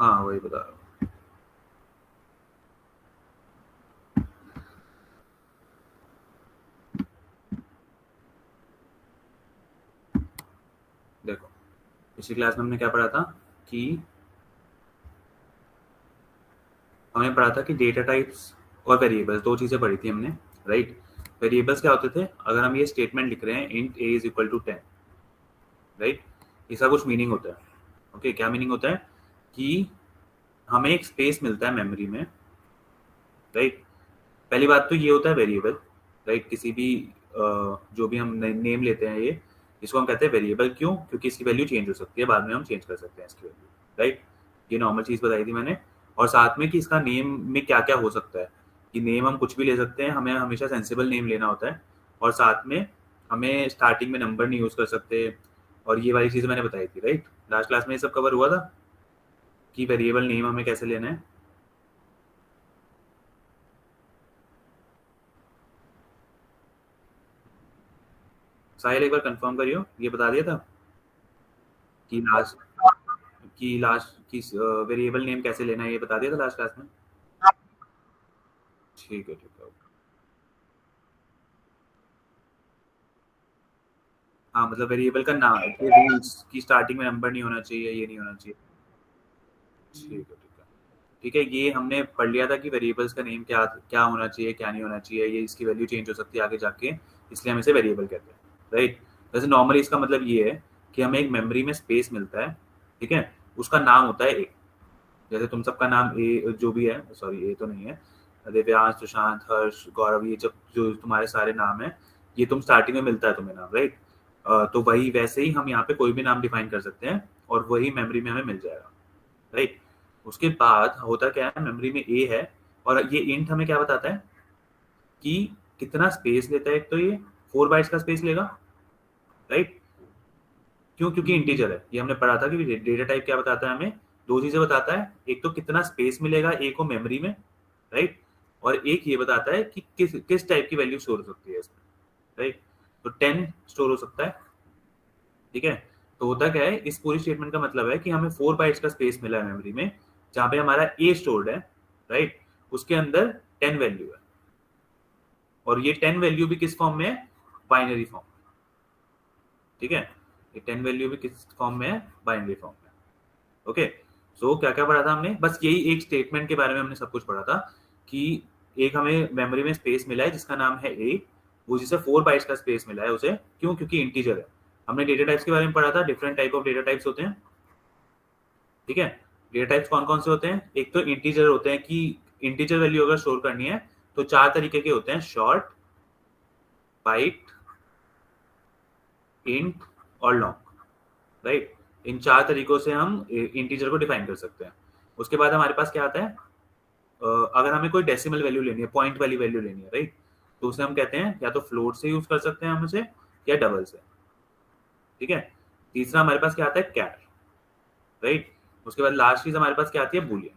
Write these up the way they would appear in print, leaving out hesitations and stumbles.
हाँ वही बता रहा हूँ। देखो पिछली क्लास में हमने क्या पढ़ा था कि हमने पढ़ा था कि डेटा टाइप्स और वेरिएबल्स दो चीजें पढ़ी थी हमने, राइट। वेरिएबल्स क्या होते थे, अगर हम ये स्टेटमेंट लिख रहे हैं int a is equal to 10, right, इसका कुछ मीनिंग होता है। ओके, क्या मीनिंग होता है कि हमें एक स्पेस मिलता है मेमोरी में, राइट। पहली बात तो ये होता है वेरिएबल, राइट। किसी भी जो भी हम नेम लेते हैं ये, इसको हम कहते हैं वेरिएबल। क्यों? क्योंकि इसकी वैल्यू चेंज हो सकती है, बाद में हम चेंज कर सकते हैं इसकी वैल्यू, राइट। ये नॉर्मल चीज बताई थी मैंने। और साथ में कि इसका नेम में क्या क्या हो सकता है, कि नेम हम कुछ भी ले सकते हैं, हमें हमेशा सेंसिबल नेम लेना होता है। और साथ में हमें स्टार्टिंग में नंबर नहीं यूज कर सकते। और ये वाली चीजें मैंने बताई थी, राइट। लास्ट क्लास में ये सब कवर हुआ था कि वेरिएबल नेम हमें कैसे लेना है। साहिल एक बार कंफर्म करियो, ये बता दिया था कि लास्ट की वेरिएबल नेम कैसे लेना है, ये बता दिया था लास्ट क्लास में। ठीक है, ठीक है, okay। हाँ मतलब वेरिएबल का नाम, रूल्स की स्टार्टिंग में नंबर नहीं होना चाहिए, ये नहीं होना चाहिए। ठीक है, ठीक है। ठीक है, ये हमने पढ़ लिया था कि वेरिएबल्स का नेम क्या क्या होना चाहिए, क्या नहीं होना चाहिए, ये इसकी वैल्यू चेंज हो सकती है आगे जाके, इसलिए हम इसे वेरिएबल कहते हैं, राइट। वैसे नॉर्मली इसका मतलब ये है कि हमें एक मेमोरी में स्पेस मिलता है, ठीक है, उसका नाम होता है ए। जैसे तुम सबका नाम ए जो भी है, सॉरी ए तो नहीं है, दिव्यांश, सुशांत, हर्ष, गौरव, ये जब जो तुम्हारे सारे नाम है, ये तुम स्टार्टिंग में मिलता है तुम्हें नाम, राइट। तो वही वैसे ही हम यहाँ पे कोई भी नाम डिफाइन कर सकते हैं और वही मेमोरी में हमें मिल जाएगा, राइट। उसके बाद होता क्या है, मेमोरी में ए है और ये इंट हमें क्या बताता है कि कितना स्पेस लेता है। एक तो ये 4 बाइट्स का स्पेस लेगा, राइट। क्यों? क्योंकि इंटीजर है। ये हमने पढ़ा था कि डेटा टाइप क्या बताता है हमें, दो चीजें बताता है। एक तो कितना स्पेस मिलेगा ए को मेमोरी में, राइट। और एक ये बताता है कि किस टाइप की वैल्यू स्टोर हो सकती है इसमें, राइट। तो 10 स्टोर हो सकता है, ठीक है। तो होता क्या है, इस पूरी स्टेटमेंट का मतलब है कि हमें 4 बाइट्स का स्पेस मिला है मेमोरी में, जहां पे हमारा ए स्टोर्ड है, राइट। उसके अंदर 10 वैल्यू है और ये 10 वैल्यू भी किस फॉर्म में है, बाइनरी फॉर्म में, ठीक है। ये 10 वैल्यू भी किस फॉर्म में है, बाइनरी फॉर्म में। ओके, सो क्या क्या पढ़ा था हमने, बस यही एक स्टेटमेंट के बारे में हमने सब कुछ पढ़ा था कि एक हमें मेमोरी में स्पेस मिला है जिसका नाम है ए, वो जिसे 4 बाइट्स का स्पेस मिला है उसे, क्यों? क्योंकि इंटीजर है। हमने डेटा टाइप्स के बारे में पढ़ा था, different type of data types होते हैं, ठीक है। डेटा टाइप्स कौन कौन से होते हैं, एक तो इंटीजर होते हैं कि इंटीजर वैल्यू अगर स्टोर करनी है तो 4 तरीके के होते हैं, शॉर्ट, बाइट, इंट और लॉन्ग, राइट। इन 4 तरीकों से हम इंटीजर को डिफाइन कर सकते हैं। उसके बाद हमारे पास क्या आता है, अगर हमें कोई डेसिमल वैल्यू लेनी है, पॉइंट वाली वैल्यू लेनी है, राइट, तो उसे हम कहते हैं या तो फ्लोट से यूज कर सकते हैं हम उसे, या डबल से, ठीक है। तीसरा हमारे पास क्या आता है, कैर, राइट। उसके बाद लास्ट चीज हमारे पास क्या आती है, बूलियन।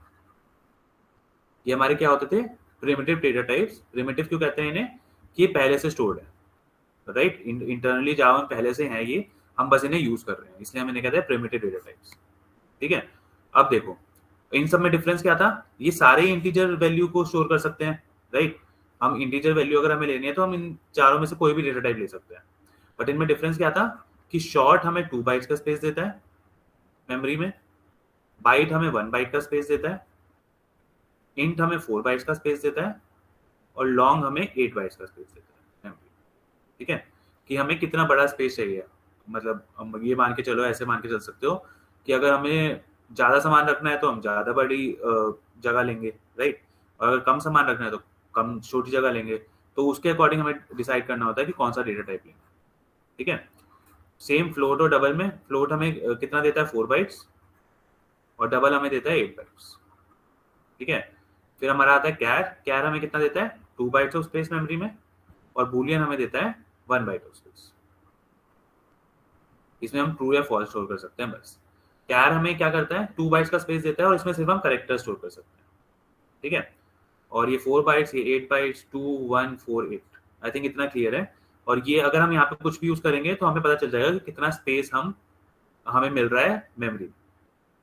ये हमारे क्या होते थे, प्रिमिटिव डेटा टाइप्स। प्रिमिटिव क्यों कहते हैं इन्हें, कि ये पहले से स्टोर्ड है, राइट। इंटरनली जावा में पहले से है ये, हम बस इन्हें यूज कर रहे हैं, इसलिए हम इन्हें कहते हैं प्रिमिटिव डेटा टाइप्स, ठीक है। अब देखो इन सब में डिफरेंस क्या था, ये सारे इंटीजर वैल्यू को स्टोर कर सकते हैं, राइट। हम इंटीजर वैल्यू अगर हमें लेनी है तो हम इन चारों में से कोई भी डेटा टाइप ले सकते हैं। बट इनमें डिफरेंस क्या था कि शॉर्ट हमें 2 बाइट्स का स्पेस देता है मेमोरी में, बाइट हमें 1 बाइट का स्पेस देता है, इंट हमें 4 बाइट्स का स्पेस देता है और लॉन्ग हमें 8 बाइट्स का स्पेस देता है मेमोरी, ठीक है। कि हमें कितना बड़ा स्पेस चाहिए, मतलब हम ये मान के चलो, ऐसे मान के चल सकते हो कि अगर हमें ज्यादा सामान रखना है तो हम ज्यादा बड़ी जगह लेंगे, राइट। और अगर कम सामान रखना है तो कम छोटी जगह लेंगे। तो उसके अकॉर्डिंग हमें डिसाइड करना होता है कि कौन सा डेटा टाइप लेंगे, ठीक है। सेम फ्लोट और डबल में, फ्लोट हमें कितना देता है, 4 बाइट्स, और डबल हमें देता है 8 बाइट्स, ठीक है। फिर हमारा आता है कैर। कैर हमें कितना देता है, 2 बाइट्स ऑफ स्पेस मेमोरी में, और बूलियन हमें देता है 1 बाइट ऑफ स्पेस। इसमें हम ट्रू या फॉल्स स्टोर कर सकते हैं बस। कैर हमें क्या करता है, 2 बाइट्स का स्पेस देता है और इसमें सिर्फ हम करेक्टर स्टोर कर सकते हैं, ठीक है। और ये 4 बाइट्स, ये 8 बाइट्स, 2 1 4 8, आई थिंक इतना क्लियर है। और ये अगर हम यहाँ पे कुछ भी यूज करेंगे तो हमें पता चल जाएगा कि कितना स्पेस हमें मिल रहा है मेमोरी,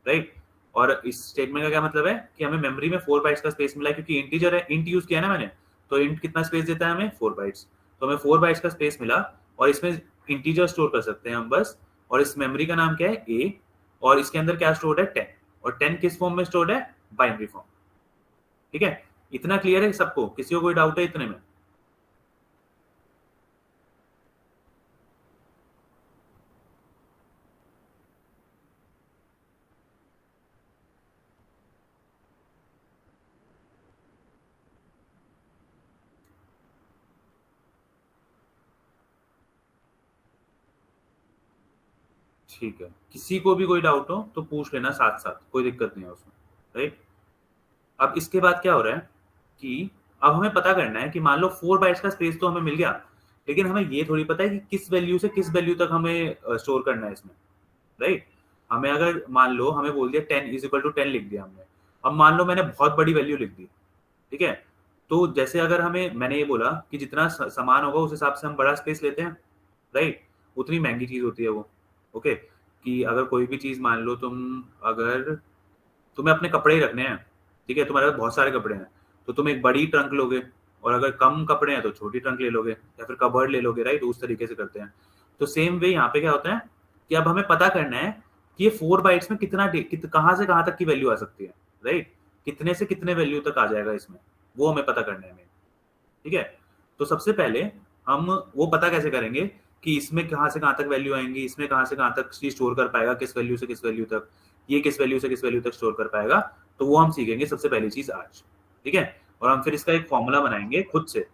राइट। और इस स्टेटमेंट का क्या मतलब है कि हमें मेमोरी में 4 बाइट्स का स्पेस मिला है, क्योंकि इंटीजर है, इंट यूज किया ना मैंने, तो इंट कितना स्पेस देता है हमें 4 बाइट्स, तो हमें 4 बाइट्स का स्पेस मिला और इसमें इंटीजर स्टोर कर सकते हैं हम बस। और इस मेमोरी का नाम क्या है ए, और इसके अंदर क्या स्टोर्ड है 10, और 10 किस फॉर्म में स्टोर्ड है, बाइनरी फॉर्म। ठीक है, इतना क्लियर है सबको, किसी को कोई डाउट है इतने में? ठीक है, किसी को भी कोई डाउट हो तो पूछ लेना साथ साथ, कोई दिक्कत नहीं है उसमें, राइट। अब इसके बाद क्या हो रहा है कि अब हमें पता करना है कि मान लो 4 बाइट्स का स्पेस तो हमें मिल गया, लेकिन हमें ये थोड़ी पता है कि किस वैल्यू से किस वैल्यू तक हमें स्टोर करना है इसमें, राइट। हमें अगर मान लो हमें बोल दिया 10 इज इक्वल टू 10 लिख दिया हमने, अब मान लो मैंने बहुत बड़ी वैल्यू लिख दी, ठीक है, तो जैसे अगर हमें, मैंने ये बोला कि जितना समान होगा उस हिसाब से हम बड़ा स्पेस लेते हैं, राइट, उतनी महंगी चीज होती है वो। ओके, कि अगर कोई भी चीज मान लो तुम, अगर तुम्हें अपने कपड़े ही रखने हैं, ठीक है, तुम्हारे पास बहुत सारे कपड़े हैं, तो तुम एक बड़ी ट्रंक लोगे, और अगर कम कपड़े हैं तो छोटी ट्रंक ले लोगे, या फिर कबर्ड ले लोगे, राइट, उस तरीके से करते हैं। तो सेम वे यहाँ पे क्या होता है कि अब हमें पता करना है कि ये 4 बाइट्स में कहाँ से कहाँ तक की वैल्यू आ सकती है, राइट, कितने से कितने वैल्यू तक आ जाएगा इसमें, वो हमें पता करना है हमें। ठीक है, तो सबसे पहले हम वो पता कैसे करेंगे कि इसमें कहाँ से कहाँ तक वैल्यू आएंगी, इसमें कहाँ से कहाँ तक स्टोर कर पाएगा, किस वैल्यू से किस वैल्यू तक, ये किस वैल्यू से किस वैल्यू तक स्टोर कर पाएगा, तो वो हम सीखेंगे सबसे पहली चीज आज। ठीक है, और हम फिर इसका एक फॉर्मूला बनाएंगे खुद से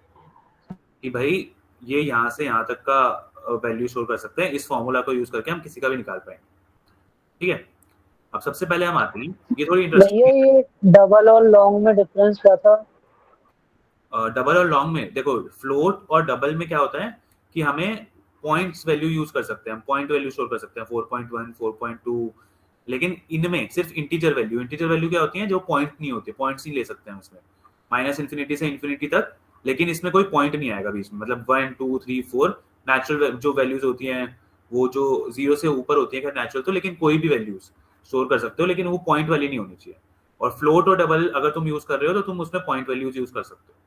कि भाई ये यहाँ से यहाँ तक का वैल्यू स्टोर कर सकते हैं, इस फॉर्मूला को यूज करके हम किसी का भी निकाल पाएंगे। ठीक है, अब सबसे पहले हम आते हैं, ये थोड़ी इंटरेस्टिंग भैया ये डबल और लॉन्ग में डिफरेंस क्या था? डबल और लॉन्ग में देखो, फ्लोट और डबल में क्या होता है कि हमें पॉइंट्स वैल्यू यूज कर सकते हैं, हम पॉइंट वैल्यू स्टोर कर सकते हैं 4.1 4.2, लेकिन इनमें सिर्फ इंटीजर वैल्यू, इंटीजर वैल्यू क्या होती है, जो पॉइंट नहीं होती, पॉइंट्स नहीं ले सकते हैं उसमें, माइनस इन्फिनिटी से इन्फिनिटी तक, लेकिन इसमें कोई पॉइंट नहीं आएगा बीच में, मतलब 1 2 3 4 नेचुरल जो वैल्यूज होती हैं, वो जो जीरो से ऊपर होती है नेचुरल, तो लेकिन कोई भी वैल्यूज स्टोर कर सकते हो, लेकिन वो पॉइंट वाली नहीं होनी चाहिए। और फ्लोट और डबल अगर तुम यूज कर रहे हो तो तुम उसमें पॉइंट वैल्यूज यूज कर सकते हो।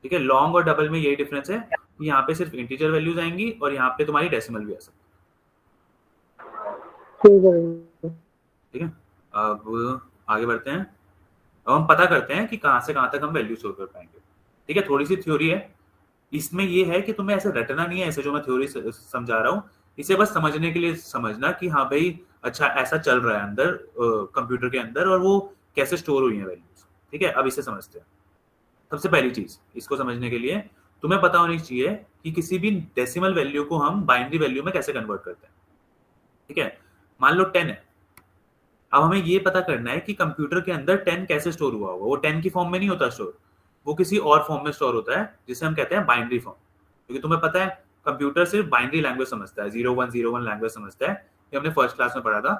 ठीक है, लॉन्ग और डबल में यही डिफरेंस है कि यहाँ पे सिर्फ इंटीजर वैल्यूज आएंगी और यहाँ पे तुम्हारी डेसिमल भी आ सकती ठीक है भैया। है। ठीक है, अब आगे बढ़ते हैं। अब हम पता करते हैं कि कहाँ से कहाँ तक हम वैल्यू स्टोर कर पाएंगे। ठीक है, थोड़ी सी थ्योरी है इसमें, ये है कि तुम्हें ऐसे रटना नहीं है, ऐसे जो मैं थ्योरी समझा रहा हूँ, इसे बस समझने के लिए समझना कि हाँ भाई अच्छा ऐसा चल रहा है अंदर कंप्यूटर के अंदर, और वो कैसे स्टोर हुई है वैल्यूज। ठीक है, अब इसे समझते हैं। सबसे पहली चीज इसको समझने के लिए तुम्हें पता होनी चाहिए कि किसी भी डेसिमल वैल्यू को हम बाइनरी वैल्यू में कैसे कन्वर्ट करते हैं। ठीक है, मान लो 10 है, अब हमें ये पता करना है कि कंप्यूटर के अंदर 10 कैसे स्टोर हुआ होगा। वो 10 की फॉर्म में नहीं होता स्टोर, वो किसी और फॉर्म में स्टोर होता है जिसे हम कहते हैं बाइनरी फॉर्म। क्योंकि तुम्हें पता है कंप्यूटर सिर्फ बाइनरी लैंग्वेज समझता है, 0101 लैंग्वेज समझता है, ये हमने फर्स्ट क्लास में पढ़ा था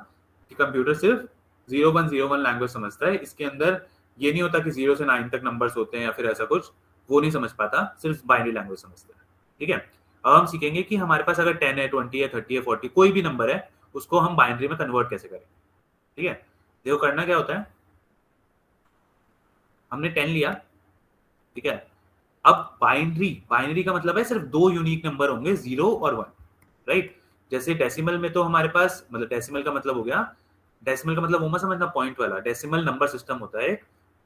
कि कंप्यूटर सिर्फ 0101 लैंग्वेज समझता है, इसके अंदर ये नहीं होता कि 0 से 9 तक नंबर्स होते हैं या फिर ऐसा कुछ, वो नहीं समझ पाता, सिर्फ बाइनरी लैंग्वेज समझता है। ठीक है, अब हम सीखेंगे कि हमारे पास अगर 10 है, 20 है, 30 है, 40 कोई भी नंबर है, उसको हम बाइनरी में कन्वर्ट कैसे करें। ठीक है, देखो करना क्या होता है, हमने 10 लिया, ठीक है, अब बाइनरी, बाइनरी का मतलब है सिर्फ दो यूनिक नंबर होंगे, 0 और 1, राइट। जैसे डेसिमल में तो हमारे पास, मतलब डेसिमल का मतलब हो गया, डेसिमल का मतलब वो मत समझना पॉइंट वाला, डेसिमल नंबर सिस्टम होता है एक,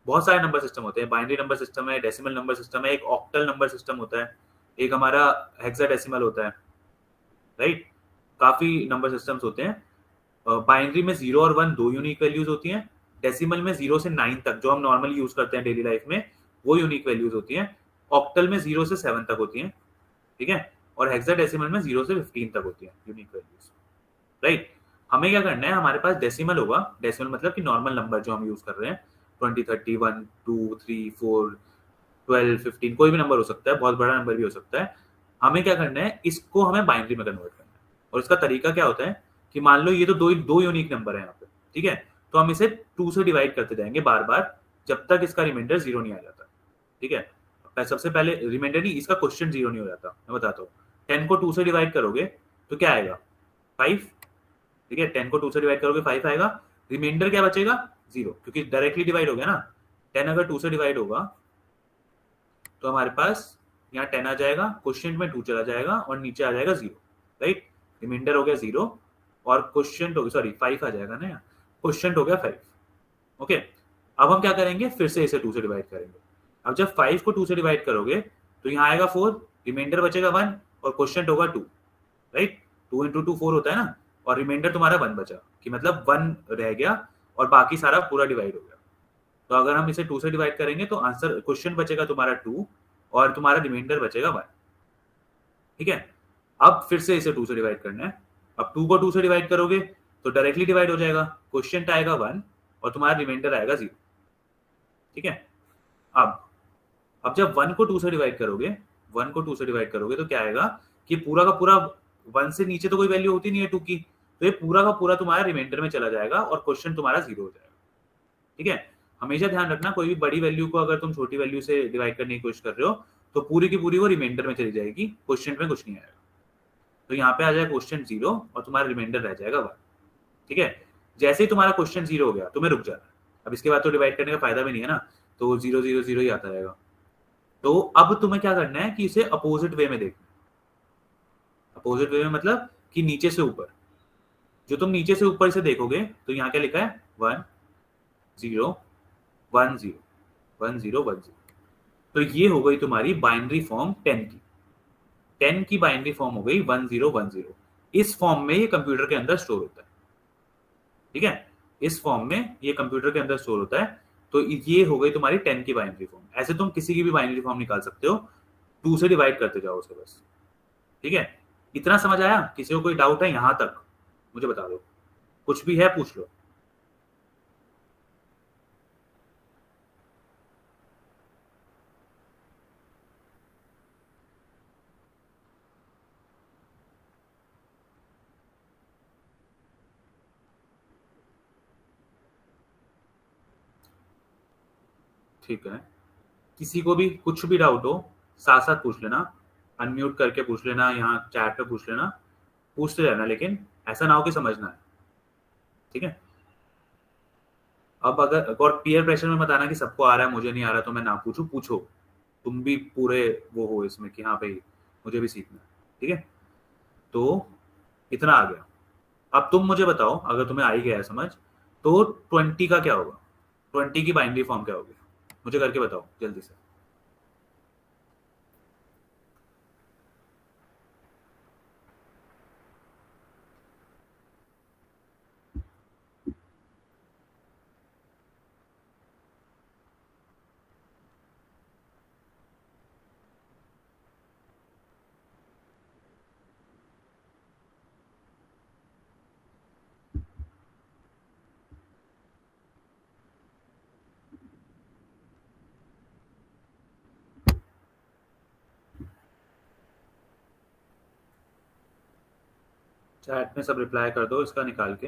बहुत सारे नंबर सिस्टम होते हैं, बाइनरी नंबर सिस्टम है, डेसिमल नंबर सिस्टम है, एक ऑक्टल नंबर सिस्टम होता है, एक हमारा हेक्साडेसिमल होता है, राइट। काफी नंबर सिस्टम्स होते हैं। बाइनरी में 0 और 1 दो यूनिक वैल्यूज होती हैं, डेसिमल में 0 से 9 तक जो हम नॉर्मली यूज करते हैं डेली लाइफ में, वो यूनिक वैल्यूज होती हैं। ऑक्टल में 0 से 7 तक होती हैं, ठीक है, और हेक्साडेसिमल में 0 से 15 तक होती हैं यूनिक वैल्यूज, राइट। हमें क्या करना है, हमारे पास डेसिमल होगा, डेसिमल मतलब कि नॉर्मल नंबर जो हम यूज कर रहे हैं, 20 30 1 2 3 4 12 15 कोई भी नंबर हो सकता है, बहुत बड़ा नंबर भी हो सकता है। हमें क्या करना है, इसको हमें बाइनरी में कन्वर्ट करना है। और इसका तरीका क्या होता है कि मान लो ये तो दो दो यूनिक नंबर है यहाँ पे, ठीक है, तो हम इसे 2 से डिवाइड करते जाएंगे बार बार, जब तक इसका रिमाइंडर 0 नहीं आ जाता। ठीक है, सबसे पहले रिमाइंडर नहीं, इसका क्वेश्चन 0 नहीं हो जाता, मैं बताता हूँ। 10 को 2 से डिवाइड करोगे तो क्या आएगा, 5, ठीक है, 10 को 2 से डिवाइड करोगे 5 आएगा, रिमाइंडर क्या बचेगा 0, क्योंकि डायरेक्टली डिवाइड हो गया ना। 10 अगर 2 से डिवाइड होगा तो हमारे पास यहाँ 10 आ जाएगा, क्वेश्चन में 2 चला जाएगा और नीचे आ जाएगा 0, राइट। रिमाइंडर हो गया 0 और क्वेश्चन हो गया, सॉरी 5 आ जाएगा ना, क्वेश्चन हो गया 5। ओके, अब हम क्या करेंगे, फिर से इसे 2 से डिवाइड करेंगे। अब जब 5 को 2 से डिवाइड करोगे तो यहाँ आएगा 4, रिमाइंडर बचेगा 1 और क्वेश्चन होगा 2, राइट। 2 इंटू 2 4 होता है ना, और रिमाइंडर तुम्हारा 1 बचा, कि मतलब 1 रह गया और बाकी सारा पूरा डिवाइड हो गया। तो अगर हम इसे 2 से डिवाइड करेंगे तो आंसर, क्वेश्चन बचेगा तुम्हारा 2 और तुम्हारा रिमाइंडर बचेगा 1। ठीक है, अब फिर से इसे 2 से डिवाइड करना है। अब 2 को 2 से डिवाइड करोगे तो डायरेक्टली डिवाइड हो जाएगा, क्वेश्चन आएगा 1 और तुम्हारा रिमाइंडर आएगा 0। ठीक है, अब जब 1 को 2 से डिवाइड करोगे, 1 को 2 से डिवाइड करोगे तो क्या आएगा कि पूरा का पूरा 1 से नीचे तो कोई वैल्यू होती नहीं है 2 की, तो ये पूरा का पूरा तुम्हारा रिमाइंडर में चला जाएगा और क्वेश्चन तुम्हारा 0 हो जाएगा। ठीक है, हमेशा ध्यान रखना, कोई भी बड़ी वैल्यू को अगर तुम छोटी वैल्यू से डिवाइड करने की कोशिश कर रहे हो तो पूरी की पूरी वो रिमाइंडर में चली जाएगी, क्वेश्चन में कुछ नहीं आएगा। तो यहाँ पे आ जाएगा क्वेश्चन 0 और तुम्हारा रिमाइंडर रह जाएगा 1। ठीक है, जैसे ही तुम्हारा क्वेश्चन 0 हो गया तुम्हें रुक जाना है, अब इसके बाद तो डिवाइड करने का फायदा भी नहीं है ना, तो 0 0 0 ही आता रहेगा। तो अब तुम्हें क्या करना है कि इसे अपोजिट वे में देखना। अपोजिट वे में मतलब कि नीचे से ऊपर, जो तुम नीचे से ऊपर इसे देखोगे तो यहाँ क्या लिखा है 1 0 1 0 1 0 1 0। तो ये हो गई तुम्हारी बाइनरी फॉर्म 10 की। 10 की बाइनरी फॉर्म हो गई 1 0 1 0। इस फॉर्म में ये कंप्यूटर के अंदर स्टोर होता है। ठीक है, इस फॉर्म में ये कंप्यूटर के अंदर स्टोर होता है। तो ये हो गई तुम्हारी 10 की बाइनरी फॉर्म। ऐसे तुम किसी की भी बाइनरी फॉर्म निकाल सकते हो, 2 से डिवाइड करते जाओ उसे बस। ठीक है, इतना समझ आया? किसी को कोई डाउट है यहां तक मुझे बता दो, कुछ भी है पूछ लो। ठीक है, किसी को भी कुछ भी डाउट हो साथ साथ पूछ लेना, अनम्यूट करके पूछ लेना, यहाँ चैट पे पूछ लेना, पूछते रहना, लेकिन ऐसा ना हो कि समझना है। ठीक है, अब अगर और पीयर प्रेशर में मत आना कि सबको आ रहा है मुझे नहीं आ रहा तो मैं ना पूछूं, पूछो, तुम भी पूरे वो हो इसमें कि हाँ भाई मुझे भी सीखना है। ठीक है, तो इतना आ गया। अब तुम मुझे बताओ, अगर तुम्हें आ ही गया है समझ, तो 20 का क्या होगा, 20 की बाइनरी फॉर्म क्या होगी, मुझे करके बताओ जल्दी से। चैट में सब रिप्लाई कर दो इसका निकाल के।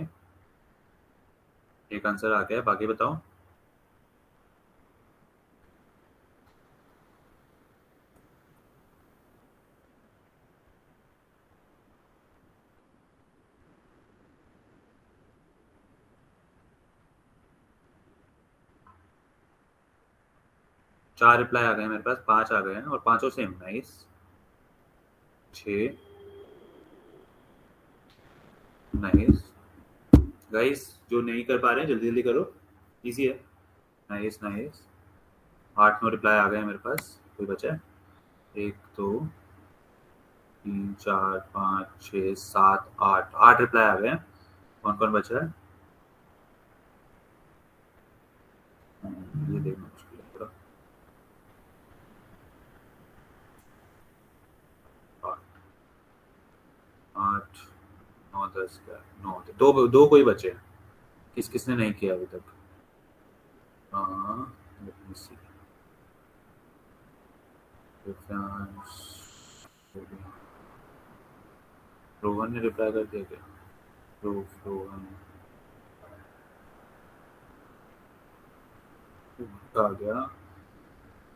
एक आंसर आ गया, बाकी बताओ। चार रिप्लाई आ गए मेरे पास, 5 आ गए हैं और पांचों सेम। नाइस, 6। नाइस गाइस, जो नहीं कर पा रहे हैं जल्दी जल्दी करो, इजी है। नाइस नाइस, 8 9 रिप्लाई आ गए हैं मेरे पास। कोई बचा है? 1 2 3 4 5 6 7 8, 8 रिप्लाई आ गए हैं। कौन कौन बचा है? ये देखना मुश्किल है थोड़ा। 8 9 10 9, दो दो कोई बचे हैं। किस किसने नहीं किया अभी तक? हाँ, let me see. Divyansh, Rohan ने रिप्लाई कर दिया क्या? रोहन आ गया,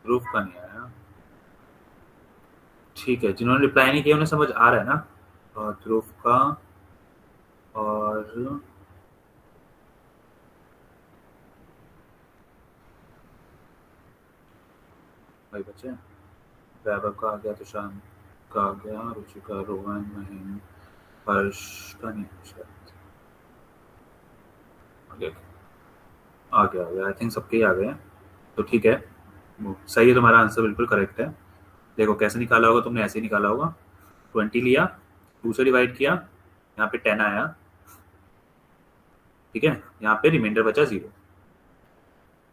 ध्रुव का नहीं आया। ठीक है, जिन्होंने रिप्लाई नहीं किया उन्हें समझ आ रहा है ना? ध्रुव का और भाई बच्चे वैभव का आ गया, तुषार का आ गया, रुचिका, रोहन, महेंद्र, हर्ष का नहीं है शायद। आ गया आई थिंक सबके ही आ गए हैं, तो ठीक है। सही है, तुम्हारा आंसर बिल्कुल करेक्ट है। देखो कैसे निकाला होगा, तुमने ऐसे ही निकाला होगा। 20 लिया, 2 से डिवाइड किया, यहाँ पे 10 आया, ठीक है। यहाँ पे रिमाइंडर बचा 0।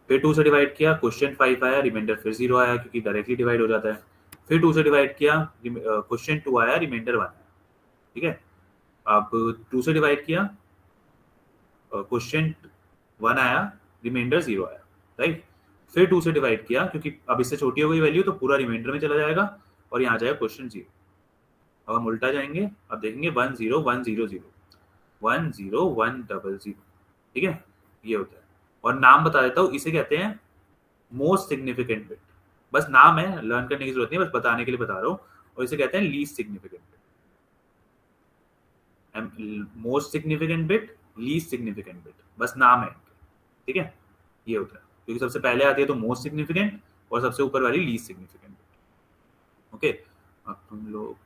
फिर 2 से डिवाइड किया, क्वेश्चन 5 आया, रिमाइंडर फिर 0 आया क्योंकि डायरेक्टली डिवाइड हो जाता है। फिर 2 से डिवाइड किया, क्वेश्चन 2 आया, रिमाइंडर 1 आया, ठीक है। अब 2 से डिवाइड किया, क्वेश्चन 1 आया, रिमाइंडर 0 आया, राइट। फिर 2 से डिवाइड किया क्योंकि अब इससे छोटी हो गई वैल्यू तो पूरा रिमाइंडर में चला जाएगा और यहाँ जाएगा क्वेश्चन 0। अब हम उल्टा जाएंगे, अब देखेंगे 1 0 1 0 0 1 0 1 0 0, ठीक है। ये होता है। और नाम बता देता हूँ, इसे कहते हैं मोस्ट सिग्निफिकेंट बिट। बस नाम है, लर्न करने की जरूरत नहीं, बस बताने के लिए बता रहा हूँ। और इसे कहते हैं least significant bit. Most significant bit, least significant bit, बस नाम है, ठीक है। ये होता है क्योंकि सबसे पहले आती है तो मोस्ट सिग्निफिकेंट और सबसे ऊपर वाली लीस्ट सिग्निफिकेंट बिट। ओके, अब तुम लोग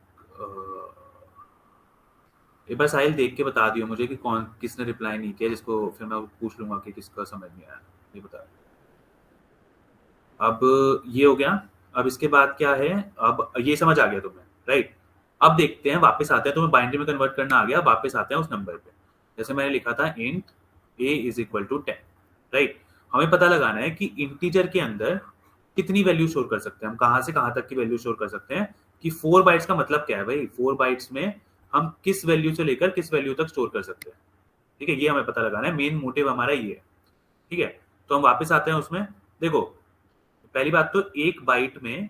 एक बार साहिल देख के बता दियो मुझे कि कौन किसने रिप्लाई नहीं किया, जिसको फिर मैं पूछ लूंगा कि किसका समझ नहीं आया, ये बता। अब ये हो गया। अब इसके बाद क्या है, अब ये समझ आ गया तुम्हें, राइट। अब देखते हैं, वापस आते हैं, तुम्हें बाइनरी में कन्वर्ट करना आ गया, वापस आते हैं उस नंबर पे। जैसे मैंने लिखा था int a is equal to 10, right. हमें पता लगाना है कि इंटीजर के अंदर कितनी वैल्यू स्टोर कर सकते हैं, हम कहां से कहां तक की वैल्यू स्टोर कर सकते हैं, कि 4 बाइट्स का मतलब क्या है भाई, 4 बाइट्स में हम किस वैल्यू से लेकर किस वैल्यू तक स्टोर कर सकते हैं, ठीक है। ये हमें पता लगाना है, मेन मोटिव हमारा ये है, ठीक है। तो हम वापस आते हैं उसमें। देखो पहली बात तो एक बाइट में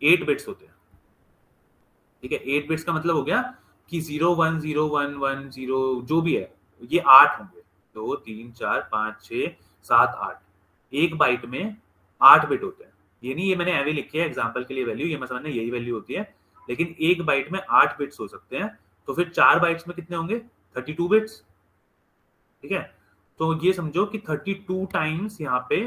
8 बिट्स होते हैं, ठीक है। 8 बिट्स का मतलब हो गया कि 0 1 0 1 1 0 जो भी है ये 8 होंगे, 2 3 4 5 6 7 8। एक बाइट में 8 बिट होते हैं, ये नहीं ये मैंने एवे लिखी है एग्जांपल के लिए वैल्यू, ये मैं समझना यही वैल्यू होती है, लेकिन एक बाइट में 8 बिट्स हो सकते हैं। तो फिर 4 बाइट्स में कितने होंगे, 32 बिट्स, ठीक है। तो ये समझो कि 32 टाइम्स यहाँ पे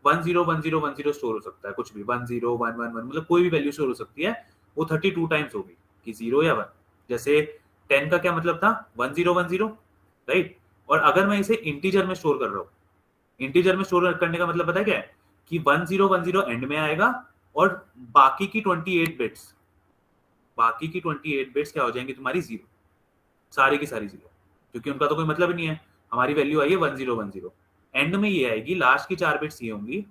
10 10 10 स्टोर हो सकता है, कुछ भी 10 1 1 1 मतलब कोई भी वैल्यू स्टोर हो सकती है, वो 32 टाइम्स होगी कि 0 या 1। जैसे 10 का क्या मतलब था, 10 10, राइट। और अगर मैं इसे इंटीजर में स्टोर कर रहा हूँ, इंटीजर में स्टोर करने का मतलब पता है क्या है, कि 10 10 एंड में आएगा और बाकी की 28 बिट्स, बाकी की 28 बिट्स क्या हो जाएंगी तुम्हारी, 0, सारी की सारी 0, क्योंकि उनका तो कोई मतलब ही नहीं है। हमारी वैल्यू आई है 10 10, एंड में ये आएगी, लास्ट की 4 बिट्स ये होंगी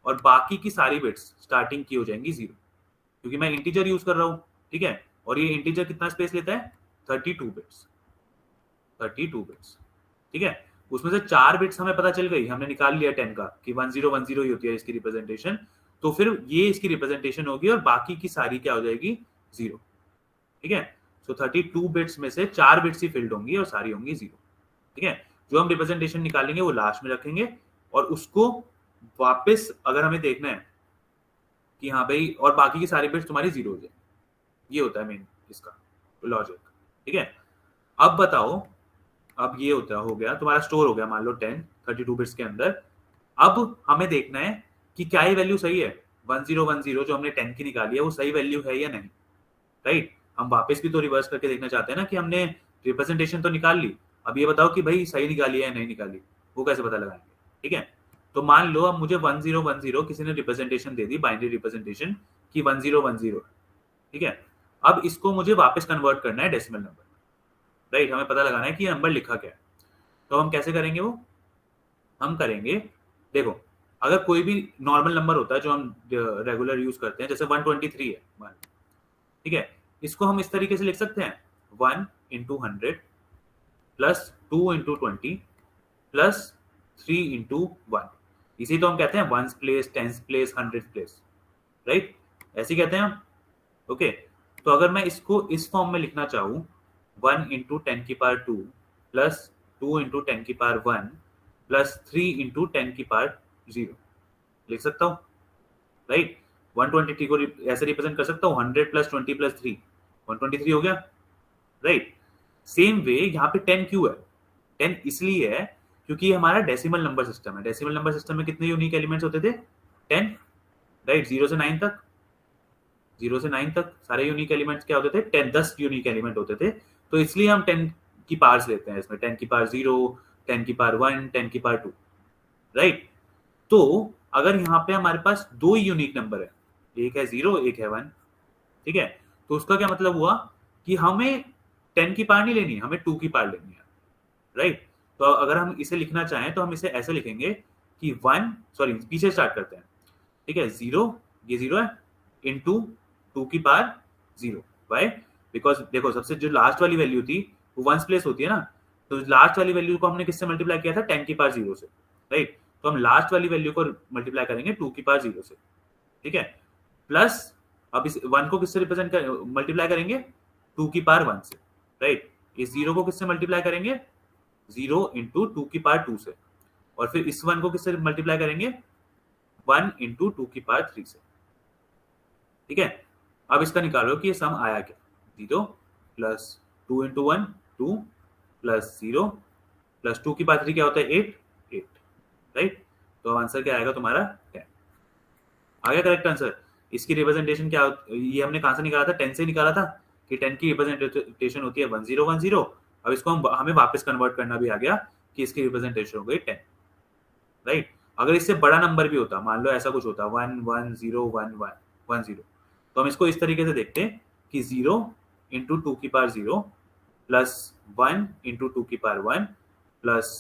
और बाकी की सारी बिट्स स्टार्टिंग की हो जाएंगी 0, क्योंकि मैं इंटीजर यूज कर रहा हूँ, ठीक है। और ये इंटीजर कितना स्पेस लेता है, 32 बिट्स, 32 बिट्स, ठीक है। उसमें से 4 बिट्स हमें पता चल गई, हमने निकाल लिया 10 का कि 10 ही होती है इसकी रिप्रेजेंटेशन, तो फिर ये इसकी रिप्रेजेंटेशन होगी और बाकी की सारी क्या हो जाएगी, 0, ठीक है। सो 32 बिट्स में से 4 बिट्स ही फिल्ड होंगी और सारी होंगी 0, ठीक है। जो हम रिप्रेजेंटेशन निकालेंगे वो लास्ट में रखेंगे और उसको वापस अगर हमें देखना है कि हाँ भाई और बाकी की सारी बिट्स तुम्हारी 0 हो जाए, ये होता है मेन इसका लॉजिक, ठीक है। अब बताओ, अब ये होता हो गया तुम्हारा स्टोर हो गया, मान लो 10 32 बिट्स के अंदर। अब हमें देखना है कि क्या ये वैल्यू सही है, 10 जो हमने 10 की निकाली है वो सही वैल्यू है या नहीं, राइट। हम वापस भी तो रिवर्स करके देखना चाहते हैं ना कि हमने रिप्रेजेंटेशन तो निकाल ली, अब ये बताओ कि भाई सही निकाली है या नहीं निकाली, वो कैसे पता लगाएंगे, ठीक है। तो मान लो अब मुझे 10 किसी ने रिप्रेजेंटेशन दे दी, बाइनरी रिप्रेजेंटेशन कि 10 ठीक है। अब इसको मुझे वापस कन्वर्ट करना है डेसिमल नंबर, राइट। हमें पता लगाना है कि ये नंबर लिखा क्या है। तो हम कैसे करेंगे, वो हम करेंगे, देखो अगर कोई भी नॉर्मल नंबर होता है जो हम रेगुलर यूज करते हैं, जैसे 123 है मान, ठीक है। इसको हम इस तरीके से लिख सकते हैं 1 into 100 plus 2 into 20 plus 3 into 1, इसी तो हम कहते हैं ones place, tens place, hundred place, right. ऐसे कहते हैं हम, ओके। तो अगर मैं इसको इस फॉर्म में लिखना चाहूँ 1 इंटू 10 की पावर 2 प्लस 2 इंटू 10 की पावर 1 प्लस 3 इंटू 10 की पावर 0 लिख सकता हूँ, राइट। 123 को ऐसे रिप्रेजेंट कर सकता हूँ 100 प्लस 20 प्लस 3 123 हो गया, राइट। सेम वे यहाँ पे 10 क्यों है? 10 इसलिए है क्योंकि ये हमारा डेसिमल नंबर सिस्टम है। डेसिमल नंबर सिस्टम में कितने यूनिक एलिमेंट्स होते थे? 10, राइट। 0 से 9 तक, 0 से 9 तक सारे यूनिक एलिमेंट्स क्या होते थे? 10, 10 यूनिक एलिमेंट होते थे। तो इसलिए हम 10 की पावर्स लेते हैं इसमें, 10 की पावर 0, 10 की पावर 1, 10 की पावर 2, राइट। तो अगर यहाँ पे हमारे पास दो यूनिक नंबर है, एक है 0, एक है 1, ठीक है, तो उसका क्या मतलब हुआ कि हमें 10 की पावर नहीं लेनी, हमें 2 की पावर लेनी है, राइट। तो अगर हम इसे लिखना चाहें तो हम इसे ऐसे लिखेंगे कि 1, सॉरी पीछे स्टार्ट करते हैं, ठीक है। 0, ये 0 है, इंटू 2 की पावर 0। वाई? बिकॉज देखो सबसे जो लास्ट वाली वैल्यू थी वो वंस प्लेस होती है ना, तो लास्ट वाली वैल्यू को हमने किससे मल्टीप्लाई किया था? 10 की पावर 0 से, राइट। तो हम लास्ट वाली वैल्यू को मल्टीप्लाई करेंगे 2 की पावर 0 से, ठीक है। प्लस अब इस 1 को किससे रिप्रेजेंट कर मल्टीप्लाई करेंगे? 2 की पावर 1 से, राइट। इस 0 को किससे मल्टीप्लाई करेंगे? 0 इंटू 2 की पावर 2 से, और फिर इस 1 को किससे मल्टीप्लाई करेंगे? 1 इंटू 2 की पावर 3 से, ठीक है। अब इसका निकालो कि ये सम आया क्या? 0 प्लस 2 इंटू 1 2 प्लस 0 प्लस 2 की पावर 3 क्या होता है? 8, 8, राइट। तो आंसर क्या आएगा तुम्हारा? 10 आ गया करेक्ट आंसर। इसकी रिप्रेजेंटेशन क्या ये हमने कहां से निकाला था? 10 से निकाला था कि 10 की रिप्रेजेंटेशन होती है 1010। अब इसको हमें वापस कन्वर्ट करना भी आ गया कि इसकी रिप्रेजेंटेशन हो गई 10, राइट। अगर इससे बड़ा नंबर भी होता, मान लो ऐसा कुछ होता 1 1 0 1 1 1 0, तो हम इसको इस तरीके से देखते हैं कि 0 इंटू 2 की पावर 0 प्लस 1 इंटू 2 की पावर 1 प्लस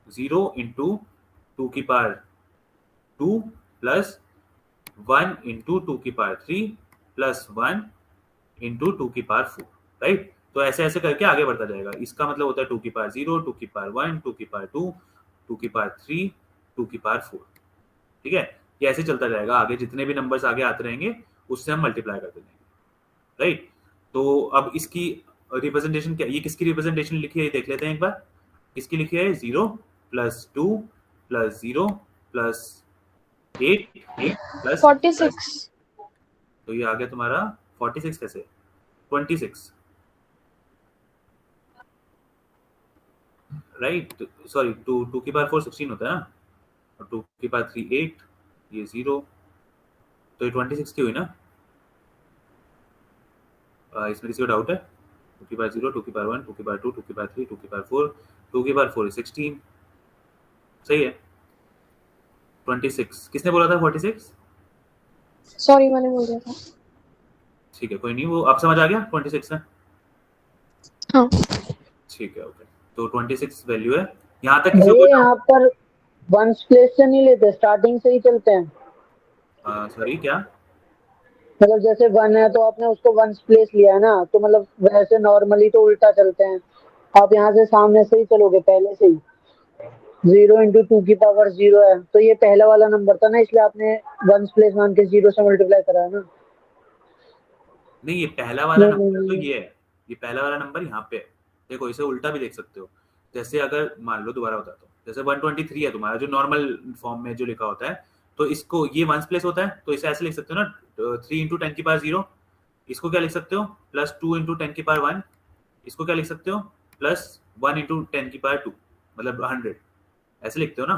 0 इंटू 2 की पावर 2 प्लस 1 इंटू 2 की पावर 3 प्लस 1 इंटू 2 की पावर 4, राइट। तो ऐसे ऐसे करके आगे बढ़ता जाएगा। इसका मतलब होता है 2 की पावर 0, 2 की पावर 1, 2 की पावर 2, 2 की पावर 3, 2 की पावर 4, ठीक है। ये ऐसे चलता जाएगा आगे, जितने भी नंबर्स आगे आते रहेंगे उससे हम मल्टीप्लाई करते जाएंगे, राइट। तो अब इसकी रिप्रेजेंटेशन क्या, ये किसकी रिप्रेजेंटेशन लिखी है ये देख लेते हैं एक बार। किसकी लिखी है? 0 प्लस 2 प्लस 0 प्लस 8 प्लस 46। तो ये आ गया तुम्हारा 46। कैसे? 26, राइट। सॉरी 2 2 की पावर 4 16 होता है ना, और 2 की पावर 3 8, ये 0, तो ये 26 की हुई ना। इसमें किसी को डाउट है? 2 की पावर 0, 2 की पावर 1, 2 की पावर 2, 2 की पावर 3, 2 की पावर 4, 2 की पावर 4 16, सही है। 26 किसने बोला था? 46, सॉरी मैंने बोल दिया था। ठीक है कोई नहीं, वो आप समझ आ गया 26 है, हाँ ठीक है ओके। तो 26 वैल्यू है। यहाँ तक किसी भैया को यहाँ पर वंस प्लेस से नहीं लेते, स्टार्टिंग से ही चलते हैं। सॉरी क्या? मतलब जैसे 1 है तो आपने उसको वंस प्लेस लिया है ना, तो मतलब वैसे नॉर्मली तो उल्टा चलते हैं। आप यहाँ से सामने से ही चलोगे, पहले से ही। 0 इंटू 2 की पावर 0 है, तो ये पहला वाला नंबर था ना, इसलिए आपने वंस प्लेस मान के 0 से मल्टीप्लाई करा है ना। नहीं, ये पहला वाला नहीं नहीं नंबर तो नहीं। ये है, ये पहला वाला नंबर यहाँ पे है। देखो इसे उल्टा भी देख सकते हो। जैसे अगर मान लो, दोबारा बताता हूँ, जैसे 123 है तुम्हारा जो नॉर्मल फॉर्म में जो लिखा होता है, तो इसको ये वंस प्लेस होता है, तो इसे ऐसे लिख सकते हो ना, 3 इंटू 10 की पावर 0। इसको क्या लिख सकते हो? प्लस 2 इंटू 10 की पावर 1। इसको क्या लिख सकते हो? प्लस 1 इंटू 10 की पावर 2, मतलब 100, ऐसे लिखते हो ना।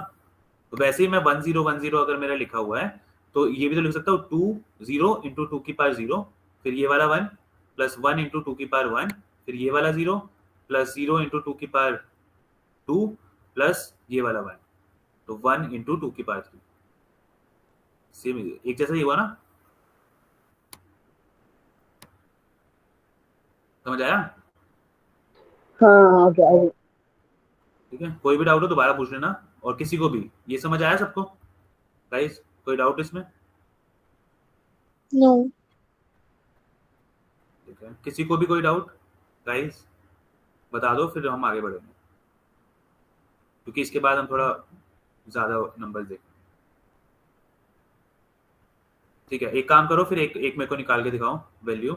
तो वैसे ही मैं 1010 अगर मेरा लिखा हुआ है, तो ये भी तो लिख सकता हूँ 20 इंटू 2 की पावर 0, फिर ये वाला 1 प्लस 1 इंटू 2 की पावर 1, फिर ये वाला 0 प्लस 0 इंटू 2 की पावर 2 प्लस ये वाला 1, तो 1 इंटू 2 की पावर 3। सेम एक जैसा ही हुआ ना, समझ आया? हाँ हाँ क्या है? ठीक है, कोई भी डाउट हो दोबारा पूछ लेना, और किसी को भी ये समझ आया सबको गाइस? कोई डाउट इसमें? नो। ठीक है, किसी को भी कोई डाउट गाइस बता दो, फिर हम आगे बढ़ेंगे, क्योंकि इसके बाद हम थोड़ा ज्यादा नंबर देखेंगे। ठीक है, एक काम करो फिर, एक एक मेरे को निकाल के दिखाओ वैल्यू।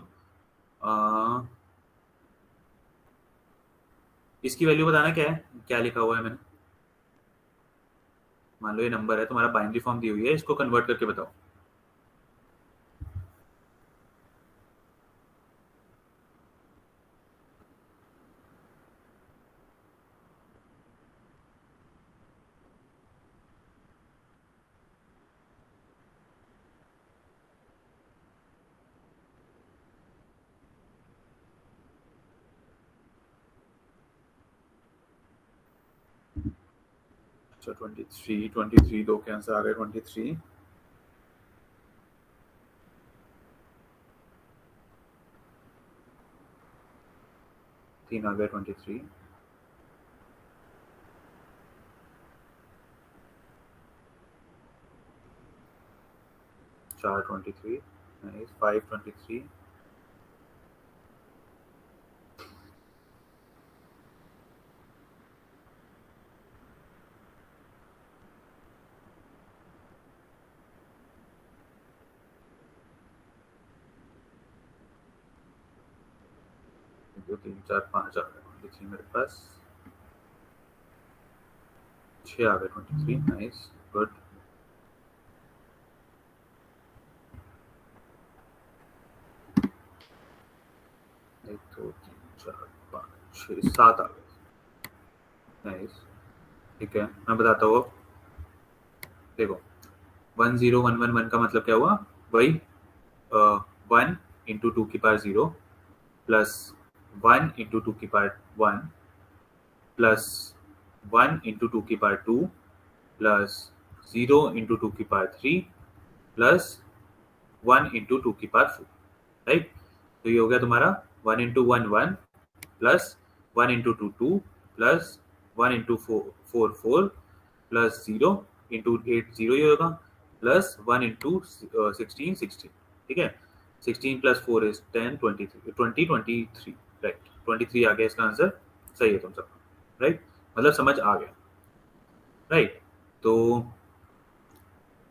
इसकी वैल्यू बताना क्या है, क्या लिखा हुआ है मैंने। मान लो ये नंबर है तुम्हारा, बाइनरी फॉर्म दी हुई है, इसको कन्वर्ट करके बताओ। अच्छा 23 दो के आंसर आ गए 23 3 आ गए 23 4 23 नाइस 5 23 2 3 4 5 आ गए 23 मेरे पास 6 आ गए 23 नाइस गुड 1 2 3 4 5 6 7 आ गए नाइस ठीक है मैं बताता हूँ देखो 10111 का मतलब क्या हुआ वही 1 इंटू 2 की पावर 0 प्लस 1 इंटू 2 की पावर 1 प्लस 1 इंटू 2 की पावर 2 प्लस 0 इंटू 2 की पावर 3 प्लस 1 इंटू 2 की पावर 4 राइट तो ये हो गया तुम्हारा 1 into 1 1 plus 1 into 2 2 plus 1 into 4 4 plus 0 into 8 0 ही होगा प्लस 1 इंटू 16 16 ठीक है 16 प्लस 4 इज 10 23 23 राइट 23 आ गया इसका आंसर सही है तुम सब राइट मतलब समझ आ गया राइट तो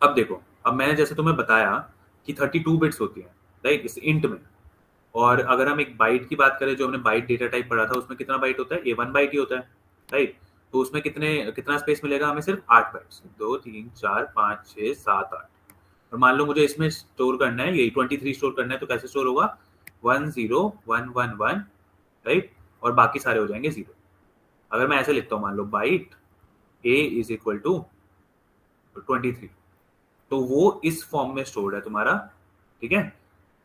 अब देखो अब मैंने जैसे तुम्हें बताया कि 32 बिट्स होती हैं राइट इस इंट में और अगर हम एक बाइट की बात करें जो हमने बाइट डेटा टाइप पढ़ा था उसमें कितना बाइट होता है ये 1 बाइट ही होता है राइट तो उसमें कितना स्पेस मिलेगा हमें सिर्फ 8 बाइट्स 2 3 4 5 6 7 8 और मान लो मुझे इसमें स्टोर करना है यही 23 स्टोर करना है तो कैसे स्टोर होगा 10111 राइट और बाकी सारे हो जाएंगे 0 अगर मैं ऐसे लिखता हूँ मान लो byte a is equal to 23 तो वो इस फॉर्म में स्टोर्ड है तुम्हारा ठीक है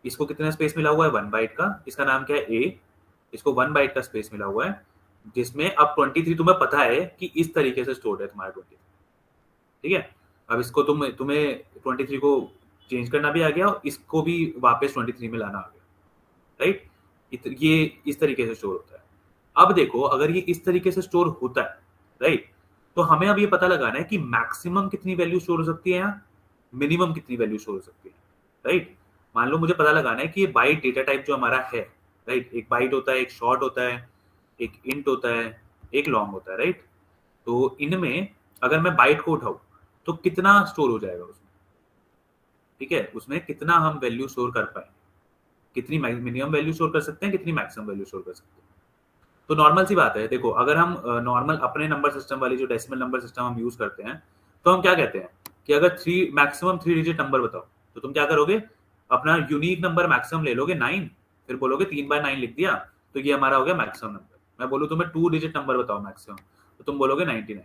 इसको कितना स्पेस मिला हुआ है 1 बाइट का इसका नाम क्या है a इसको 1 बाइट का स्पेस मिला हुआ है जिसमें अब 23 तुम्हें पता है कि इस तरीके से स्टोर्ड है तुम्हारा 23 ठीक है अब इसको तुम्हें 23 को चेंज करना भी आ गया और इसको भी वापस 23 में लाना आ गया राइट ये इस तरीके से स्टोर होता है अब देखो अगर ये इस तरीके से स्टोर होता है राइट तो हमें अब ये पता लगाना है कि मैक्सिमम कितनी वैल्यू स्टोर हो सकती है यहाँ मिनिमम कितनी वैल्यू स्टोर हो सकती है राइट मान लो मुझे पता लगाना है कि ये बाइट डेटा टाइप जो हमारा है राइट एक बाइट होता है एक शॉर्ट होता है एक इंट होता है एक लॉन्ग होता है राइट तो इनमें अगर मैं बाइट को उठाऊं तो कितना स्टोर हो जाएगा उसमें ठीक है उसमें कितना हम वैल्यू स्टोर कर पाए कितनी मिनिमम वैल्यू स्टोर कर सकते हैं कितनी मैक्सिमम वैल्यू स्टोर कर सकते हैं तो नॉर्मल सी बात है देखो अगर हम नॉर्मल अपने नंबर सिस्टम वाली जो डेसिमल नंबर सिस्टम हम यूज करते हैं तो हम क्या कहते हैं कि अगर मैक्सिमम 3 डिजिट नंबर बताओ तो तुम क्या करोगे अपना यूनिक नंबर मैक्सिमम ले लोगे 9 फिर बोलोगे 3/9 लिख दिया तो ये हमारा हो गया मैक्सिमम नंबर मैं बोलूँ तुम्हें 2 डिजिट नंबर बताओ मैक्सिमम तो तुम बोलोगे 99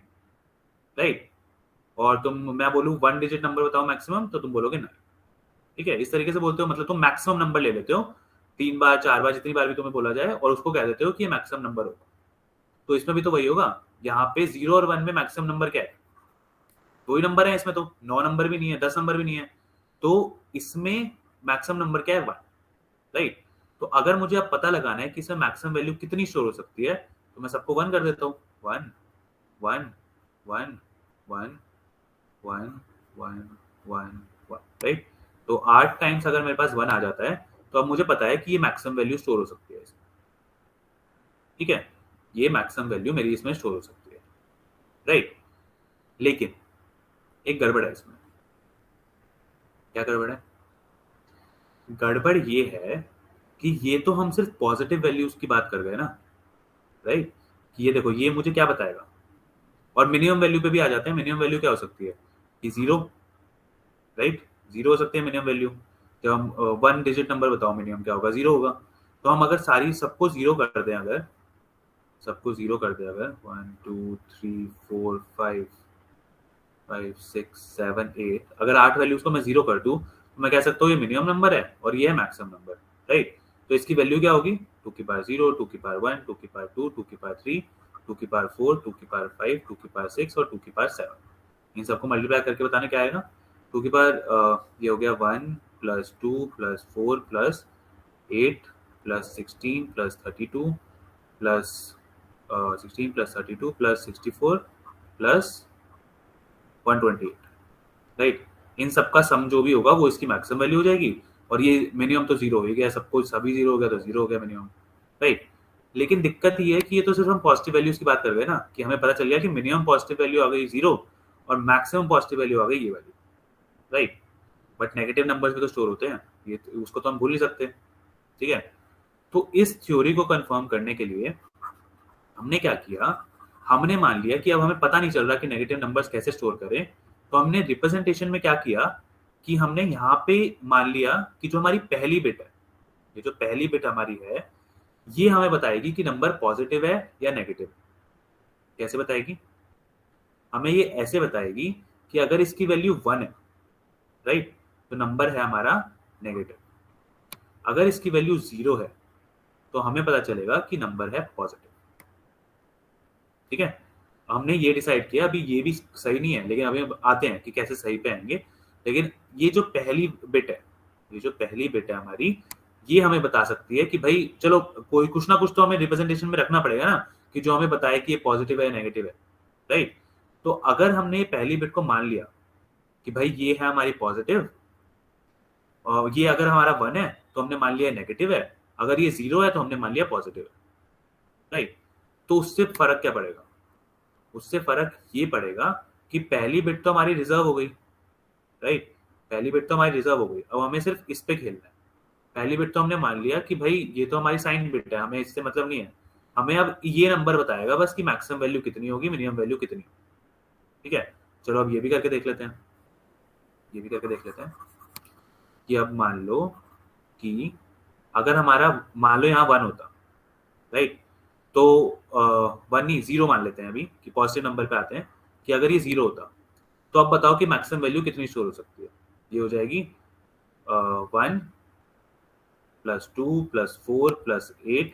राइट और मैं बोलूँ 1 डिजिट नंबर बताओ मैक्सिमम तो तुम बोलोगे 9 ठीक है इस तरीके से बोलते हो मतलब तुम मैक्सिमम नंबर ले लेते हो 3 बार 4 बार जितनी बार भी तुम्हें बोला जाए और उसको कह देते हो कि ये मैक्सिमम नंबर होगा तो इसमें भी तो वही होगा यहाँ पे 0 और 1 में मैक्सिमम नंबर क्या है 2 ही नंबर है इसमें तो 9 नंबर भी नहीं है 10 नंबर भी नहीं है तो इसमें मैक्सिमम नंबर क्या है 1 राइट तो अगर मुझे अब पता लगाना है कि इसमें मैक्सिमम वैल्यू कितनी स्टोर हो सकती है तो मैं सबको 1 कर देता हूँ 1 1 1 1 1 1 1 1 राइट तो 8 टाइम्स अगर मेरे पास 1 आ जाता है तो अब मुझे पता है कि ये मैक्सिमम वैल्यू स्टोर हो सकती है इसमें ठीक है ये मैक्सिमम वैल्यू मेरी इसमें स्टोर हो सकती है राइट लेकिन एक गड़बड़ है इसमें क्या गड़बड़ है गड़बड़ ये है कि ये तो हम सिर्फ पॉजिटिव वैल्यूज की बात कर रहे हैं ना राइट कि ये देखो ये मुझे क्या बताएगा और मिनिमम वैल्यू पे भी आ जाते हैं मिनिमम वैल्यू क्या हो सकती है कि 0 राइट 0 हो सकती है मिनिमम वैल्यू जब हम 1 डिजिट नंबर बताओ मिनिमम क्या होगा 0 होगा तो हम अगर सारी सबको 0 कर दें अगर सबको 0 कर दे अगर 1 2 3 4 5 5 6 7 8 अगर 8 वैल्यूज को मैं 0 कर दूं तो मैं कह सकता हूँ ये मिनिमम नंबर है और ये है मैक्सिमम नंबर राइट तो इसकी वैल्यू क्या होगी 2 की पावर 0 2 की पावर 1 2 की पावर 2 2 की पावर 3 2 की पावर 4, 2 की पावर 5, 2 की पावर 6 और 2 की पावर 7। इन सबको मल्टीप्लाई करके बताना क्या आएगा। 2 की पावर ये हो गया 1 plus 2 plus 4 plus 8 plus 16 plus 32 plus 16 plus 32 plus 64 plus 128, right. इन सबका सम जो भी होगा वो इसकी मैक्सिमम वैल्यू हो जाएगी, और ये मिनिमम तो जीरो हो गया, सबको सभी जीरो हो गया तो जीरो हो गया मिनिमम, राइट। लेकिन दिक्कत ये है कि ये तो सिर्फ हम पॉजिटिव वैल्यूज की बात कर रहे हैं ना, कि हमें पता चल गया कि मिनिमम पॉजिटिव वैल्यू आ गई जीरो और मैक्सिमम पॉजिटिव वैल्यू आ गई ये value, right. But negative numbers भी तो स्टोर होते हैं, ये तो, उसको तो हम भूल नहीं सकते, ठीक है। तो इस थ्योरी को कंफर्म करने के लिए हमने क्या किया, हमने मान लिया कि अब हमें पता नहीं चल रहा कि नेगेटिव नंबर्स कैसे स्टोर करें, तो हमने रिप्रेजेंटेशन में क्या किया कि हमने यहाँ पे मान लिया कि जो हमारी पहली बिट है, ये जो पहली बिट हमारी है, ये हमें बताएगी कि नंबर पॉजिटिव है या नेगेटिव। कैसे बताएगी? हमें ये ऐसे बताएगी कि अगर इसकी वैल्यू 1 है, राइट, तो नंबर है हमारा नेगेटिव। अगर इसकी वैल्यू 0 है तो हमें पता चलेगा कि नंबर है पॉजिटिव, ठीक है। हमने ये डिसाइड किया, अभी ये भी सही नहीं है, लेकिन अभी आते हैं कि कैसे सही पे आएंगे। लेकिन ये जो पहली बिट है, ये जो पहली बिट है हमारी, ये हमें बता सकती है कि भाई चलो कोई कुछ ना कुछ तो हमें रिप्रेजेंटेशन में रखना पड़ेगा ना, कि जो हमें बताए कि ये पॉजिटिव है या नेगेटिव है, राइट। तो अगर हमने पहली बिट को मान लिया कि भाई ये है हमारी पॉजिटिव, और ये अगर हमारा 1 है तो हमने मान लिया नेगेटिव है, अगर ये 0 है तो हमने मान लिया पॉजिटिव है, राइट। तो उससे फर्क क्या पड़ेगा? उससे फर्क ये पड़ेगा कि पहली बिट तो हमारी रिजर्व हो गई, राइट। पहली बिट तो हमारी रिजर्व हो गई, अब हमें सिर्फ इस पे खेलना है। पहली बिट तो हमने मान लिया कि भाई ये तो हमारी साइन बिट है, हमें इससे मतलब नहीं है, हमें अब ये नंबर बताएगा बस कि मैक्सिमम वैल्यू कितनी होगी, मिनिमम वैल्यू कितनी होगी, ठीक है। चलो अब ये भी करके देख लेते हैं, ये भी करके देख लेते हैं कि अब मान लो कि अगर हमारा मान लो यहाँ 1 होता, राइट, तो 1 नहीं 0 मान लेते हैं अभी कि पॉजिटिव नंबर पे आते हैं, कि अगर ये 0 होता तो अब बताओ कि मैक्सिमम वैल्यू कितनी स्टोर हो सकती है। ये हो जाएगी 1 plus 2 plus 4 plus 8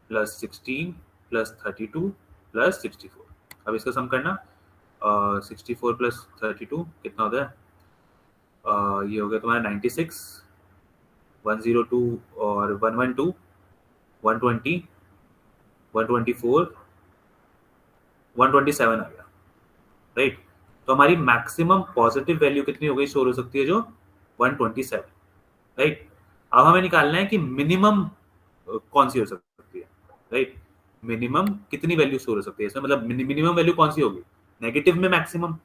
plus 16 plus 32 plus 64। अब इसका सम करना, 64 प्लस 32 कितना होता है, ये हो गया तुम्हारा 96, 102 और 112, 120, 124, 127 आ गया, राइट। तो हमारी मैक्सिमम पॉजिटिव वैल्यू कितनी हो गई, स्टोर हो सकती है जो 127, राइट। अब हमें निकालना है कि मिनिमम कौन सी हो सकती है, राइट। मिनिमम कितनी वैल्यू स्टोर हो सकती है इसमें, मतलब मिनिमम वैल्यू कौन सी होगी, नेगेटिव में मैक्सिमम,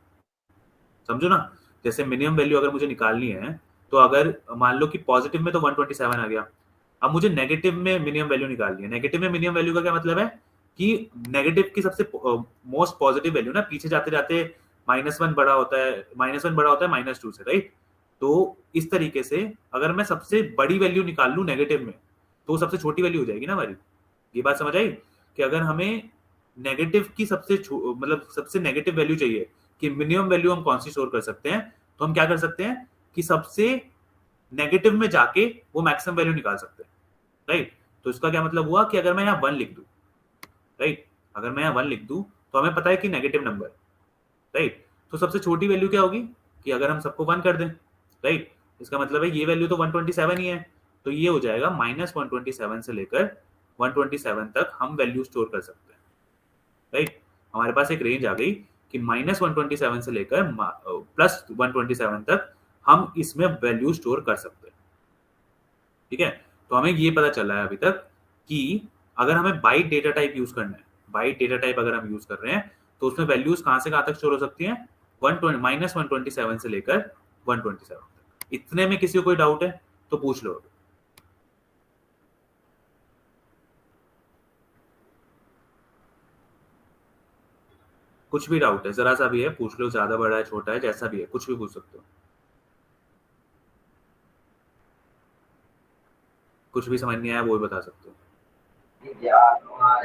समझो ना। जैसे मिनिमम वैल्यू अगर मुझे निकालनी है, तो अगर मान लो कि पॉजिटिव में तो 127 आ गया, अब मुझे नेगेटिव में मिनिमम वैल्यू निकालनी है। नेगेटिव में मिनिमम वैल्यू का क्या मतलब है कि नेगेटिव की सबसे मोस्ट पॉजिटिव वैल्यू ना, पीछे जाते जाते -1 बड़ा होता है, -1 बड़ा होता है -2 से, राइट। तो इस तरीके से अगर मैं सबसे बड़ी वैल्यू निकाल लूं नेगेटिव में, तो सबसे छोटी वैल्यू हो जाएगी ना हमारी। ये बात समझ आई कि अगर हमें नेगेटिव की मतलब सबसे नेगेटिव वैल्यू चाहिए कि मिनिमम वैल्यू हम कौन सी स्टोर कर सकते हैं, तो हम क्या कर सकते हैं कि सबसे नेगेटिव में जाके वो मैक्सिमम वैल्यू निकाल सकते हैं, राइट। तो इसका क्या मतलब हुआ कि अगर मैं यहाँ 1 लिख दूं, राइट, अगर मैं यहाँ 1 लिख दूं तो हमें पता है कि नेगेटिव नंबर, राइट। तो सबसे छोटी वैल्यू क्या होगी कि अगर हम सबको 1 कर दें, राइट। इसका मतलब है ये वैल्यू तो 127 ही है, तो ये हो जाएगा -127 से लेकर 127 तक हम वैल्यू स्टोर कर सकते हैं, राइट। हमारे पास एक रेंज आ गई कि -127 से लेकर +127 तक हम इसमें वैल्यू स्टोर कर सकते हैं, ठीक है। तो हमें ये पता चला है अभी तक कि अगर हमें बाइट डेटा टाइप यूज करना है, बाइट डेटा टाइप अगर हम यूज कर रहे हैं, तो उसमें वैल्यूज कहां से कहां तक स्टोर हो सकती हैं, -127 से लेकर 127 तक। इतने में किसी को कोई डाउट है तो पूछ लो। कुछ भी डाउट है, जरा सा भी है पूछ लो, ज्यादा बड़ा है छोटा है जैसा भी है, कुछ भी पूछ सकते हो, कुछ भी समझ नहीं आया वो भी बता सकते हो।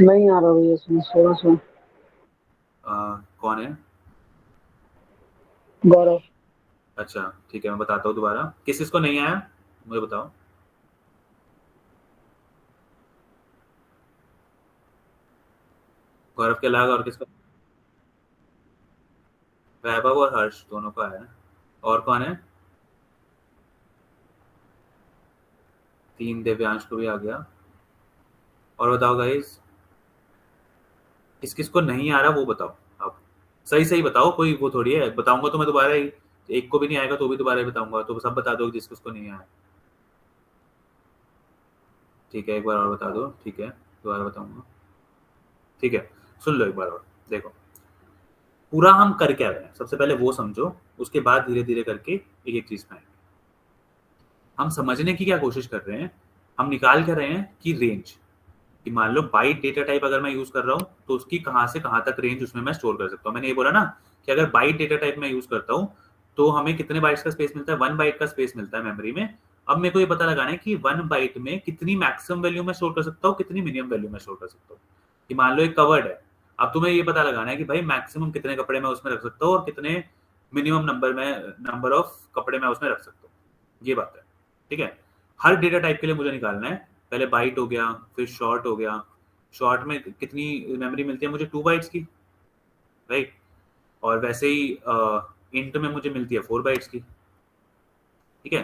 नहीं आ रहा भैया इसमें, थोड़ा सा। कौन है? गौरव। अच्छा ठीक है, मैं बताता हूँ दोबारा, किस किस को नहीं आया मुझे बताओ। गौरव के अलावा और किसका? वैभव और हर्ष दोनों का है। और कौन है? 3 दिव्यांश को भी आ गया। और बताओ गाइस, किसको नहीं आ रहा वो बताओ। आप सही सही बताओ, कोई वो थोड़ी है, बताऊंगा तो मैं दोबारा ही, एक को भी नहीं आएगा तो भी दोबारा ही बताऊंगा, तो सब बता दो जिसको नहीं आया। ठीक है, एक बार और बता दो। ठीक है, दोबारा बताऊंगा। ठीक है, सुन लो एक बार और। देखो, पूरा हम कर क्या रहे हैं, सबसे पहले वो समझो, उसके बाद धीरे धीरे करके एक एक चीज में आएंगे। हम समझने की क्या कोशिश कर रहे हैं, हम निकाल कर रहे हैं कि रेंज, कि मान लो बाइट डेटा टाइप अगर मैं यूज कर रहा हूँ तो उसकी कहाँ से कहाँ तक रेंज उसमें मैं स्टोर कर सकता हूँ। मैंने ये बोला ना कि अगर बाइट डेटा टाइप में यूज करता हूँ तो हमें कितने बाइट्स का स्पेस मिलता है, 1 बाइट का स्पेस मिलता है मेमोरी में। अब मेरे को ये पता लगाना है कि 1 बाइट में कितनी मैक्सिमम वैल्यू में स्टोर कर सकता हूँ, कितनी मिनिमम वैल्यू में स्टोर कर सकता हूँ। कि मान लो एक कवर्ड है, अब तुम्हें ये पता लगाना है कि भाई मैक्सिमम कितने कपड़े मैं उसमें रख सकता हूँ और कितने मिनिमम नंबर ऑफ कपड़े मैं उसमें रख सकता हूँ। ये बात है, ठीक है। हर डेटा टाइप के लिए मुझे निकालना है, पहले बाइट हो गया, फिर शॉर्ट हो गया। शॉर्ट में कितनी मेमोरी मिलती है मुझे, 2 बाइट्स की, राइट। और वैसे ही इंट में मुझे मिलती है 4 बाइट्स की, ठीक है।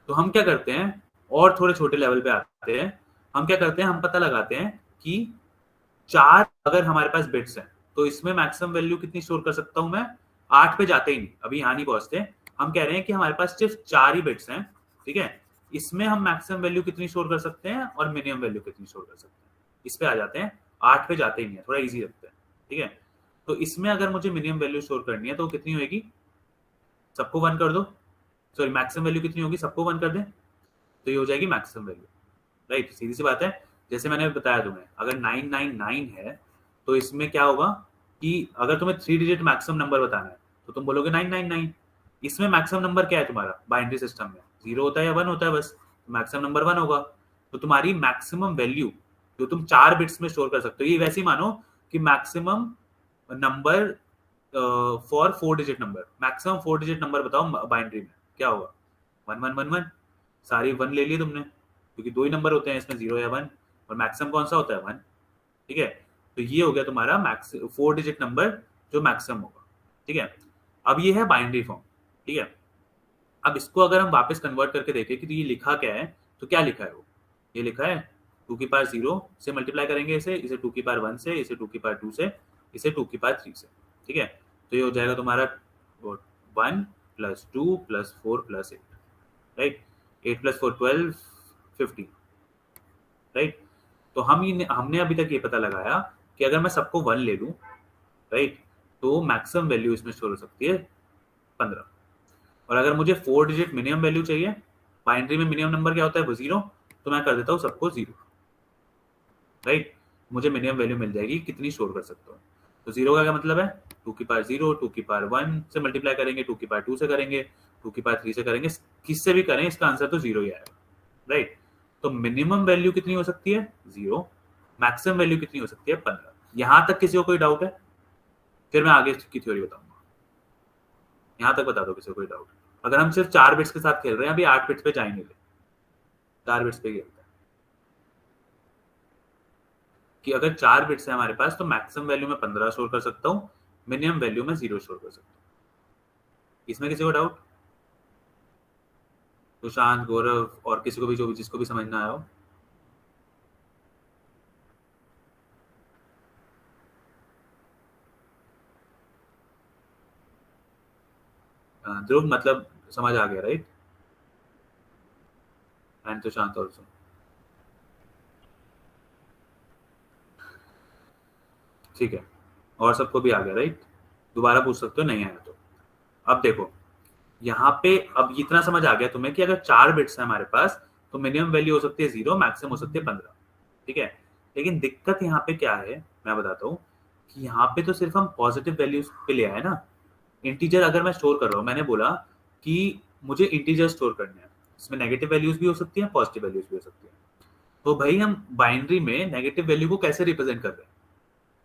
तो हम क्या करते हैं, और थोड़े छोटे लेवल पे आते हैं, हम क्या करते हैं, हम पता लगाते हैं कि 4 अगर हमारे पास बिट्स हैं तो इसमें मैक्सिमम वैल्यू कितनी स्टोर कर सकता हूं मैं। 8 पे जाते ही नहीं, अभी यहां नहीं पहुंचते। हम कह रहे हैं कि हमारे पास सिर्फ 4 ही बिट्स हैं, ठीक है। इसमें हम मैक्सिमम वैल्यू कितनी स्टोर कर सकते हैं और मिनिमम वैल्यू कितनी स्टोर कर सकते हैं, इस पे आ जाते हैं। 8 पे जाते ही नहीं है, थोड़ा इजी रखते हैं, ठीक है। तो इसमें अगर मुझे मिनिमम वैल्यू स्टोर करनी है तो कितनी होगी, सबको 1 कर दो, सॉरी मैक्सिमम वैल्यू कितनी होगी, सबको 1 कर दें, तो ये हो जाएगी मैक्सिमम वैल्यू, राइट। सीधी सी बात है। जैसे मैंने बताया तुम्हें, अगर 999 है तो इसमें क्या होगा कि अगर तुम्हें 3 डिजिट मैक्सिमम नंबर बताना है तो तुम बोलोगे 999। इसमें मैक्सिमम नंबर क्या है तुम्हारा बाइनरी सिस्टम में, 0 होता है या 1 होता है, बस मैक्सिमम नंबर 1 होगा। तो तुम्हारी मैक्सिमम वैल्यू जो तुम 4 बिट्स में स्टोर कर सकते हो, ये वैसे ही मानो कि maximum number for 4 digit number, maximum 4 digit number बताओ बाइनरी में क्या होगा, 1111। सारी 1 ले लिए तुमने, क्योंकि 2 ही नंबर होते हैं इसमें, 0 या 1, और मैक्सिमम कौन सा होता है, 1, ठीक है। तो ये हो गया तुम्हारा 4 डिजिट नंबर जो मैक्सिमम होगा, ठीक है। अब ये है बाइनरी फॉर्म, ठीक है। अब इसको अगर हम वापस कन्वर्ट करके देखें कि तो ये लिखा क्या है, तो क्या लिखा है वो, ये लिखा है 2 की पावर 0 से मल्टीप्लाई करेंगे इसे 2 की पावर 1 से, इसे 2 की पावर 2 से, इसे 2 की पावर 3 से, ठीक है। तो ये हो जाएगा तुम्हारा 1 plus 2 plus 4 plus 8, right. 8 plus 4 12, 15, right. तो हमने अभी तक ये पता लगाया कि अगर मैं सबको 1 ले लूं, राइट, तो मैक्सिमम वैल्यू इसमें स्टोर हो सकती है 15। और अगर मुझे 4 डिजिट मिनिमम वैल्यू चाहिए, बाइनरी में मिनिमम नंबर क्या होता है, वो 0, तो मैं कर देता हूँ सबको 0, राइट। मुझे मिनिमम वैल्यू मिल जाएगी कितनी स्टोर कर सकता हूँ। तो 0 का क्या मतलब है, 2 की पावर 0, 2 की पावर 1 से मल्टीप्लाई करेंगे, 2 की पावर 2 से करेंगे, 2 की पावर 3 से करेंगे, किससे भी करें इसका आंसर तो 0 ही आएगा, राइट। तो मिनिमम वैल्यू कितनी हो सकती है, 0। मैक्सिमम वैल्यू कितनी हो सकती है, 15। यहां तक किसी को कोई डाउट है, फिर मैं आगे की थ्योरी बताऊंगा। यहां तक बता दो किसी को कोई डाउट। अगर हम सिर्फ 4 बिट्स के साथ खेल रहे हैं, अभी 8 बिट्स पे जाएंगे, 4 बिट्स पे खेलते हैं, कि अगर 4 बिट्स है हमारे पास तो मैक्सिमम वैल्यू में 15 स्टोर कर सकता हूँ, मिनिमम वैल्यू में 0 स्टोर कर सकता हूँ। इसमें किसी को डाउट? सुशांत, गौरव, और किसी को भी, जो भी जिसको भी समझना आया हो। ध्रुव, मतलब समझ आ गया, राइट। And Sushant also. ठीक है, और सबको भी आ गया, राइट। दोबारा पूछ सकते हो नहीं आया तो। अब देखो यहाँ पे, अब इतना समझ आ गया तुम्हें कि अगर 4 बिट्स है हमारे पास तो मिनिमम वैल्यू हो सकती है 0, मैक्सिमम हो सकती है 15, ठीक है। लेकिन दिक्कत यहाँ पे क्या है, मैं बताता हूँ कि यहाँ पे तो सिर्फ हम पॉजिटिव वैल्यूज पे ले आए ना। इंटीजर अगर मैं स्टोर कर रहा हूँ, मैंने बोला कि मुझे इंटीजर स्टोर करने हैं, इसमें नेगेटिव वैल्यूज भी हो सकती है, पॉजिटिव वैल्यूज भी हो सकती है। तो भाई हम बाइनरी में नेगेटिव वैल्यू को कैसे रिप्रेजेंट कर रहे हैं,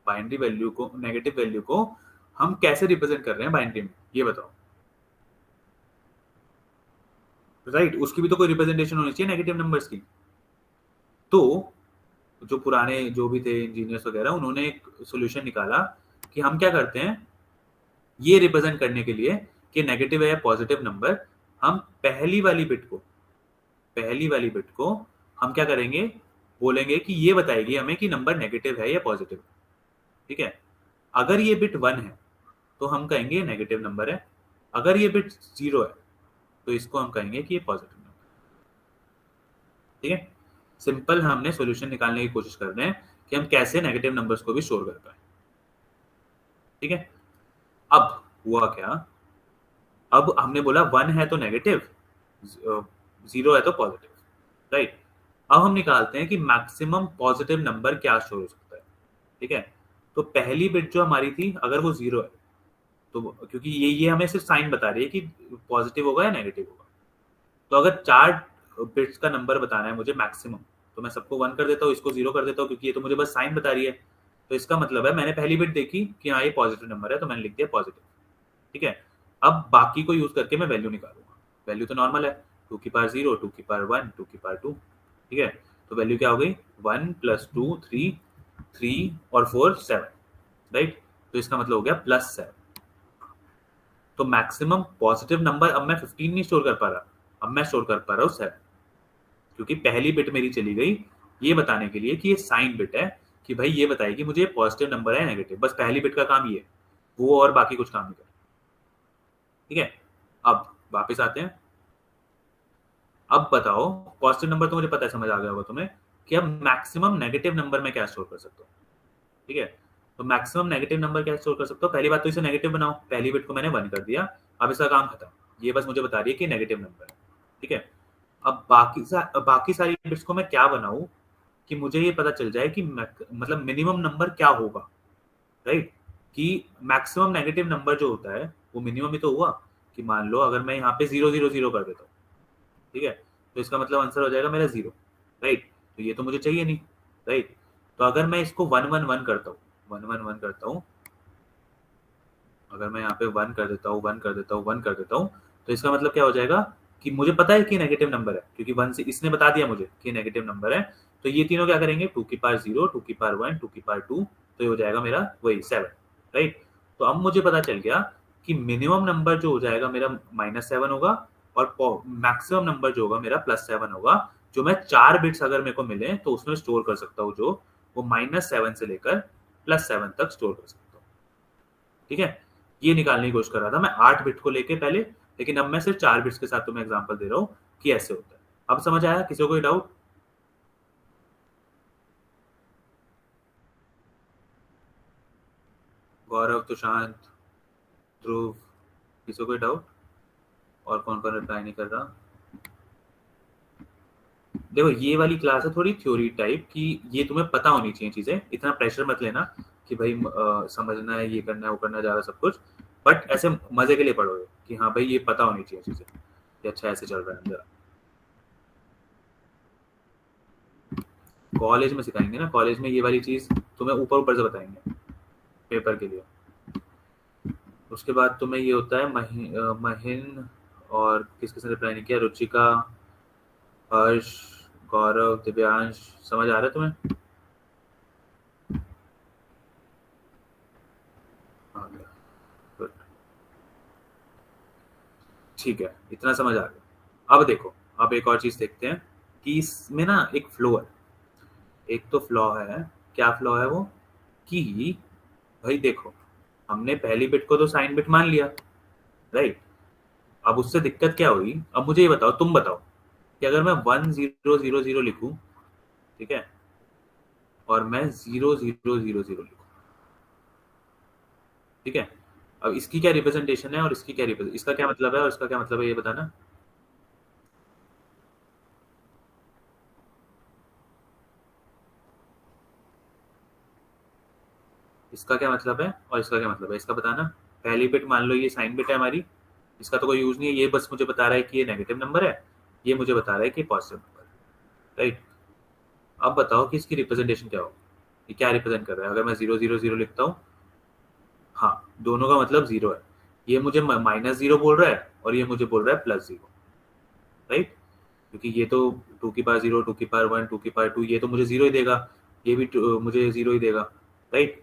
बाइनरी वैल्यू को, नेगेटिव वैल्यू को हम कैसे रिप्रेजेंट कर रहे हैं बाइनरी में, ये बताओ, राइट। उसकी भी तो कोई रिप्रेजेंटेशन होनी चाहिए नेगेटिव नंबर्स की। तो जो पुराने जो भी थे इंजीनियर्स वगैरह, उन्होंने एक सोल्यूशन निकाला कि हम क्या करते हैं, ये रिप्रेजेंट करने के लिए कि नेगेटिव है या पॉजिटिव नंबर, हम पहली वाली बिट को हम क्या करेंगे, बोलेंगे कि ये बताएगी हमें कि नंबर नेगेटिव है या पॉजिटिव। ठीक है, अगर ये बिट 1 है तो हम कहेंगे नेगेटिव नंबर है, अगर ये बिट 0 है तो इसको हम कहेंगे कि ये पॉजिटिव नंबर। ठीक है, सिंपल हमने सॉल्यूशन निकालने की कोशिश कर रहे हैं कि हम कैसे नेगेटिव नंबर्स को भी स्टोर कर पाए। ठीक है, अब हुआ क्या, अब हमने बोला 1 है तो नेगेटिव, 0 है तो पॉजिटिव, राइट। अब हम निकालते हैं कि मैक्सिमम पॉजिटिव नंबर क्या स्टोर हो सकता है। ठीक है, तो पहली बिट जो हमारी थी अगर वो 0 है तो, क्योंकि ये हमें सिर्फ साइन बता रही है कि पॉजिटिव होगा या नेगेटिव होगा, तो अगर 4 बिट्स का नंबर बताना है मुझे मैक्सिमम, तो मैं सबको 1 कर देता हूँ, इसको 0 कर देता हूँ, क्योंकि ये तो मुझे बस साइन बता रही है। तो इसका मतलब है मैंने पहली बिट देखी कि हाँ ये पॉजिटिव नंबर है, तो मैंने लिख दिया पॉजिटिव। ठीक है, अब बाकी को यूज करके मैं वैल्यू निकालूंगा। वैल्यू तो नॉर्मल है, 2 की पावर 0, 2 की पावर 1, 2 की पावर 2। ठीक है, तो वैल्यू क्या हो गई, 1 + 2 3, 3 और 4 7, राइट। तो इसका मतलब हो गया +7। तो मैक्सिमम पॉजिटिव नंबर अब मैं 15 नहीं स्टोर कर पा रहा, अब मैं स्टोर कर पा रहा हूँ 7, क्योंकि पहली बिट मेरी चली गई ये बताने के लिए कि ये साइन बिट है कि भाई ये बताएगी मुझे पॉजिटिव नंबर है नेगेटिव, बस पहली बिट का काम ये है, वो और बाकी कुछ काम नहीं कर। ठीक है, अब वापस आते हैं। अब बताओ, पॉजिटिव नंबर तो मुझे पता है, समझ आ गया होगा तुम्हें कि अब मैक्सिमम नेगेटिव नंबर मैं क्या स्टोर कर सकता हूँ। ठीक है, तो मैक्सिमम नेगेटिव नंबर क्या स्टोर कर सकता हूँ, पहली बात तो इसे नेगेटिव बनाओ, पहली बिट को मैंने 1 कर दिया, अब इसका काम खत्म, ये बस मुझे बता रही है कि नेगेटिव नंबर है। ठीक है, अब बाकी सारी बिट्स को मैं क्या बनाऊं कि मुझे ये पता चल जाए कि मतलब मिनिमम नंबर क्या होगा, राइट। कि मैक्सिमम नेगेटिव नंबर जो होता है वो मिनिमम ही तो हुआ, कि मान लो अगर मैं यहाँ पे 0 0 0 कर देता हूँ, ठीक है, तो इसका मतलब आंसर हो जाएगा मेरा 0, राइट। तो ये तो मुझे चाहिए नहीं, राइट। तो अगर मैं इसको 1 1 1 करता हूँ, 1 1 1 करता हूँ, अगर मैं यहाँ पे 1 कर देता हूँ, 1 कर देता हूँ, 1 कर देता हूँ, तो इसका मतलब क्या हो जाएगा कि मुझे पता है कि नेगेटिव नंबर है, क्योंकि 1 से इसने बता दिया मुझे कि नेगेटिव नंबर है। तो ये तीनों क्या करेंगे, 2 की पावर 0, 2 की पावर 1, 2 की पावर 2, तो ये हो जाएगा मेरा वही 7, राइट। तो अब मुझे पता चल गया कि मिनिमम नंबर जो हो जाएगा मेरा -7 होगा, और मैक्सिमम नंबर जो होगा मेरा +7 होगा, जो मैं 4 बिट्स अगर मेरे को मिले तो उसमें स्टोर कर सकता हूँ, जो वो -7 से लेकर +7 तक स्टोर कर सकता हूँ। ठीक है, ये निकालने की कोशिश कर रहा था मैं 8 बिट को लेके पहले, लेकिन अब मैं सिर्फ 4 बिट्स के साथ तुम्हें एग्जांपल दे रहा हूँ कि ऐसे होता है। अब समझ आया, किसी को कोई डाउट? गौरव, तुशांत, ध्रुव, किसी को कोई डाउट? और कौन कौन रिप्लाई नहीं कर रहा? देखो ये वाली क्लास है थोड़ी थ्योरी टाइप की, ये तुम्हें पता होनी चाहिए चीजें, इतना प्रेशर मत लेना कि भाई समझना है, ये करना है, वो करना है, ज्यादा सब कुछ, बट ऐसे मजे के लिए पढ़ोगे कि हाँ भाई ये पता होनी चाहिए चीजें कि अच्छा ऐसे चल रहा है अंदर। कॉलेज में सिखाएंगे ना, कॉलेज में ये वाली चीज तुम्हें ऊपर ऊपर से बताएंगे पेपर के लिए। उसके बाद तुम्हें ये होता है महिन, और किसने रिप्लाई नहीं किया, रुचिका, हर्ष, गौरव, दिव्यांश, समझ आ रहा है तुम्हें? ठीक है, इतना समझ आ गया। अब देखो, अब एक और चीज देखते हैं कि इसमें ना एक फ्लो है, एक तो फ्लॉ है, क्या फ्लॉ है वो, कि भाई देखो हमने पहली बिट को तो साइन बिट मान लिया, राइट। अब उससे दिक्कत क्या हुई, अब मुझे ये बताओ, तुम बताओ कि अगर मैं 1 0 0 0 लिखूं, ठीक है, और मैं 0 0 0 0 लिखूं, ठीक है, अब इसकी क्या रिप्रेजेंटेशन है और इसकी क्या इसका क्या मतलब है और इसका क्या मतलब है, ये बताना। इसका क्या मतलब है और इसका क्या मतलब है, इसका बताना। पहली बिट मान लो ये साइन बिट है हमारी, इसका तो कोई यूज नहीं है, ये बस मुझे बता रहा है कि ये नेगेटिव नंबर है, ये मुझे बता रहा है कि पॉजिटिव नंबर है, राइट। अब बताओ कि इसकी रिप्रेजेंटेशन क्या होगी, ये क्या रिप्रेजेंट कर रहा है। अगर मैं 0 0 0 लिखता हूँ, हाँ दोनों का मतलब 0 है, ये मुझे -0 बोल रहा है और ये मुझे बोल रहा है +0, राइट। क्योंकि ये तो 2 की पावर 0, 2 की पावर 1, 2 की पावर 2, ये तो मुझे 0 ही देगा, ये भी मुझे 0 ही देगा, राइट।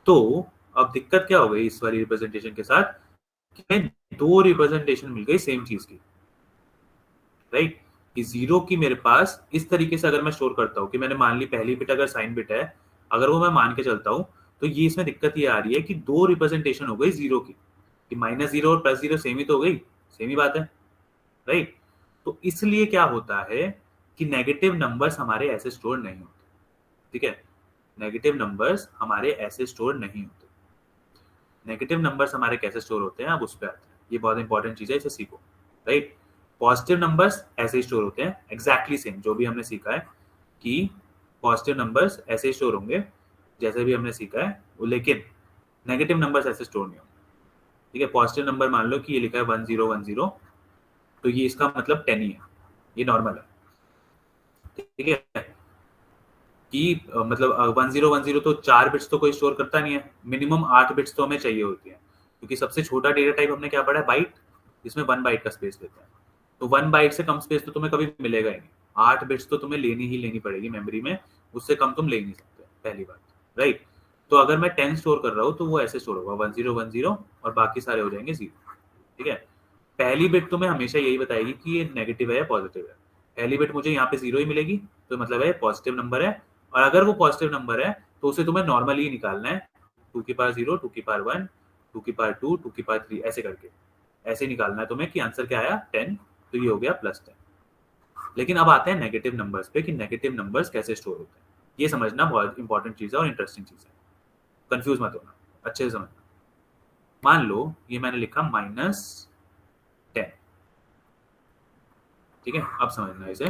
तो अब दिक्कत क्या हो गई इस वाली रिप्रेजेंटेशन के साथ कि हमें 2 रिप्रेजेंटेशन मिल गई सेम चीज की, राइट। कि 0 की मेरे पास इस तरीके से अगर मैं स्टोर करता हूँ कि मैंने मान ली पहली बिट अगर साइन बिट है, अगर वो मैं मान के चलता हूँ, तो ये इसमें दिक्कत ये आ रही है कि 2 रिप्रेजेंटेशन हो गई 0 की, कि -0 और +0 सेम ही तो हो गई, सेम ही बात है, राइट। तो इसलिए क्या होता है कि नेगेटिव नंबर्स हमारे ऐसे स्टोर नहीं होते, ठीक है। नेगेटिव नंबर्स हमारे ऐसे स्टोर नहीं होते। नेगेटिव नंबर्स हमारे कैसे स्टोर होते हैं, अब उस पर आते हैं। ये बहुत इंपॉर्टेंट चीज है, इसे सीखो, राइट। पॉजिटिव नंबर्स ऐसे ही स्टोर होते हैं, एग्जैक्टली सेम जो भी हमने सीखा है कि पॉजिटिव नंबर्स ऐसे ही स्टोर होंगे जैसे भी हमने सीखा है, लेकिन नेगेटिव नंबर्स ऐसे स्टोर नहीं होंगे, ठीक है। पॉजिटिव नंबर मान लो कि ये लिखा है 1010, तो ये इसका मतलब 10 ही है, ये नॉर्मल है, ठीक है। कि मतलब 1010 तो 4 बिट्स तो कोई स्टोर करता नहीं है, मिनिमम 8 बिट्स तो हमें चाहिए होती है, क्योंकि सबसे छोटा डेटा टाइप हमने क्या पढ़ा है, बाइट, जिसमें 1 बाइट का स्पेस लेते हैं। तो 1 बाइट से कम स्पेस तो तुम्हें कभी मिलेगा ही नहीं, 8 बिट्स तो तुम्हें लेनी ही लेनी पड़ेगी मेमोरी में, उससे कम तुम ले ही नहीं सकते, पहली बात, राइट। तो अगर मैं 10 स्टोर कर रहा हूँ तो वो ऐसे स्टोर होगा 1010 और बाकी सारे हो जाएंगे 0, ठीक है। पहली बिट तुम्हें हमेशा यही बताएगी कि ये नेगेटिव है या पॉजिटिव है। पहली बिट मुझे यहाँ पे 0 ही मिलेगी, तो मतलब है पॉजिटिव नंबर है, और अगर वो पॉजिटिव नंबर है तो उसे तुम्हें नॉर्मली ही निकालना है, 2 की पावर 0, 2 की पावर 1, 2 की पावर 2, 2 की पावर 3, ऐसे करके ऐसे निकालना है तुम्हें कि आंसर क्या आया 10, तो ये हो गया +10। लेकिन अब आते हैं नेगेटिव नंबर्स पे कि नेगेटिव नंबर्स कैसे स्टोर होते हैं। ये समझना बहुत इंपॉर्टेंट चीज है और इंटरेस्टिंग चीज है, कंफ्यूज मत होना, अच्छे से समझना। मान लो ये मैंने लिखा -10, ठीक है। अब समझना इसे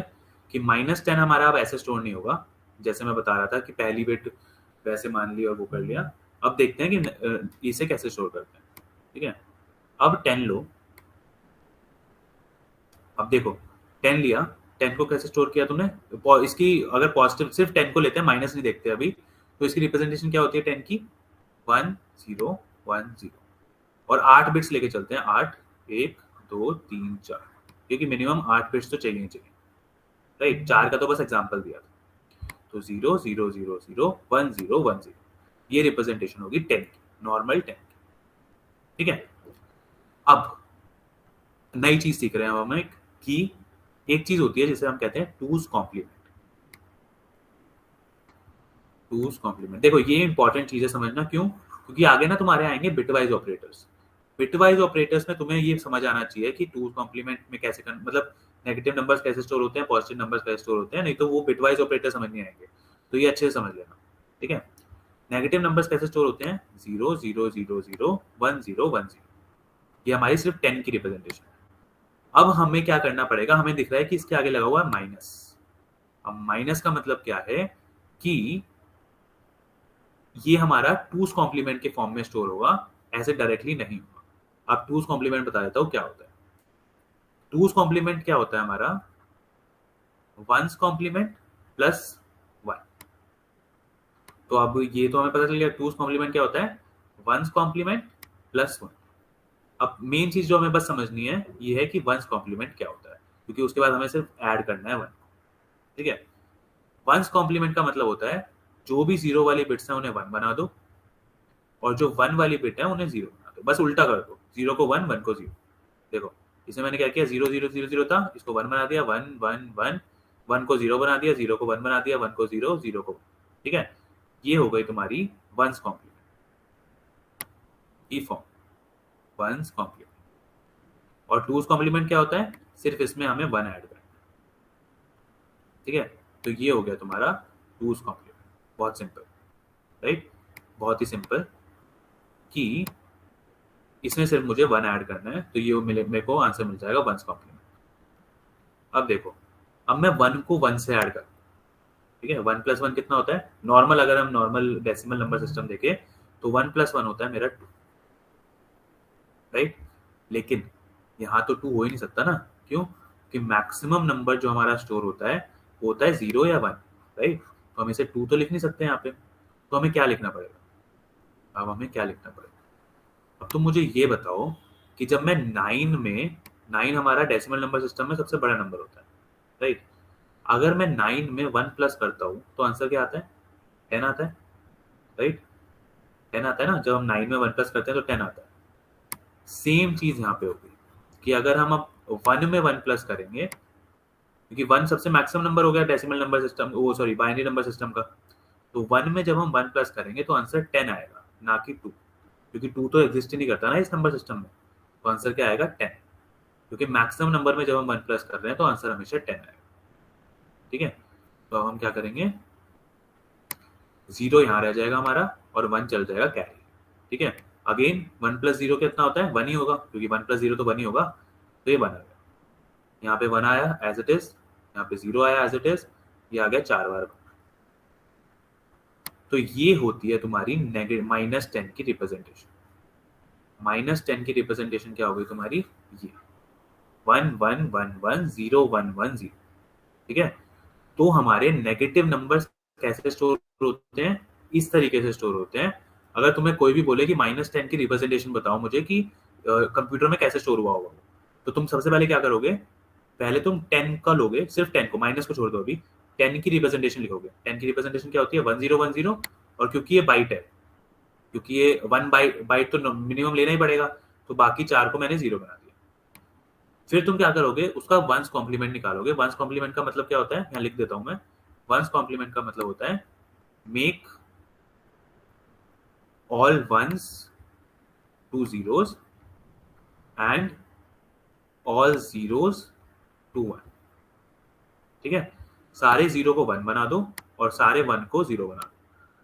कि -10 हमारा अब ऐसे स्टोर नहीं होगा, जैसे मैं बता रहा था कि पहली बिट वैसे मान ली और वो कर लिया। अब देखते हैं कि इसे कैसे स्टोर करते हैं, ठीक है। अब 10 लो, अब देखो 10 लिया, 10 को कैसे स्टोर किया तुमने, इसकी अगर पॉजिटिव सिर्फ 10 को लेते हैं, माइनस नहीं देखते अभी, तो इसकी रिप्रेजेंटेशन क्या होती है 10 की, 1010, और 8 बिट्स लेके चलते हैं, 8, 1 2 3 4, क्योंकि मिनिमम 8 बिट्स तो चाहिए ही चाहिए, राइट। 4 का तो बस एग्जांपल दिया था। तो 0 0 0 0 1 0 1 0, ये रिप्रेजेंटेशन होगी 10 की, नॉर्मल 10 की, ठीक है। अब नई चीज सीख रहे हैं हम एक, कि एक चीज होती है जिसे हम कहते हैं टूज कॉम्प्लीमेंट। टूज कॉम्प्लीमेंट, देखो ये इंपॉर्टेंट चीज है समझना, क्यों, क्योंकि आगे ना तुम्हारे आएंगे बिटवाइज ऑपरेटर्स। बिटवाइज ऑपरेटर्स में तुम्हें ये समझ आना चाहिए कि टूज कॉम्प्लीमेंट में कैसे मतलब नेगेटिव नंबर्स कैसे स्टोर होते हैं, पॉजिटिव नंबर्स कैसे स्टोर होते हैं, नहीं तो वो बिटवाइज ऑपरेटर समझ नहीं आएंगे, तो ये अच्छे से समझ लेना, ठीक है। नेगेटिव नंबर्स कैसे स्टोर होते हैं, 0 0 0 0 1 0 1 0, ये हमारी सिर्फ 10 की रिप्रेजेंटेशन है। अब हमें क्या करना पड़ेगा, हमें दिख रहा है कि इसके आगे लगा हुआ है माइनस। अब माइनस का मतलब क्या है कि ये हमारा टूज कॉम्प्लीमेंट के फॉर्म में स्टोर होगा, ऐसे डायरेक्टली नहीं होगा। अब टूज कॉम्प्लीमेंट बता देता हूँ क्या होता है। टूज कॉम्प्लीमेंट क्या होता है हमारा, वंस कॉम्प्लीमेंट प्लस 1। तो अब ये तो हमें पता चल गया टूज कॉम्प्लीमेंट क्या होता है, वंस कॉम्प्लीमेंट प्लस 1। अब मेन चीज जो हमें बस समझनी है ये है कि वंस कॉम्प्लीमेंट क्या होता है, क्योंकि उसके बाद हमें सिर्फ ऐड करना है 1, ठीक है। वंस कॉम्प्लीमेंट का मतलब होता है जो भी 0 वाली बिट्स हैं उन्हें 1 बना दो, और जो 1 वाली बिट है उन्हें 0 बना दो, बस उल्टा कर दो, 0 को 1, 1 को 0। देखो इसमें मैंने क्या किया, 0 0 0 0 था, इसको 1 बना दिया, 1 1 1, 1 को 0 बना दिया, 0 को 1 बना दिया, 1 को 0, 0 को 1, ठीक है। ये हो गई तुम्हारी वंस कॉम्प्लीमेंट की फॉर्म, वंस कॉम्प्लीमेंट। और टूज कॉम्प्लीमेंट क्या होता है, सिर्फ इसमें हमें 1 ऐड करना है, ठीक है। तो ये हो गया तुम्हारा टूज कॉम्प्लीमेंट, बहुत सिंपल, राइट, बहुत ही सिंपल, कि इसमें सिर्फ मुझे 1 ऐड करना है, तो ये मेरे को आंसर मिल जाएगा वंस कॉम्प्लीमेंट। अब देखो, अब मैं 1 को 1 से ऐड कर, ठीक है। 1 + 1 कितना होता है, नॉर्मल अगर हम नॉर्मल डेसिमल नंबर सिस्टम देखें तो 1 + 1 होता है मेरा 2, राइट। लेकिन यहाँ तो 2 हो ही नहीं सकता ना, क्यों, कि मैक्सिमम नंबर जो हमारा स्टोर होता है वो होता है 0 या 1, राइट। तो हम इसे 2 तो लिख नहीं सकते यहाँ पे, तो हमें क्या लिखना पड़ेगा, अब हमें क्या लिखना पड़ेगा। अब तुम मुझे ये बताओ कि जब मैं 9 में, 9 हमारा डेसिमल नंबर सिस्टम में सबसे बड़ा नंबर होता है, राइट। अगर मैं 9 में 1 प्लस करता हूँ तो आंसर क्या आता है, 10 आता है, राइट? 10 आता है ना, जब हम 9 में 1 प्लस करते हैं तो 10 आता है। सेम चीज यहाँ पे होगी कि अगर हम अब 1 में 1 प्लस करेंगे, क्योंकि 1 सबसे मैक्सिमम नंबर हो गया डेसिमल नंबर सिस्टम, वो सॉरी बाइनरी नंबर सिस्टम का, तो 1 में जब हम 1 प्लस करेंगे तो आंसर 10 आएगा, ना कि 2, क्योंकि 2 तो एग्जिस्ट ही नहीं करता ना इस नंबर सिस्टम में। तो आंसर क्या आएगा? 10, क्योंकि मैक्सिमम नंबर में जब हम 1 प्लस कर रहे हैं तो आंसर हमेशा 10 आएगा। ठीक है, तो अब हम क्या करेंगे, 0 यहाँ रह जाएगा हमारा और 1 चल जाएगा कैरी। ठीक है, अगेन 1 प्लस 0 कितना होता है? 1 ही होगा, क्योंकि 1 प्लस 0 तो 1 ही होगा, तो ये 1 आ गया। यहाँ पे 1 आया एज इट इज, यहाँ पे 0 आया एज इट इज, ये आ गया 4 बार। तो ये होती है तुम्हारी -10 की रिप्रेजेंटेशन। -10 की रिप्रेजेंटेशन क्या होगी तुम्हारी? ये 1 1 1 1 0 1 1 0। ठीक है, तो हमारे नेगेटिव नंबर्स कैसे स्टोर होते हैं? इस तरीके से स्टोर होते हैं। अगर तुम्हें कोई भी बोले कि -10 की रिप्रेजेंटेशन बताओ मुझे कि कंप्यूटर में कैसे स्टोर हुआ होगा, तो तुम सबसे पहले क्या करोगे? पहले तुम 10 का लोगे, सिर्फ 10 को, माइनस को छोड़ दो अभी, 10 की रिप्रेजेंटेशन लिखोगे। 10 की रिप्रेजेंटेशन क्या होती है? 1010, और क्योंकि ये बाइट है, क्योंकि ये 1 बाइट तो मिनिमम लेना ही पड़ेगा, तो बाकी 4 को मैंने 0 बना दिया। फिर तुम क्या करोगे? उसका वंस कॉम्प्लीमेंट निकालोगे। वंस कॉम्प्लीमेंट का मतलब क्या होता है? यहाँ लिख देता हूं मैं। वंस कॉम्प्लीमेंट का मतलब होता है make all ones to zeros and all zeros to 1। ठीक है, सारे 0 को 1 बना दो और सारे 1 को 0 बना दो।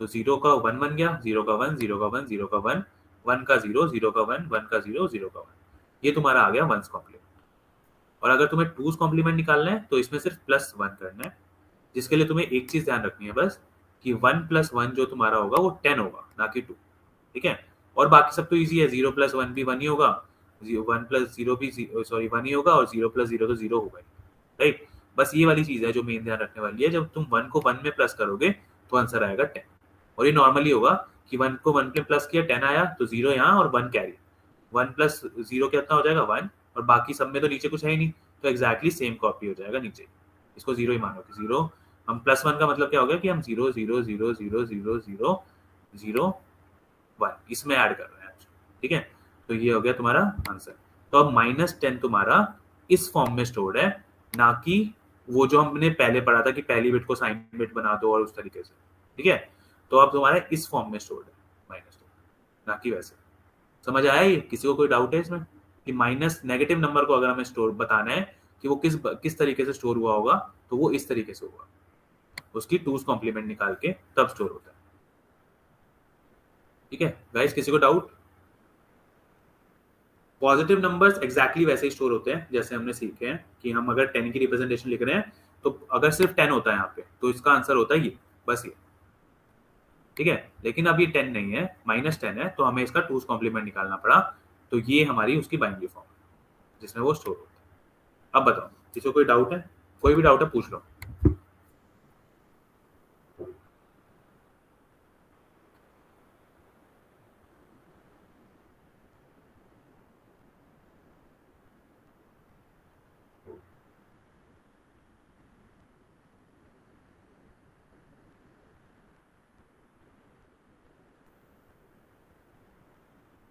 तो 0 का 1 बन गया, 0 का 1, 0 का 1, 0 का 1, 1 का 0, 0 का 1, 1 का 0, 0 का 1। ये तुम्हारा आ गया वंस कॉम्प्लीमेंट। और अगर तुम्हें टूज कॉम्प्लीमेंट निकालना है तो इसमें सिर्फ +1 करना है, जिसके लिए तुम्हें एक चीज ध्यान रखनी है बस, कि 1 + 1 जो तुम्हारा होगा वो 10 होगा, ना कि 2। ठीक है, और बाकी सब तो इजी है, 0 + 1 भी 1 ही होगा, 1 + 0 भी सॉरी 1 ही होगा, और 0 + 0 तो 0 होगा, राइट? बस ये वाली चीज है जो मेन ध्यान रखने वाली है। जब तुम 1 को 1 में प्लस करोगे तो आंसर आएगा 10। और ये नॉर्मली होगा कि 1 को 1 में प्लस किया, 10 आया, तो 0 यहाँ और 1 कैरी। 1 + 0 कितना हो जाएगा? 1, और बाकी सब में तो नीचे कुछ है ही नहीं, तो एग्जैक्टली सेम कॉपी हो जाएगा नीचे। इसको 0 ही मानो कि 0। हम +1 का मतलब क्या हो गया कि हम 0 0 0 0 0 0 0 1 इसमें ऐड कर रहे हैं। ठीक है, तो ये हो गया तुम्हारा आंसर। तो अब -10 तुम्हारा इस फॉर्म में स्टोर्ड है, ना कि वो जो हमने पहले पढ़ा था कि पहली बिट को साइन बिट बना दो और उस तरीके से। ठीक है, तो अब तुम्हारा इस फॉर्म में स्टोर्ड है -10, ना कि वैसे। समझ आया ये? किसी को कोई डाउट है इसमें कि माइनस नेगेटिव नंबर को अगर हमें स्टोर बताना है कि वो किस तरीके से स्टोर हुआ होगा, तो वो इस तरीके से हुआ, उसकी टूज कॉम्प्लीमेंट निकाल के तब स्टोर होता है। ठीक है गाइस, किसी को डाउट? पॉजिटिव नंबर्स एग्जैक्टली वैसे ही स्टोर होते हैं जैसे हमने सीखे हैं कि हम अगर 10 की रिप्रेजेंटेशन लिख रहे हैं तो अगर सिर्फ 10 होता है यहाँ पे तो इसका आंसर होता है ये, बस ये। ठीक है, लेकिन अब ये 10 नहीं है, -10 है, तो हमें इसका टूज कॉम्प्लीमेंट निकालना पड़ा, तो ये हमारी उसकी बाइनरी फॉर्म है जिसमें वो स्टोर होता है। अब बताओ, किसी को कोई डाउट है? कोई भी डाउट है पूछ लो।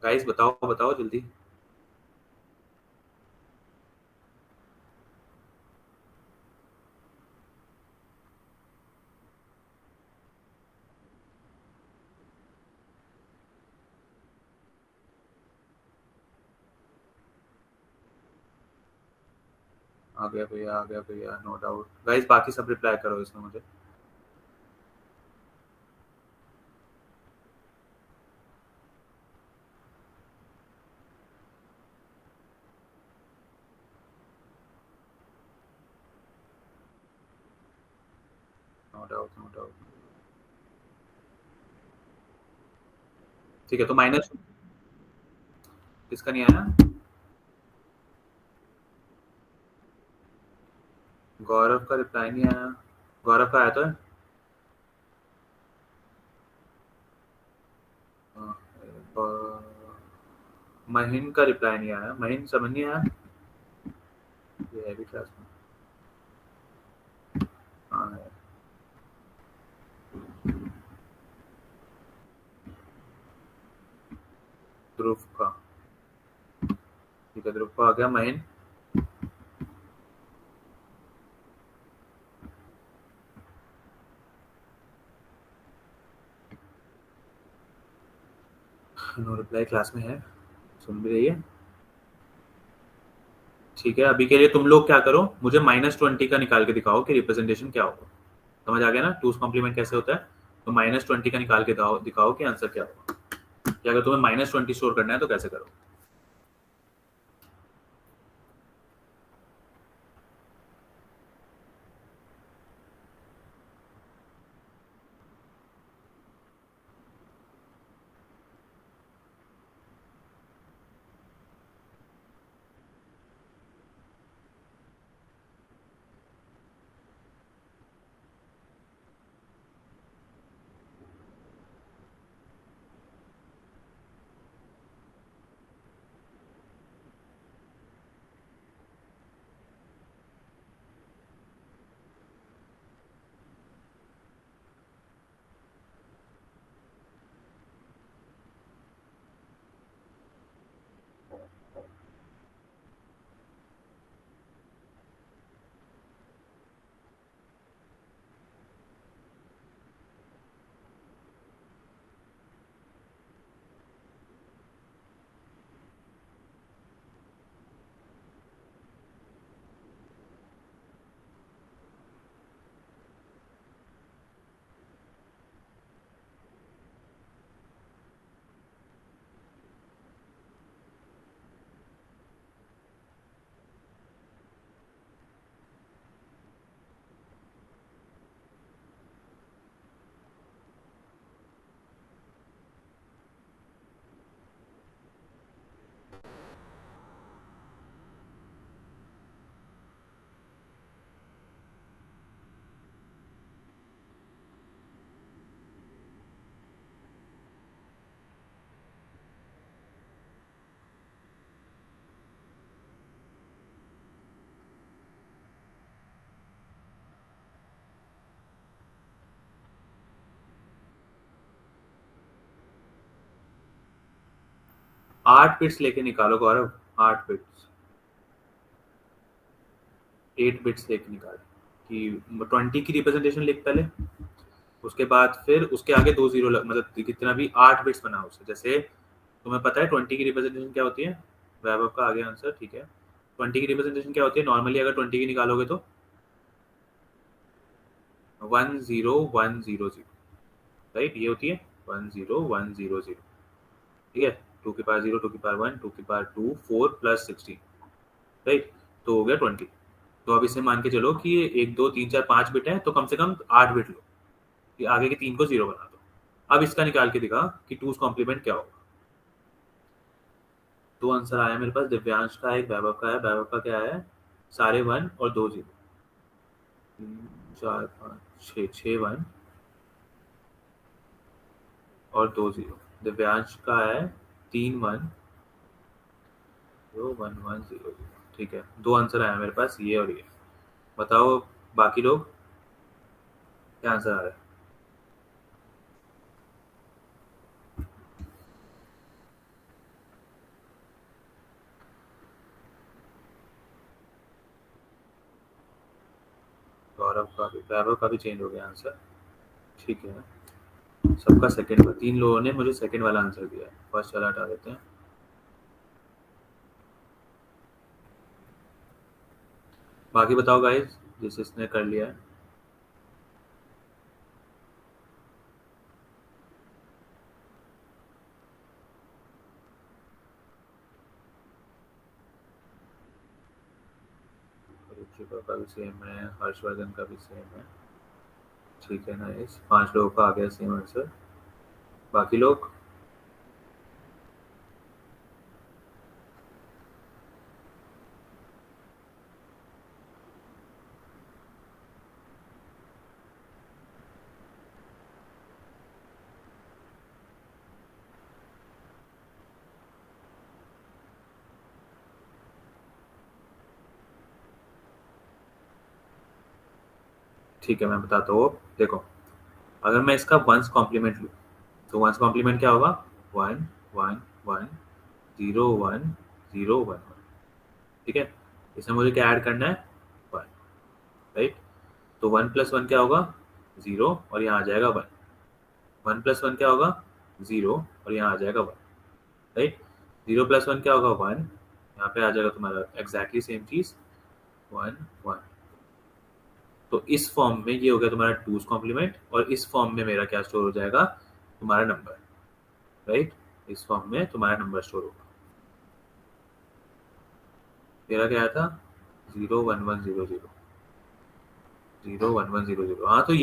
गाइस बताओ बताओ जल्दी। आ गया भैया, आ गया भैया, नो डाउट। गाइस बाकी सब रिप्लाई करो इसमें मुझे। No doubt, no doubt. ठीक है, तो माइनस किसका नहीं आया? गौरव का रिप्लाई नहीं आया। गौरव का आया तो है? महीन का रिप्लाई नहीं आया। महीन समझ नहीं आया, ये है भी क्लास में। हाँ है। ध्रुव का, ठीक है, ध्रुव का आ गया। महीन, नो रिप्लाई, क्लास में है, सुन भी रही है, ठीक है। अभी के लिए तुम लोग क्या करो, मुझे -20 का निकाल के दिखाओ कि रिप्रेजेंटेशन क्या होगा। समझ आ गया ना टूज कॉम्प्लीमेंट कैसे होता है? तो -20 का निकाल के दिखाओ कि आंसर क्या होगा, कि अगर तुम्हें -20 स्टोर करना है तो कैसे करो। 8 बिट्स लेके निकालो गौरव, 8 बिट्स, 8 बिट्स लेके निकालो कि 20 की रिप्रेजेंटेशन लिख पहले, उसके बाद फिर उसके आगे 2 जीरो मतलब कितना भी 8 बिट्स बनाओ उसे। जैसे तुम्हें पता है 20 की रिप्रेजेंटेशन क्या होती है, वैभव का आ गया आंसर, ठीक है। 20 की रिप्रेजेंटेशन क्या होती है नॉर्मली, अगर 20 की निकालोगे तो 10100, राइट, ये होती है 10100, ठीक है। 2 की पावर 0, 2 की पावर 1, 2 की पावर 2, 4 प्लस 16, राइट, तो हो गया 20। तो अब इसे मान के चलो कि ये 1 2 3 4 5 बिट है, तो कम से कम 8 बिट लो, ये आगे के 3 को 0 बना दो। अब इसका निकाल के दिखा कि 2's कॉम्प्लीमेंट क्या होगा। दो आंसर आया मेरे पास, दिव्यांश का एक, वैभव का है। वैभव का क्या है, सारे 1 और 2 0, 3 4 5 6, 6 1 और 2 0। दिव्यांश का है 3 1 0 1 1 0 0, ठीक है। दो आंसर आया मेरे पास, ये और ये। बताओ बाकी लोग क्या आंसर आ रहा है। गौरव का भी, वैभव का भी चेंज हो गया आंसर, ठीक है। सबका सेकंड, 3 लोगों ने मुझे सेकंड वाला आंसर दिया है, फर्स्ट वाला हटा देते हैं। बाकी बताओ गाइस, जिसने कर लिया है। रुचिका का भी सेम है, हर्षवर्धन का भी सेम है, ठीक है ना। इस 5 लोगों का आ गया सेम आंसर। बाकी लोग ठीक है, मैं बताता हूँ। देखो, अगर मैं इसका वंस कॉम्प्लीमेंट लूँ तो वंस कॉम्प्लीमेंट क्या होगा, 1 1 1 0 1 0 1 1, ठीक है। इसमें मुझे क्या ऐड करना है, 1, राइट। तो 1 + 1 क्या होगा, 0, और यहाँ आ जाएगा 1। 1 + 1 क्या होगा, 0, और यहाँ आ जाएगा 1, राइट। 0 + 1 क्या होगा, 1, यहाँ पे आ जाएगा तुम्हारा एग्जैक्टली सेम चीज, 1 1। तो इस फॉर्म में ये हो गया तुम्हारा 2's कॉम्प्लीमेंट, और इस फॉर्म में मेरा क्या स्टोर हो जाएगा, तुम्हारा नंबर, राइट। इस फॉर्म में तुम्हारा नंबर स्टोर होगा। तेरा क्या आया था, 0 1 1 0 0 0 1 1 0 0। हाँ, तो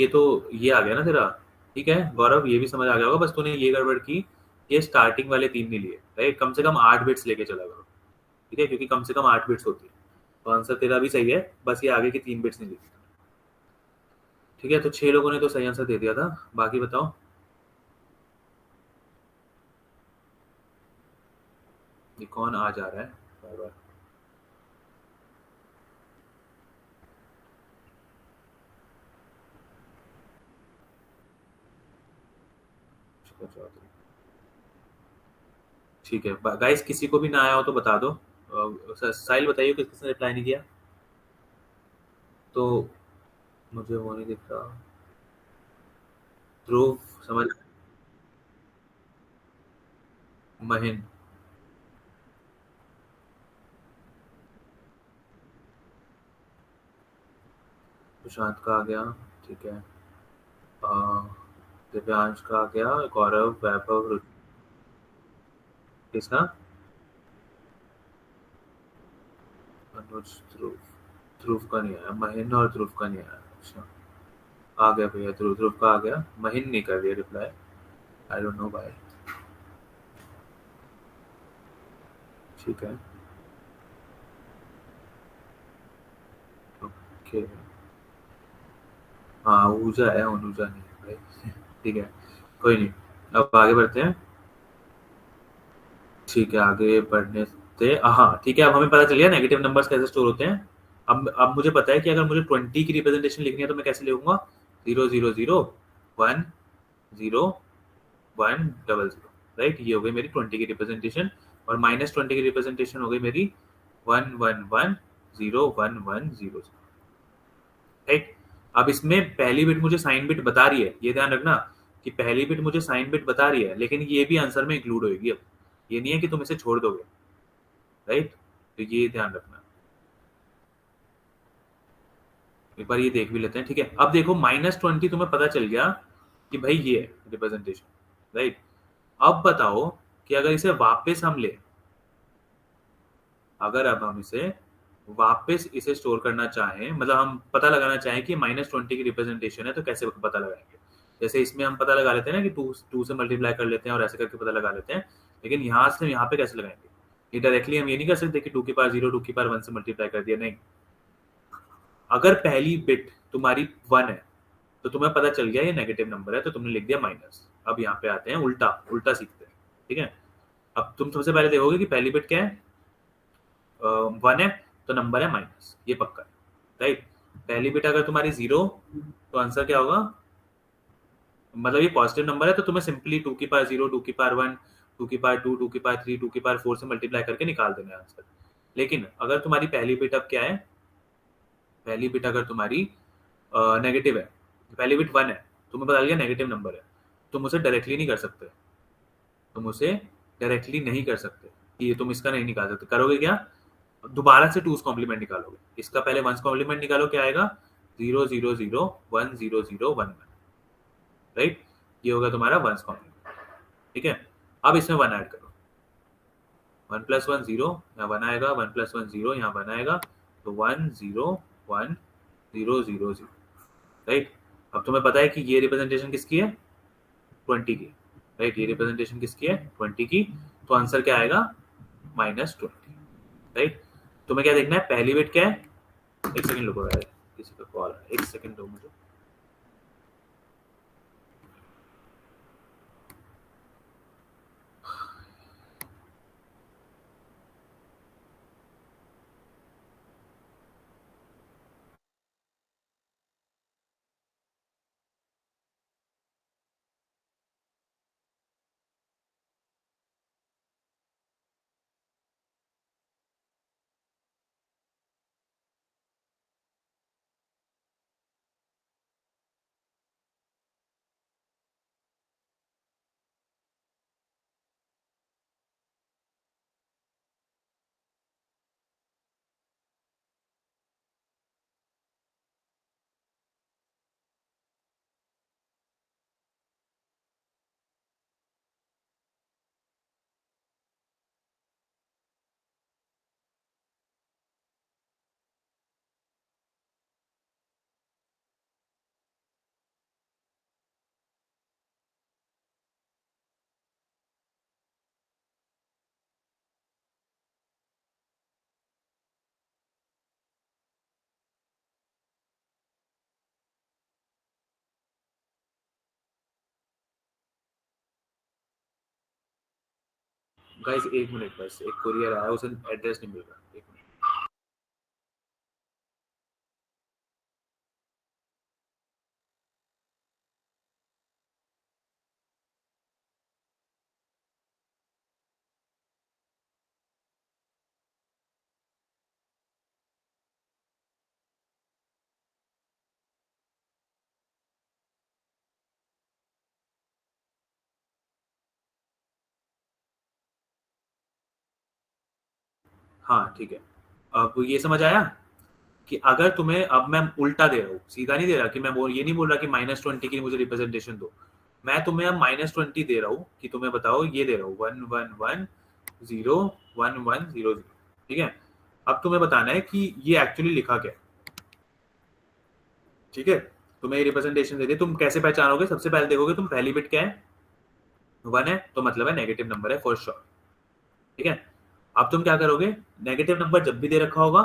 ये आ गया ना तेरा, ठीक है गौरव, ये भी समझ आ गया होगा। बस तूने ये गड़बड़ की, ये स्टार्टिंग वाले 3 नहीं लिए, राइट। कम से कम 8 बिट्स लेके चला करो, ठीक है, क्योंकि कम से कम 8 बिट्स होती है। तो आंसर तेरा भी सही है, बस ये आगे की 3 बिट्स नहीं ली, ठीक है। तो 6 लोगों ने तो सही आंसर दे दिया था, बाकी बताओ। ये कौन आ जा रहा है बार बार। ठीक है गाइस, किसी को भी ना आया हो तो बता दो। साहिल बताइए किस किसने रिप्लाई नहीं किया। तो मुझे वो नहीं दिख रहा। ध्रुव समझ, महीन, सुशांत का आ गया, ठीक है। अ, दिव्यांश का आ गया, गौरव, वैभव, किसका, अनुज, ध्रुव। ध्रुव का नहीं आया, महीन और ध्रुव का नहीं आया। अच्छा, आ गया भैया, ध्रुव ध्रुव का आ गया, महीन नहीं कर दिया रिप्लाई, आई डोंट नो भाई, ठीक है, ओके। हाँ, ऊजा है, अनुजा नहीं है भाई, ठीक है, कोई नहीं। अब आगे बढ़ते हैं, ठीक है, आगे बढ़ने से, हाँ ठीक है, अब हमें पता चल गया नेगेटिव नंबर्स कैसे स्टोर होते हैं। अब मुझे पता है कि अगर मुझे 20 की रिप्रेजेंटेशन लिखनी है तो मैं कैसे लिखूंगा, 0 0 0 1 0 1 0 0, राइट। ये हो गई मेरी 20 की रिप्रेजेंटेशन, और -20 की रिप्रेजेंटेशन हो गई मेरी 1 1 1 0 1 1 0, राइट। अब इसमें पहली बिट मुझे साइन बिट बता रही है, ये ध्यान रखना कि पहली बिट मुझे साइन बिट बता रही है, लेकिन ये भी आंसर में इंक्लूड होगी। अब ये नहीं है कि तुम इसे छोड़ दोगे, राइट। तो ये ध्यान रखना, एक बार ये देख भी लेते हैं, ठीक है। अब देखो -20 तुम्हें पता चल गया कि भाई ये है रिप्रेजेंटेशन, राइट। अब बताओ कि अगर इसे वापस हम ले, अगर अब हम इसे वापस इसे स्टोर करना चाहें, मतलब हम पता लगाना चाहें कि -20 की रिप्रेजेंटेशन है, तो कैसे पता लगाएंगे। जैसे इसमें हम पता लगा लेते हैं ना कि टू से मल्टीप्लाई कर लेते हैं और ऐसे करके पता लगा लेते हैं, लेकिन यहाँ से यहाँ पे कैसे लगाएंगे। ये डायरेक्टली हम ये नहीं कर सकते कि 2 की पावर 0 2 की पावर 1 से मल्टीप्लाई कर दिया, नहीं। अगर पहली बिट तुम्हारी 1 है तो तुम्हें पता चल गया ये नेगेटिव नंबर है, तो तुमने लिख दिया माइनस। अब यहाँ पे आते हैं, उल्टा उल्टा सीखते हैं, ठीक है। अब तुम सबसे पहले देखोगे कि पहली बिट क्या है, 1 है, तो नंबर है माइनस, ये पक्का है, राइट। पहली बिट अगर तुम्हारी 0, तो आंसर क्या होगा, मतलब ये पॉजिटिव नंबर है, तो तुम्हें सिंपली 2 की पावर 0 2 की पावर 1 2 की पावर 2 2 की पावर 3 2 की पावर 4 से मल्टीप्लाई करके निकाल देना है आंसर। लेकिन अगर तुम्हारी पहली बिट अब क्या है, पहली बिट अगर तुम्हारी नेगेटिव है, पहली बिट 1 है, तुम्हें पता लगा नेगेटिव नंबर है, तुम उसे डायरेक्टली नहीं कर सकते, तुम उसे डायरेक्टली नहीं कर सकते, कि ये तुम इसका नहीं निकाल सकते। करोगे क्या, दोबारा से 2's कॉम्प्लीमेंट निकालोगे, इसका पहले 1's कॉम्प्लीमेंट निकालो, क्या आएगा, 0 0 0 1 0 0 1 1, राइट। ये होगा तुम्हारा 1's कॉम्प्लीमेंट, ठीक है। अब इसमें 1 ऐड करो, 1 + 1 0, यहाँ 1 आएगा, 1 + 1 0, यहाँ 1 आएगा, तो 1 0 1 0 0 0, राइट। अब तुम्हें पता है कि ये रिप्रेजेंटेशन किसकी है, 20 की, राइट। ये रिप्रेजेंटेशन किसकी है, 20 की, तो आंसर क्या आएगा, -20, राइट। तुम्हें क्या देखना है, पहली बिट क्या है, एक सेकंड रुको यार, किसी का कॉल है, एक सेकंड दो मुझे। गाइस 1 मिनट बस, एक कोरियर आया, उसे एड्रेस नहीं मिल रहा, 1 मिनट। हाँ ठीक है, अब ये समझ आया कि अगर तुम्हें, अब मैं उल्टा दे रहा हूँ, सीधा नहीं दे रहा कि मैं ये नहीं बोल रहा कि -20 की मुझे रिप्रेजेंटेशन दो, मैं तुम्हें अब -20 दे रहा हूँ कि तुम्हें बताओ, ये दे रहा हूँ 1110110, ठीक है। अब तुम्हें बताना है कि ये एक्चुअली लिखा क्या है, ठीक है। तुम्हें ये रिप्रेजेंटेशन दे दी, तुम कैसे पहचानोगे? सबसे पहले देखोगे तुम पहली बिट क्या है, 1 है तो मतलब है नेगेटिव नंबर है फॉर श्योर, ठीक है। अब तुम क्या करोगे, नेगेटिव नंबर जब भी दे रखा होगा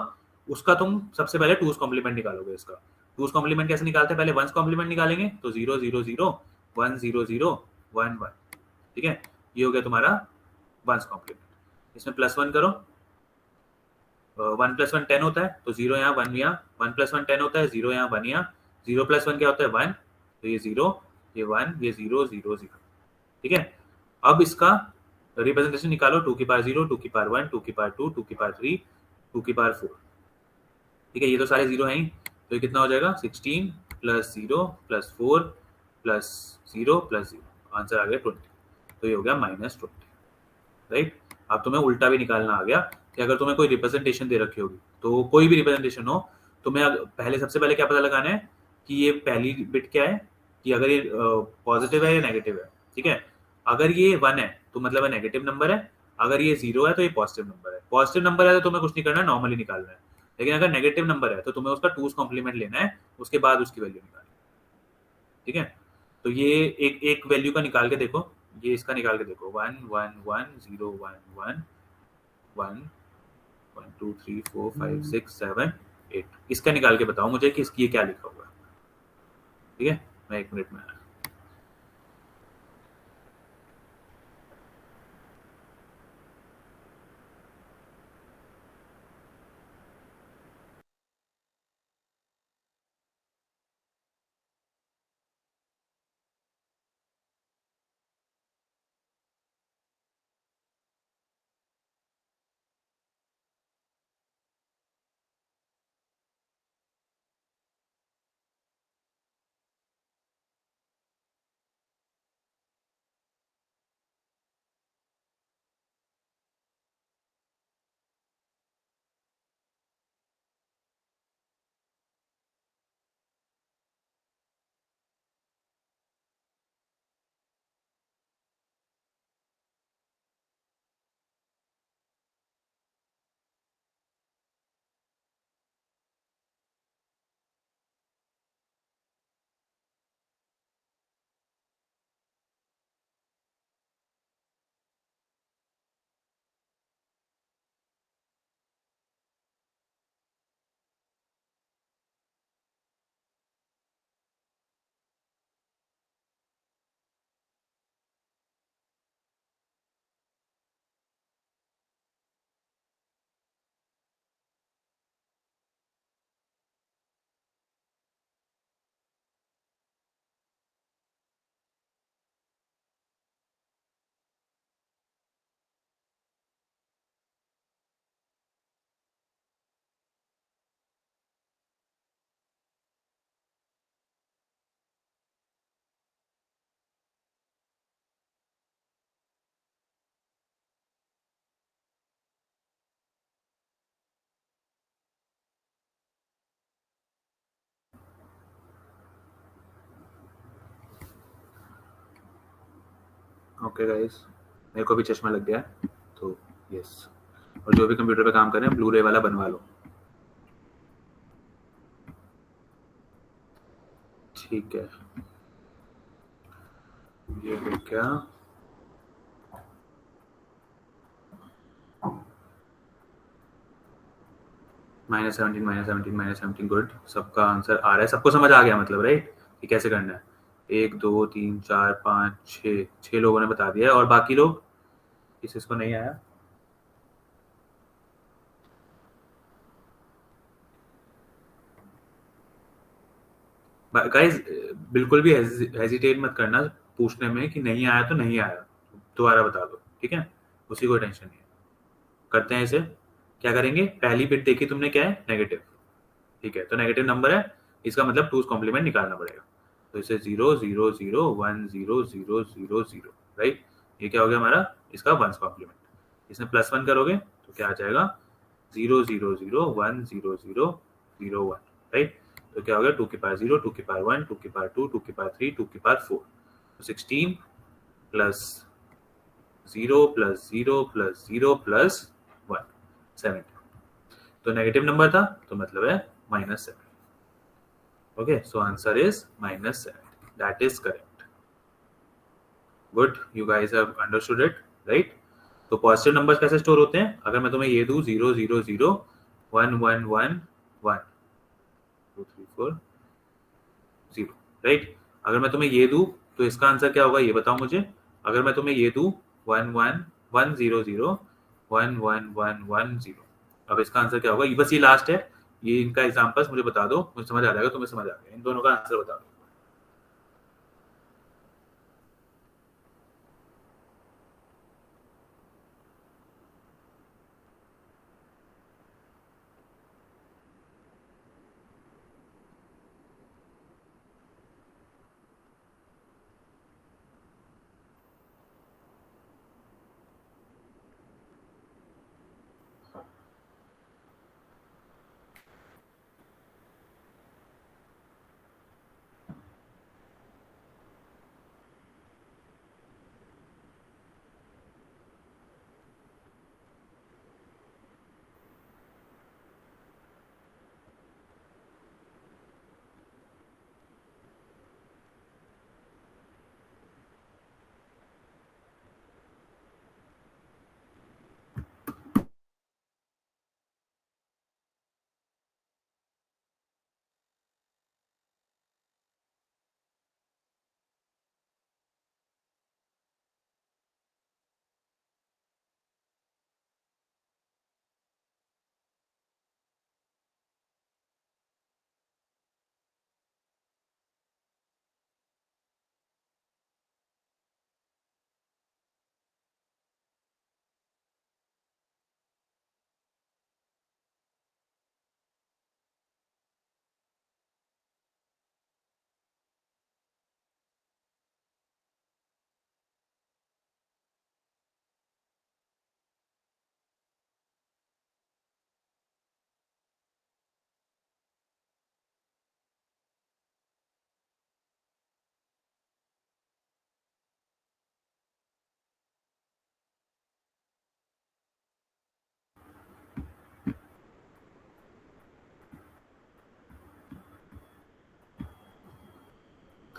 उसका तुम सबसे पहले टूज कॉम्प्लीमेंट निकालोगे। इसका टूज कॉम्प्लीमेंट कैसे निकालते हैं, पहले वंस कॉम्प्लीमेंट निकालेंगे, तो 0 0 0 1 0 0 1 1, ठीक है। ये हो गया तुम्हारा वंस कॉम्प्लीमेंट। इसमें +1 करो, 1 + 1 10 होता है, तो 0 यहाँ 1 यहाँ, 1 + 1 10 होता है, 0 यहाँ 1 यहाँ, 0 + 1 क्या होता है 1, तो ये 0, ये 1, ये 0 0 0, ठीक है। अब इसका रिप्रेजेंटेशन निकालो, 2 की पावर 0, 2 की पावर 1, 2 की पावर 2, 2 की पावर 3, 2 की पावर 4, ठीक है। ये तो सारे 0 हैं ही, तो ये कितना हो जाएगा 16 + 0 + 4 + 0 + 0, आंसर आ गया 20, तो ये हो गया -20, राइट। अब तुम्हें उल्टा भी निकालना आ गया कि अगर तुम्हें कोई रिप्रेजेंटेशन दे रखी होगी, तो कोई भी रिप्रेजेंटेशन हो, तुम्हें पहले सबसे पहले क्या पता लगाना है कि ये पहली बिट क्या है, कि अगर ये पॉजिटिव है या नेगेटिव है, ठीक है। अगर ये 1 है तो मतलब है नेगेटिव नंबर है, अगर ये 0 है तो ये पॉजिटिव नंबर है। पॉजिटिव नंबर है तो तुम्हें कुछ नहीं करना है, नॉर्मली निकालना है। लेकिन अगर नेगेटिव नंबर है तो तुम्हें उसका टूज कॉम्प्लीमेंट लेना है, उसके बाद उसकी वैल्यू निकालनी है, ठीक है। तो ये एक एक वैल्यू का निकाल के देखो, ये इसका निकाल के देखो, 1 1 1 0 1 1 1 1 2 3 4 5 6 7 8, इसका निकाल के बताओ मुझे कि इसकी ये क्या लिखा हुआ है, ठीक है। मैं 1 मिनट में आया। ओके गाइस, मेरे को भी चश्मा लग गया है, तो यस। और जो भी कंप्यूटर पे काम कर रहे हैं, ब्लू रे वाला बनवा लो, ठीक है। ये हो क्या, -17 -17 -17, गुड। सबका आंसर आ रहा है, सबको समझ आ गया मतलब, राइट, कि कैसे करना है। 1 2 3 4 5 6 लोगों ने बता दिया है, और बाकी लोग किसी को नहीं आया? गाइस बिल्कुल भी हेजिटेट मत करना पूछने में कि नहीं आया तो नहीं आया, दोबारा बता दो, ठीक है? उसी को टेंशन नहीं है। करते हैं इसे। क्या करेंगे? पहली बिट देखी तुमने, क्या है? नेगेटिव। ठीक है, तो नेगेटिव नंबर है, इसका मतलब टूज कॉम्प्लीमेंट निकालना पड़ेगा। तो इसे 0 0 0 1 0 0 0 0, राइट? ये क्या हो गया हमारा? इसका वंस कॉम्प्लीमेंट। इसमें +1 करोगे तो क्या आ जाएगा? 0 0 0 1 0 0 0 1, राइट? तो क्या हो गया? 2 की पावर 0, 2 की पावर 1, 2 की पावर 2, 2 की पावर 3, 2 की पावर 4। तो 16 प्लस 0 प्लस 0 प्लस 0 प्लस 1, 7। तो नेगेटिव नंबर था तो मतलब है -7। Okay, so answer is -7. That is correct. Good, you guys have understood it, right? तो पॉजिटिव नंबर्स कैसे स्टोर होते हैं? अगर मैं तुम्हें ये दूं 0 0 0 1 1 1 1 2 3 4 0, राइट? अगर मैं तुम्हें ये दूं तो इसका आंसर क्या होगा, ये बताओ मुझे। अगर मैं तुम्हें ये दूं 1 1 1 0 0 1 1 1 1 0, अब इसका आंसर क्या होगा? ये बस ये लास्ट है, ये इनका एग्जांपल्स मुझे बता दो, मुझे समझ आ जाएगा, तुम्हें समझ आ गया। इन दोनों का आंसर बता दो।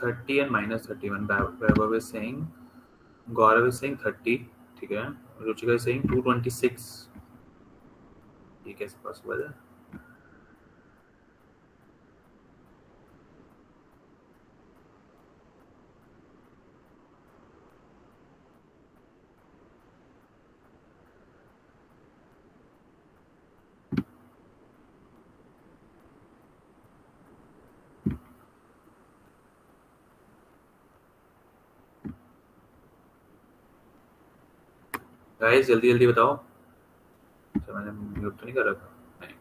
-30 and -31. Vaibhav is saying, Gaurav is saying 30, ठीक है? Ruchika is saying 226. ये कैसे पॉसिबल है? गाइस जल्दी जल्दी बताओ। अच्छा, मैंने म्यूट तो नहीं कर रखा? नहीं।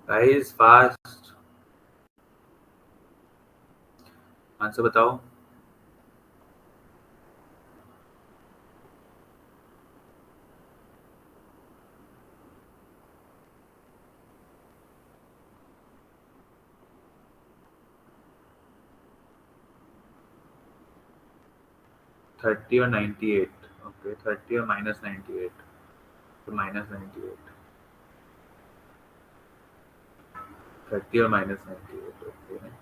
गाइस फास्ट आंसर बताओ। थर्टी और 98, ओके 30 और -98, तो -98, 30 और -98, ओके।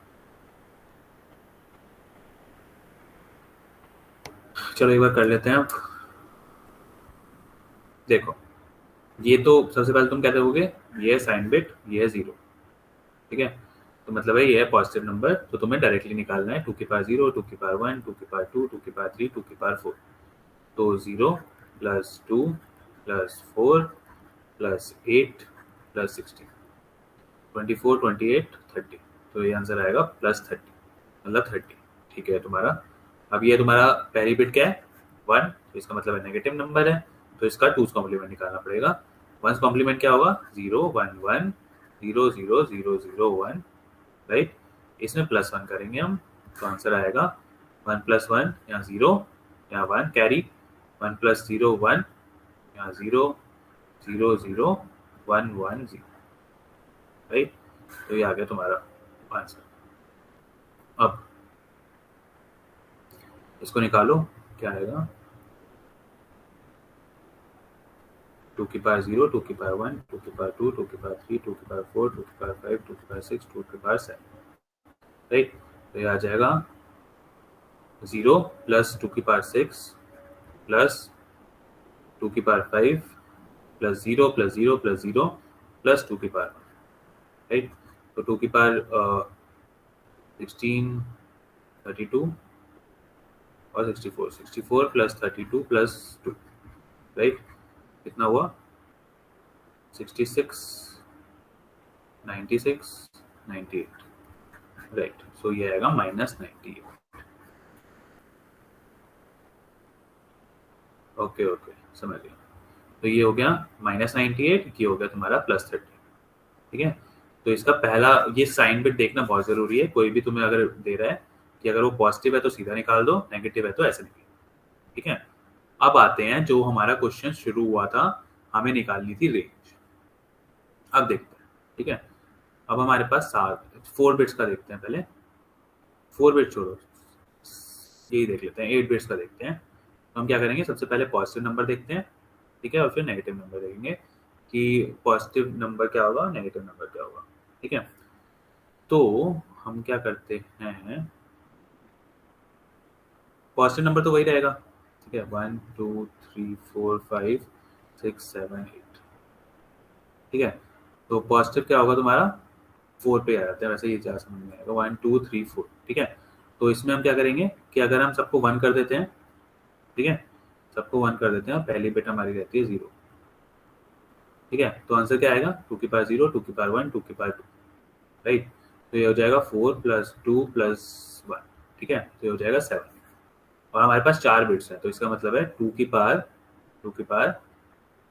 चलो एक बार कर लेते हैं अब। देखो ये तो सबसे पहले तुम क्या देखोगे, ये है साइन बिट, ये है 0, ठीक है। तो मतलब है ये है पॉजिटिव नंबर, तो तुम्हें डायरेक्टली निकालना है 2 की पावर 0, 2 की पावर 1, 2 की पावर 2, 2 की पावर 3, 2 की पावर 4। तो 0 प्लस 2 प्लस 4 प्लस 8 प्लस 16, 24, 28, 30। तो ये आंसर आएगा +30, मतलब 30, ठीक है तुम्हारा। अब ये तुम्हारा पहली बिट क्या है 1, तो इसका मतलब है नेगेटिव नंबर है, तो इसका 2's कॉम्प्लीमेंट निकालना पड़ेगा। 1's कॉम्प्लीमेंट क्या होगा 0 1 1 0 0 0 0 1, राइट। इसमें +1 करेंगे हम, तो आंसर आएगा 1 + 1 यहाँ 0, यहाँ 1 कैरी, 1 + 0 1, यहाँ 0 0 0 1 1 0, राइट। तो ये आ गया तुम्हारा आंसर। अब इसको निकालो, क्या आएगा 2 की पावर 0, 2 की पावर 1, 2 की पावर 2, 2 की पावर 3, 2 की पावर 4, 2 की पावर 5, 2 की पावर 6, 2 की पावर 7, राइट। तो ये आ जाएगा 0 प्लस 2 की पावर 6 प्लस 2 की power 5 plus 0 plus 0 plus 0 plus 2 की पावर 1, राइट। तो 2 की पावर 16 32 और 64, 64 प्लस 32 प्लस 2, राइट। कितना हुआ 66 96 98, राइट। सो ये आएगा -98। ओके ओके समझ गया। तो ये हो गया -98, ये हो गया तुम्हारा +30, ठीक है। तो इसका पहला ये साइन बिट देखना बहुत जरूरी है, कोई भी तुम्हें अगर दे रहा है कि अगर वो पॉजिटिव है तो सीधा निकाल दो, नेगेटिव है तो ऐसे निकाल, ठीक है। अब आते हैं जो हमारा क्वेश्चन शुरू हुआ था, हमें निकालनी थी रेंज। अब देखते हैं, ठीक है। अब हमारे पास 4 बिट्स का देखते हैं पहले, 4 बिट छोड़ो, यही देख लेते हैं, 8 बिट्स का देखते हैं। तो हम क्या करेंगे, सबसे पहले पॉजिटिव नंबर देखते हैं, ठीक है, और फिर नेगेटिव नंबर देखेंगे कि पॉजिटिव नंबर क्या होगा, नेगेटिव नंबर क्या होगा, ठीक है। तो हम क्या करते हैं, पॉजिटिव नंबर तो वही रहेगा, ठीक है, 1 2 3 4 5 6 7 8, ठीक है। तो पॉजिटिव क्या होगा तुम्हारा 4 पे आ जाता है, वैसे ये क्या समझ में आएगा 1 2 3 4, ठीक है। तो इसमें हम क्या करेंगे कि अगर हम सबको 1 कर देते हैं, ठीक है, सबको 1 कर देते हैं, पहली बिट हमारी रहती है 0, ठीक है। तो आंसर क्या आएगा 2 की पावर 0, 2 की पावर 1, 2 की पावर 2, राइट। तो ये हो जाएगा 4 + 2 + 1, ठीक है। तो ये हो जाएगा 7, और हमारे पास 4 बिट्स हैं, तो इसका मतलब है 2 की पावर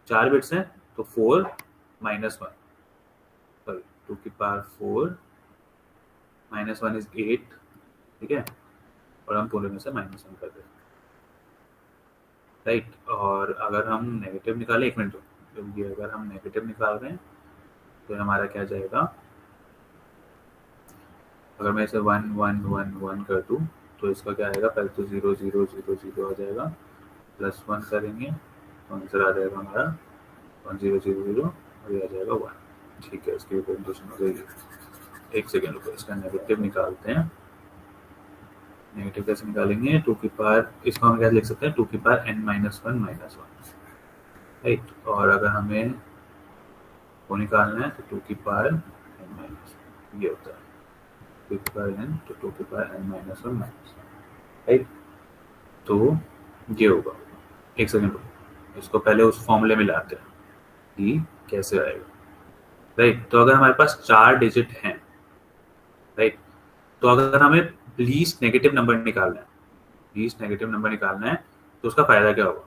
4 बिट्स हैं, तो 4 - 1, सॉरी 2 की पावर 4 - 1 इज 8, ठीक है, और हम पूरे में से -1 कर देते हैं, राइट। और अगर हम नेगेटिव निकालें, 1 मिनट, तो ये अगर हम नेगेटिव निकाल रहे हैं तो हमारा क्या जाएगा, अगर मैं इसे 1 1 1 1 कर दूं तो इसका क्या आएगा, पहले तो 0 0 0 0 आ जाएगा, +1 करेंगे तो आंसर आ जाएगा हमारा 1 0 0 0, और ये आ जाएगा 1, ठीक है। इसकी रिप्रेजेंटेशन हो गई। एक सेकेंड रुको, इसका नेगेटिव निकालते हैं। नेगेटिव कैसे निकालेंगे, 2 की पावर, इसको हम कैसे लिख सकते हैं, 2 की पावर n - 1 - 1, राइट। और अगर हमें वो निकालना है तो 2 की पावर n - 1, ये होता है 2 की पावर n, तो 2 की पावर n - 1 राइट। तो ये होगा, एक सेकेंड रुको, इसको पहले उस फॉर्मूले में लाते हैं कि कैसे आएगा, राइट। तो अगर हमारे पास 4 डिजिट हैं, राइट, तो अगर हमें लीस्ट नेगेटिव नंबर निकालना है, लीस्ट नेगेटिव नंबर निकालना है, तो उसका फायदा क्या होगा,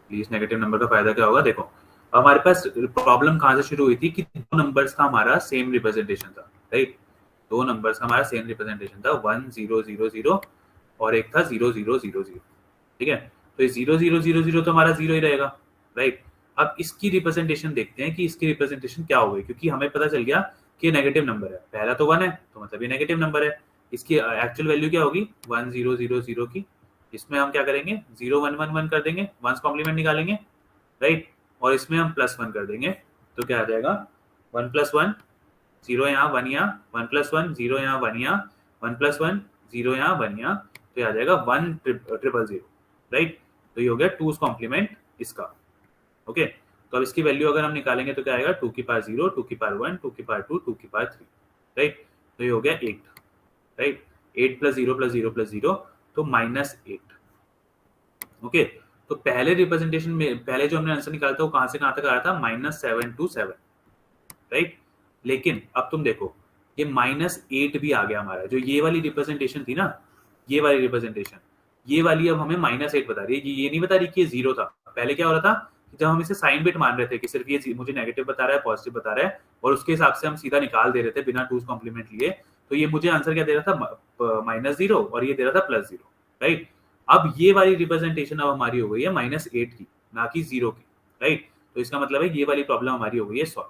लीस्ट नेगेटिव नंबर का फायदा क्या होगा, देखो हमारे पास प्रॉब्लम कहाँ से शुरू हुई थी कि 2 नंबर्स का हमारा सेम रिप्रेजेंटेशन था, राइट। 2 नंबर्स का हमारा सेम रिप्रेजेंटेशन था, 1 0 0 0 और एक था 0 0 0 0, ठीक है। तो ये 0 0 0 0 तो हमारा 0 ही रहेगा, राइट। अब इसकी रिप्रेजेंटेशन देखते हैं कि इसकी रिप्रेजेंटेशन क्या होगी, क्योंकि हमें पता चल गया कि नेगेटिव नंबर है, पहला तो 1 है तो मतलब ये नेगेटिव नंबर है। इसकी एक्चुअल वैल्यू क्या होगी 1 0 0 0 की, इसमें हम क्या करेंगे 0 1 1 1 कर देंगे, वंस कॉम्प्लीमेंट निकालेंगे, राइट, और इसमें हम +1 कर देंगे, तो क्या आ जाएगा 1 + 1 0 यहाँ 1 यहाँ 1 + 1 0 यहाँ 1 यहाँ 1 + 1 0 यहाँ 1 यहाँ, तो ये आ जाएगा 1 0 0, राइट। तो ये हो गया 2's कॉम्प्लीमेंट इसका, ओके। तो अब इसकी वैल्यू अगर हम निकालेंगे तो क्या आएगा 2 की पावर 0 2 की पावर 1 2 की पावर 2 2 की पावर 3, राइट। तो ये हो गया 8, राइट। 8 + 0 + 0 + 0 तो -8, ओके। तो पहले रिप्रेजेंटेशन में पहले जो हमने आंसर निकाला था वो कहां से कहां तक आ रहा था -7 to 7, राइट। लेकिन अब तुम देखो ये -8 भी आ गया हमारा, जो ये वाली रिप्रेजेंटेशन थी ना, ये वाली रिप्रेजेंटेशन, ये वाली अब हमें -8 बता रही है, ये नहीं बता रही कि ये 0 था। पहले क्या हो रहा था जब हम इसे साइन बिट मान रहे थे कि सिर्फ ये मुझे नेगेटिव बता रहा है पॉजिटिव बता रहा है, और उसके हिसाब से हम सीधा निकाल दे रहे थे बिना 2's कॉम्प्लीमेंट लिए, तो ये मुझे आंसर क्या दे रहा था -0 और ये दे रहा था +0, राइट। अब ये वाली रिप्रेजेंटेशन अब हमारी हो गई है -8 की, ना कि 0 की, राइट। तो इसका मतलब है ये वाली प्रॉब्लम हमारी हो गई है सॉल्व,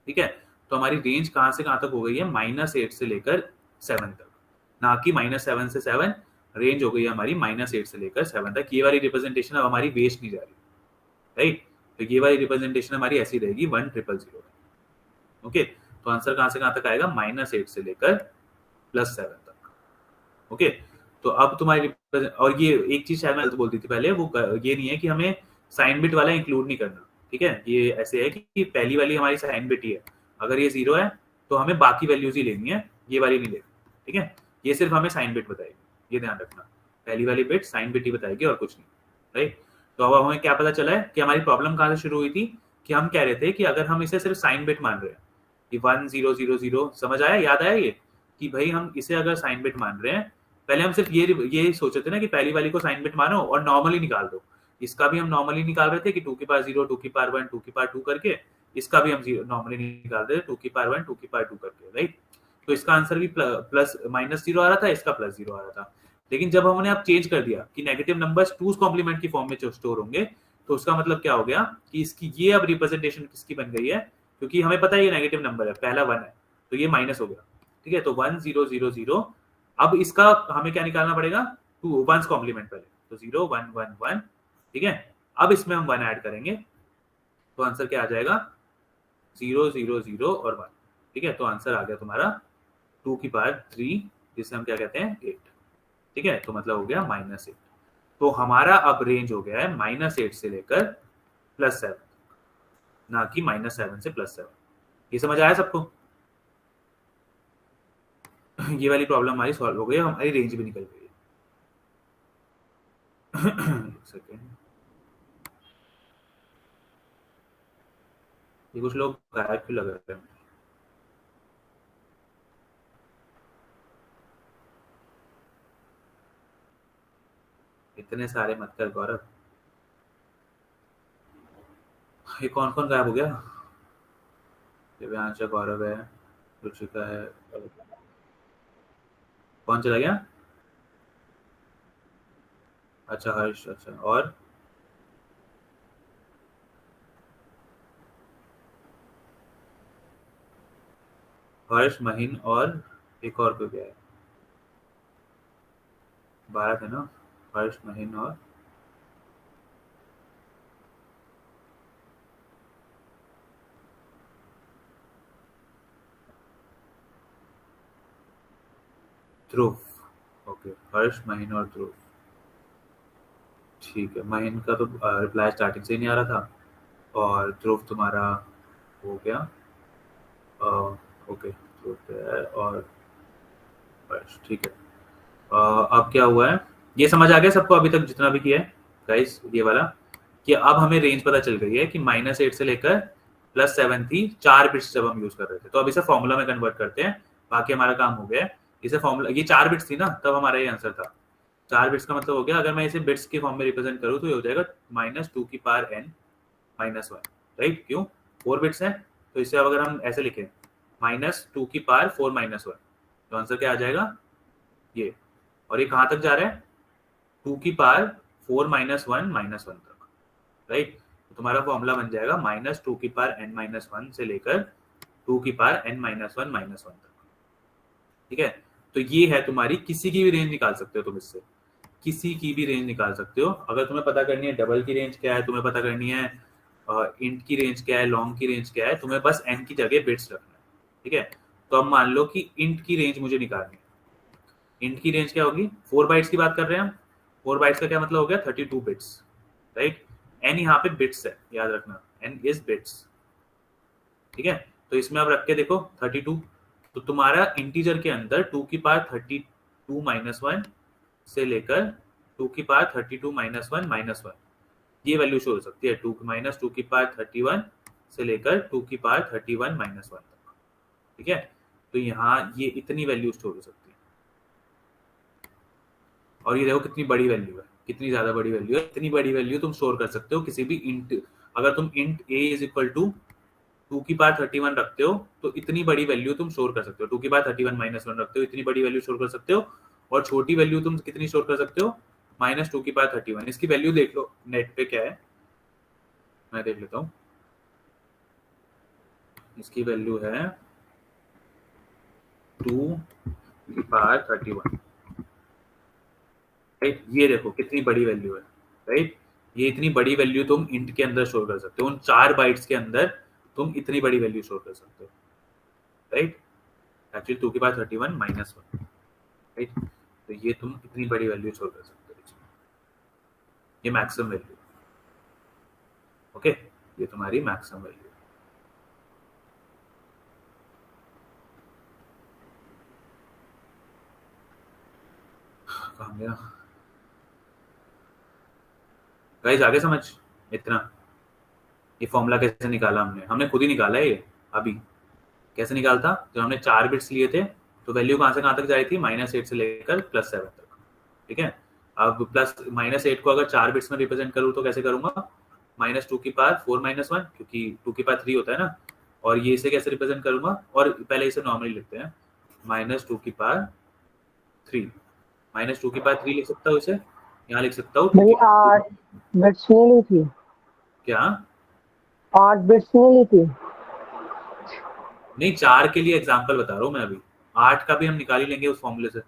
ठीक है। तो हमारी रेंज कहां से कहां तक हो गई है -8 से लेकर 7 तक, ना कि -7 से 7, रेंज हो गई है हमारी -8 से लेकर 7 तक। ये वाली रिप्रेजेंटेशन अब हमारी वेस्ट नहीं जा रही, राइट। तो ये वाली रिप्रेजेंटेशन हमारी ऐसी रहेगी 1 0 0, ओके। तो आंसर कहां से कहां तक आएगा -8 से लेकर +7 तक, ओके। तो अब तुम्हारी और ये एक चीज शायद मैं बोलती थी पहले, वो ये नहीं है कि हमें साइन बिट वाला इंक्लूड नहीं करना, ठीक है। ये ऐसे है कि पहली वाली हमारी साइन बिट ही है, अगर ये 0 है तो हमें बाकी वैल्यूज ही लेनी है, ये वाली नहीं लेनी, ठीक है। ये सिर्फ हमें साइन बिट बताएगी, ये ध्यान रखना, पहली वाली बिट साइन बिट ही बताएगी और कुछ नहीं, राइट। तो अब हमें क्या पता चला है कि हमारी प्रॉब्लम कहां से शुरू हुई थी, कि हम कह रहे थे कि अगर हम इसे सिर्फ साइन बिट मान रहे हैं कि 1 0 0 0, समझ आया, याद आया ये कि भाई हम इसे अगर साइन बिट मान रहे हैं, पहले हम सिर्फ ये सोचे थे ना कि पहली वाली को साइन बिट मानो और नॉर्मली निकाल दो, इसका भी हम नॉर्मली निकाल रहे थे कि 2 की पावर 0 2 की पावर 1 2 की पावर 2 करके, इसका भी हम नॉर्मली निकाल रहे थे 2 की पावर 1 2 की पावर 2 करके, राइट। तो इसका आंसर भी प्लस -0 आ रहा था, इसका +0 आ रहा था। लेकिन जब हमने अब चेंज कर दिया कि नेगेटिव नंबर्स 2's कॉम्प्लीमेंट की फॉर्म में स्टोर होंगे, तो उसका मतलब क्या हो गया कि इसकी ये अब रिप्रेजेंटेशन किसकी बन गई है, क्योंकि हमें पता है ये नेगेटिव नंबर है, पहला 1 है तो ये माइनस हो गया, ठीक है। तो 1 0 0 0, अब इसका हमें क्या निकालना पड़ेगा 2 1's कॉम्प्लीमेंट पहले, तो 0 1 1 1, ठीक है। अब इसमें हम 1 ऐड करेंगे तो आंसर क्या आ जाएगा 0 0 0 और 1, ठीक है। तो आंसर आ गया तुम्हारा 2 की पावर 3, जिसे हम क्या कहते हैं 8, ठीक है। तो मतलब हो गया -8। तो हमारा अब रेंज हो गया है -8 से लेकर +7, ना कि -7 से +7। ये समझ आया सबको? ये वाली प्रॉब्लम हमारी सॉल्व हो गई, हमारी रेंज भी निकल गई है। एक सेकेंड, ये कुछ लोग गायब क्यों लग रहे हैं? इतने सारे मत कर गौरव। ये कौन कौन गायब हो गया? दिव्यांश, गौरव है, रुचिका है, कौन चला गया? अच्छा हर्ष, अच्छा, और हर्ष, महीन और एक और कोई गया है, 12 थे ना, हर्ष, महीन और ध्रुव, ओके, हर्ष, महीन और ध्रुव, ठीक है। महीन का तो रिप्लाई स्टार्टिंग से ही नहीं आ रहा था, और ध्रुव तुम्हारा हो गया, ओके, ध्रुव है और हर्ष, ठीक है। अब क्या हुआ है, ये समझ आ गया सबको अभी तक जितना भी किया है गाइस, ये वाला, कि अब हमें रेंज पता चल गई है कि -8 से लेकर +7 थी, 4 बिट्स जब हम यूज कर रहे थे। तो अब इसे फॉर्मूला में कन्वर्ट करते हैं, बाकी हमारा काम हो गया है। इसे फॉर्मूला, ये 4 बिट्स थी ना, तब हमारा ये आंसर था। 4 बिट्स का मतलब हो गया, अगर मैं इसे बिट्स के फॉर्म में रिप्रेजेंट करूँ तो ये हो जाएगा -2 की पावर n -1, राइट। क्यों? 4 बिट्स है, तो इसे अब अगर हम ऐसे लिखें -2 की पावर 4 -1, तो आंसर क्या आ जाएगा ये। और ये कहां तक जा रहा है 2 की पावर 4 -1 तक, राइट। तो तुम्हारा फॉर्मूला बन जाएगा -2 की पावर n-1 से लेकर 2 की पावर n-1 तक, ठीक है। तो ये है तुम्हारी, किसी की भी रेंज निकाल सकते हो तुम इससे, किसी की भी रेंज निकाल सकते हो। अगर तुम्हें पता करनी है डबल की रेंज क्या है, तुम्हें पता करनी है इंट की रेंज क्या है, लॉन्ग की रेंज क्या है, तुम्हें बस n की जगह बिट्स रखना है, ठीक है। तो अब मान लो कि इंट की रेंज मुझे निकालनी है। इंट की रेंज क्या होगी, 4 बाइट्स की बात कर रहे हैं हम। 4 बाइट्स का क्या मतलब हो गया, 32 बिट्स, राइट। n यहाँ पे बिट्स है, याद रखना, n इज बिट्स, ठीक है। तो इसमें आप रख के देखो 32। तो तुम्हारा इंटीजर के अंदर 2 की पावर 32 माइनस 1 से लेकर 2 की पावर 32 माइनस 1 माइनस 1, ये वैल्यू शो हो सकती है। 2 माइनस 2 की पावर 31 से लेकर 2 की पावर 31 माइनस 1 तक, ठीक है। तो यहाँ ये इतनी वैल्यू स्टोर हो सकती है। और ये देखो कितनी बड़ी वैल्यू है, कितनी ज्यादा बड़ी वैल्यू है। इतनी बड़ी वैल्यू तुम स्टोर कर सकते हो किसी भी इंट। अगर तुम int a is equal to 2 की पावर 31 रखते हो तो इतनी बड़ी वैल्यू तुम स्टोर कर सकते हो। 2 की पावर 31 माइनस 1 रखते हो, इतनी बड़ी वैल्यू स्टोर कर सकते हो। और छोटी वैल्यू तुम कितनी स्टोर कर सकते हो, माइनस 2 की पावर 31। इसकी वैल्यू देख लो नेट पे क्या है, मैं देख लेता हूँ। इसकी वैल्यू है 2 की पावर 31, राइट। ये देखो कितनी बड़ी वैल्यू है, राइट। ये इतनी बड़ी वैल्यू तुम इंट के अंदर स्टोर कर सकते हो। उन 4 बाइट्स के अंदर तुम इतनी बड़ी वैल्यू स्टोर कर सकते हो, राइट। एक्चुअली 2 की पावर 31 माइनस 1, राइट। तो ये तुम इतनी बड़ी वैल्यू स्टोर कर सकते हो, ये मैक्सिमम वैल्यू, ओके। ये तुम्हारी मैक्सिमम वैल्यू। कहाँ गया गाइस, आगे समझ इतना। ये फॉर्मूला कैसे निकाला हमने, हमने खुद ही निकाला है ये अभी। कैसे निकालता, जब हमने 4 बिट्स लिए थे तो वैल्यू कहाँ से कहाँ तक जा रही थी, -8 से लेकर +7 तक, ठीक है। अब प्लस -8 को अगर 4 बिट्स में रिप्रेजेंट करूँ तो कैसे करूंगा, -2 की पावर 4 माइनस 1, क्योंकि 2 की पावर 3 होता है ना। और ये इसे कैसे रिप्रेजेंट करूंगा, और पहले इसे नॉर्मली लिखते हैं, -2 की पावर 3, -2 की पावर 3 लिख सकता हूँ इसे। यहाँ लिख सकता हूँ 2 की भैया पावर 8 बिट्स नहीं ली थी, क्या, 8 बिट्स नहीं ली थी। नहीं 4 के लिए एग्जाम्पल बता रहा हूँ मैं अभी। 8 का भी हम निकाल ही लेंगे उस फॉर्मूले से।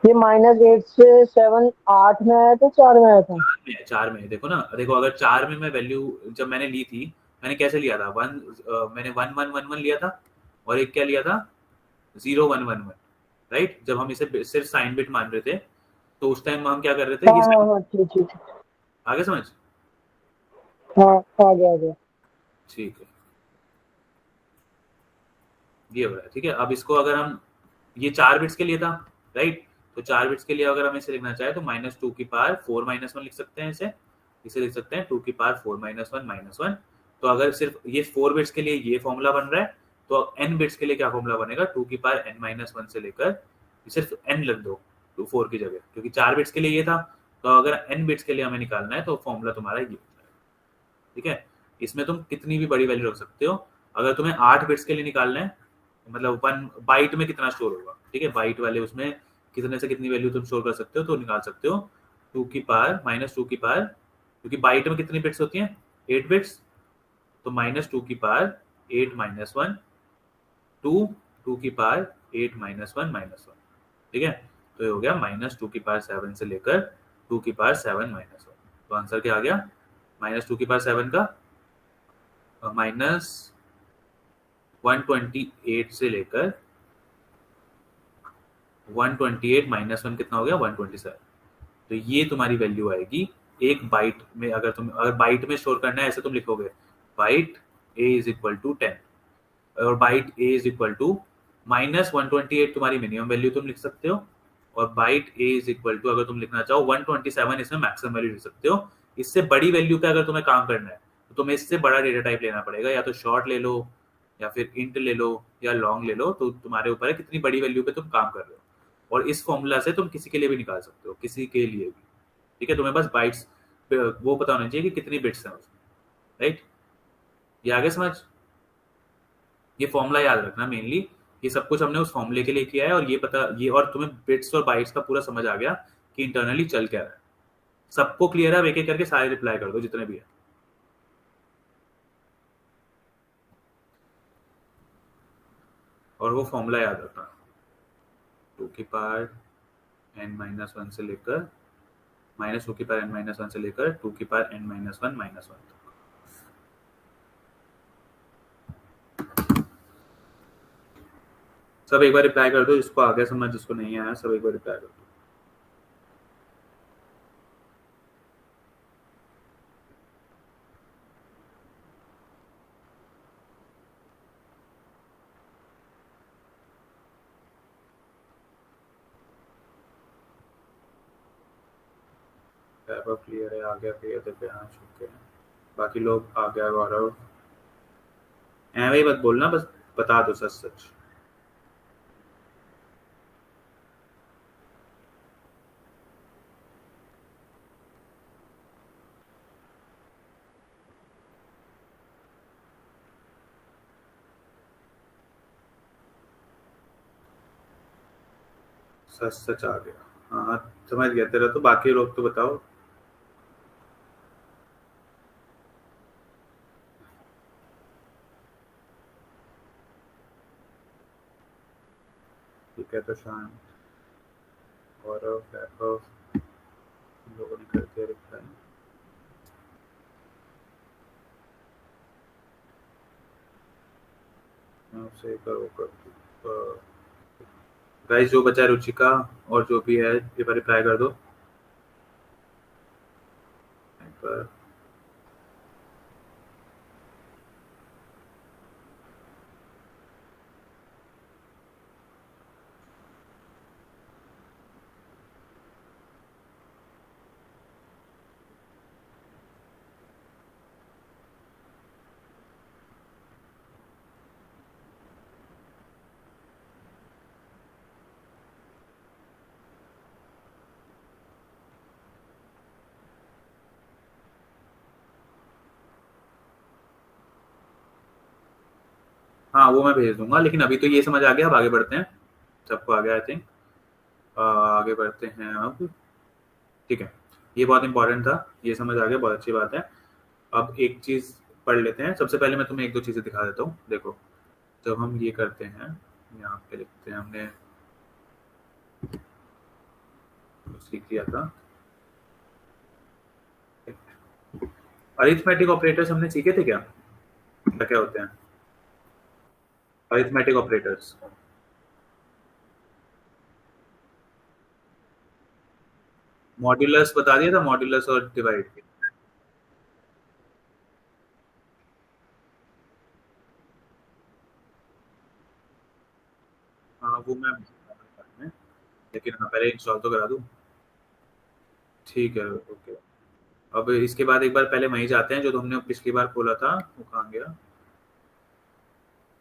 ये -8 से 7 8 में आया था, 4 में आया था। 4 में देखो ना, देखो अगर 4 में मैं वैल्यू जब मैंने ली थी, मैंने कैसे लिया था, मैंने 1 1 1 1 लिया था, और एक क्या लिया था, 0 1 1 1, राइट। जब हम इसे सिर्फ साइन बिट मान रहे थे तो उस टाइम हम क्या कर रहे थे, हाँ ये हाँ हाँ, ठीक ठीक ठीक। आगे समझ, हाँ आ गया आ गया। ठीक है। ये हो रहा है, ठीक है। अब इसको अगर हम, ये 4 बिट्स के लिए था, राइट। तो 4 बिट्स के लिए अगर हम इसे लिखना चाहे तो -2 की पावर 4 माइनस 1 लिख सकते हैं इसे। इसे लिख सकते हैं 2 की पावर 4 माइनस 1 माइनस 1। तो अगर सिर्फ ये 4 बिट्स के लिए ये फॉर्मूला बन रहा है, तो n बिट्स के लिए क्या फॉर्मूला बनेगा, 2 की पावर n माइनस 1 से लेकर, सिर्फ n लिख दो 4 की जगह, क्योंकि 4 बिट्स के लिए ये था। तो अगर n बिट्स के लिए हमें निकालना है तो फॉर्मूला तुम्हारा ये हो जाएगा, ठीक है। इसमें तुम कितनी भी बड़ी वैल्यू रख सकते हो। अगर तुम्हें 8 बिट्स के लिए निकालना है, मतलब 1 बाइट में कितना स्टोर होगा, ठीक है, बाइट वाले उसमें कितने से कितनी वैल्यू तुम स्टोर कर सकते हो, तो निकाल सकते हो 2 की पावर -2 की पावर, क्योंकि बाइट में कितनी बिट्स होती हैं, 8 बिट्स। तो -2 की पावर 8 माइनस 1 टू 2 की पावर 8 माइनस 1 माइनस 1, ठीक है। तो ये हो गया -2 की पावर 7 से लेकर 2 की पावर 7 माइनस 1। तो आंसर क्या आ गया, -2 की पावर 7 का -128 से लेकर 128 माइनस 1 कितना हो गया, 127। तो ये तुम्हारी वैल्यू आएगी एक बाइट में। अगर बाइट में स्टोर करना है, ऐसे तुम लिखोगे byte a is equal to 10, और byte a is equal to -128 तुम्हारी मिनिमम वैल्यू तुम लिख सकते हो, और byte a is equal to, अगर तुम लिखना चाहो 127, इसमें मैक्सिमम वैल्यू लिख सकते हो। इससे बड़ी वैल्यू पे अगर तुम्हें काम करना है तो तुम्हें इससे बड़ा डेटा टाइप लेना पड़ेगा, या तो शॉर्ट ले लो, या फिर इंट ले लो, या लॉन्ग ले लो। तो तुम्हारे ऊपर है कितनी बड़ी वैल्यू पे तुम काम कर रहे हो। और इस फॉर्मूला से तुम किसी के लिए भी निकाल सकते हो, किसी के लिए भी, ठीक है। तुम्हें बस बाइट्स वो पता होना चाहिए कि कितनी बिट्स हैं उसमें, राइट। ये आगे समझ, ये फॉर्मूला याद रखना मेनली। ये सब कुछ हमने उस फॉर्मूले के लिए किया है, और ये पता, ये और तुम्हें बिट्स और बाइट्स का पूरा समझ आ गया कि इंटरनली चल क्या रहा है। सबको क्लियर है, एक एक करके सारे रिप्लाई कर दो जितने भी है। और वो फॉर्मूला याद रखना, 2 की पावर n-1 से लेकर -2 की पावर n-1 से लेकर 2 की पावर n-1 तक। सब एक बार रिप्लाई कर दो, जिसको आ गया समझ, जिसको नहीं आया सब एक बार रिप्लाई कर दो। क्लियर है, आ गया क्लियर थे पे, हाँ चुके हैं बाकी लोग, आ गया गौरव। ऐਵੇਂ ही मत बोलना, बस बता दो सच सच। सच सच आ गया, हाँ समझ गया तेरा, तो बाकी लोग तो बताओ। ठीक है, तो शांत, गौरव, वैभव, इन लोगों ने कर दिया रिप्लाई। मैं उसे करो कर गाइस, जो बचा है रुचिका और जो भी है एक बार रिप्लाई कर दो एक बार। हाँ वो मैं भेज दूंगा, लेकिन अभी तो ये समझ आ गया, अब आगे बढ़ते हैं। सबको आ गया आई थिंक, आगे बढ़ते हैं अब। ठीक है, ये बहुत इंपॉर्टेंट था, ये समझ आ गया, बहुत अच्छी बात है। अब एक चीज पढ़ लेते हैं, सबसे पहले मैं तुम्हें एक दो चीजें दिखा देता हूँ। देखो, जब हम ये करते हैं, यहाँ पे लिखते हैं, हमने सीख लिया था अरिथमेटिक ऑपरेटर्स, हमने सीखे थे क्या, क्या क्या होते हैं अरिथमेटिक ऑपरेटर्स? मॉड्यूलस बता दिया था, मॉड्यूलस और डिवाइड। हाँ वो मैं, लेकिन हाँ पहले इंस्टॉल तो करा दूँ। ठीक है, ओके। अब इसके बाद एक बार पहले वहीं जाते हैं, जो हमने पिछली बार खोला था, वो कहाँ गया?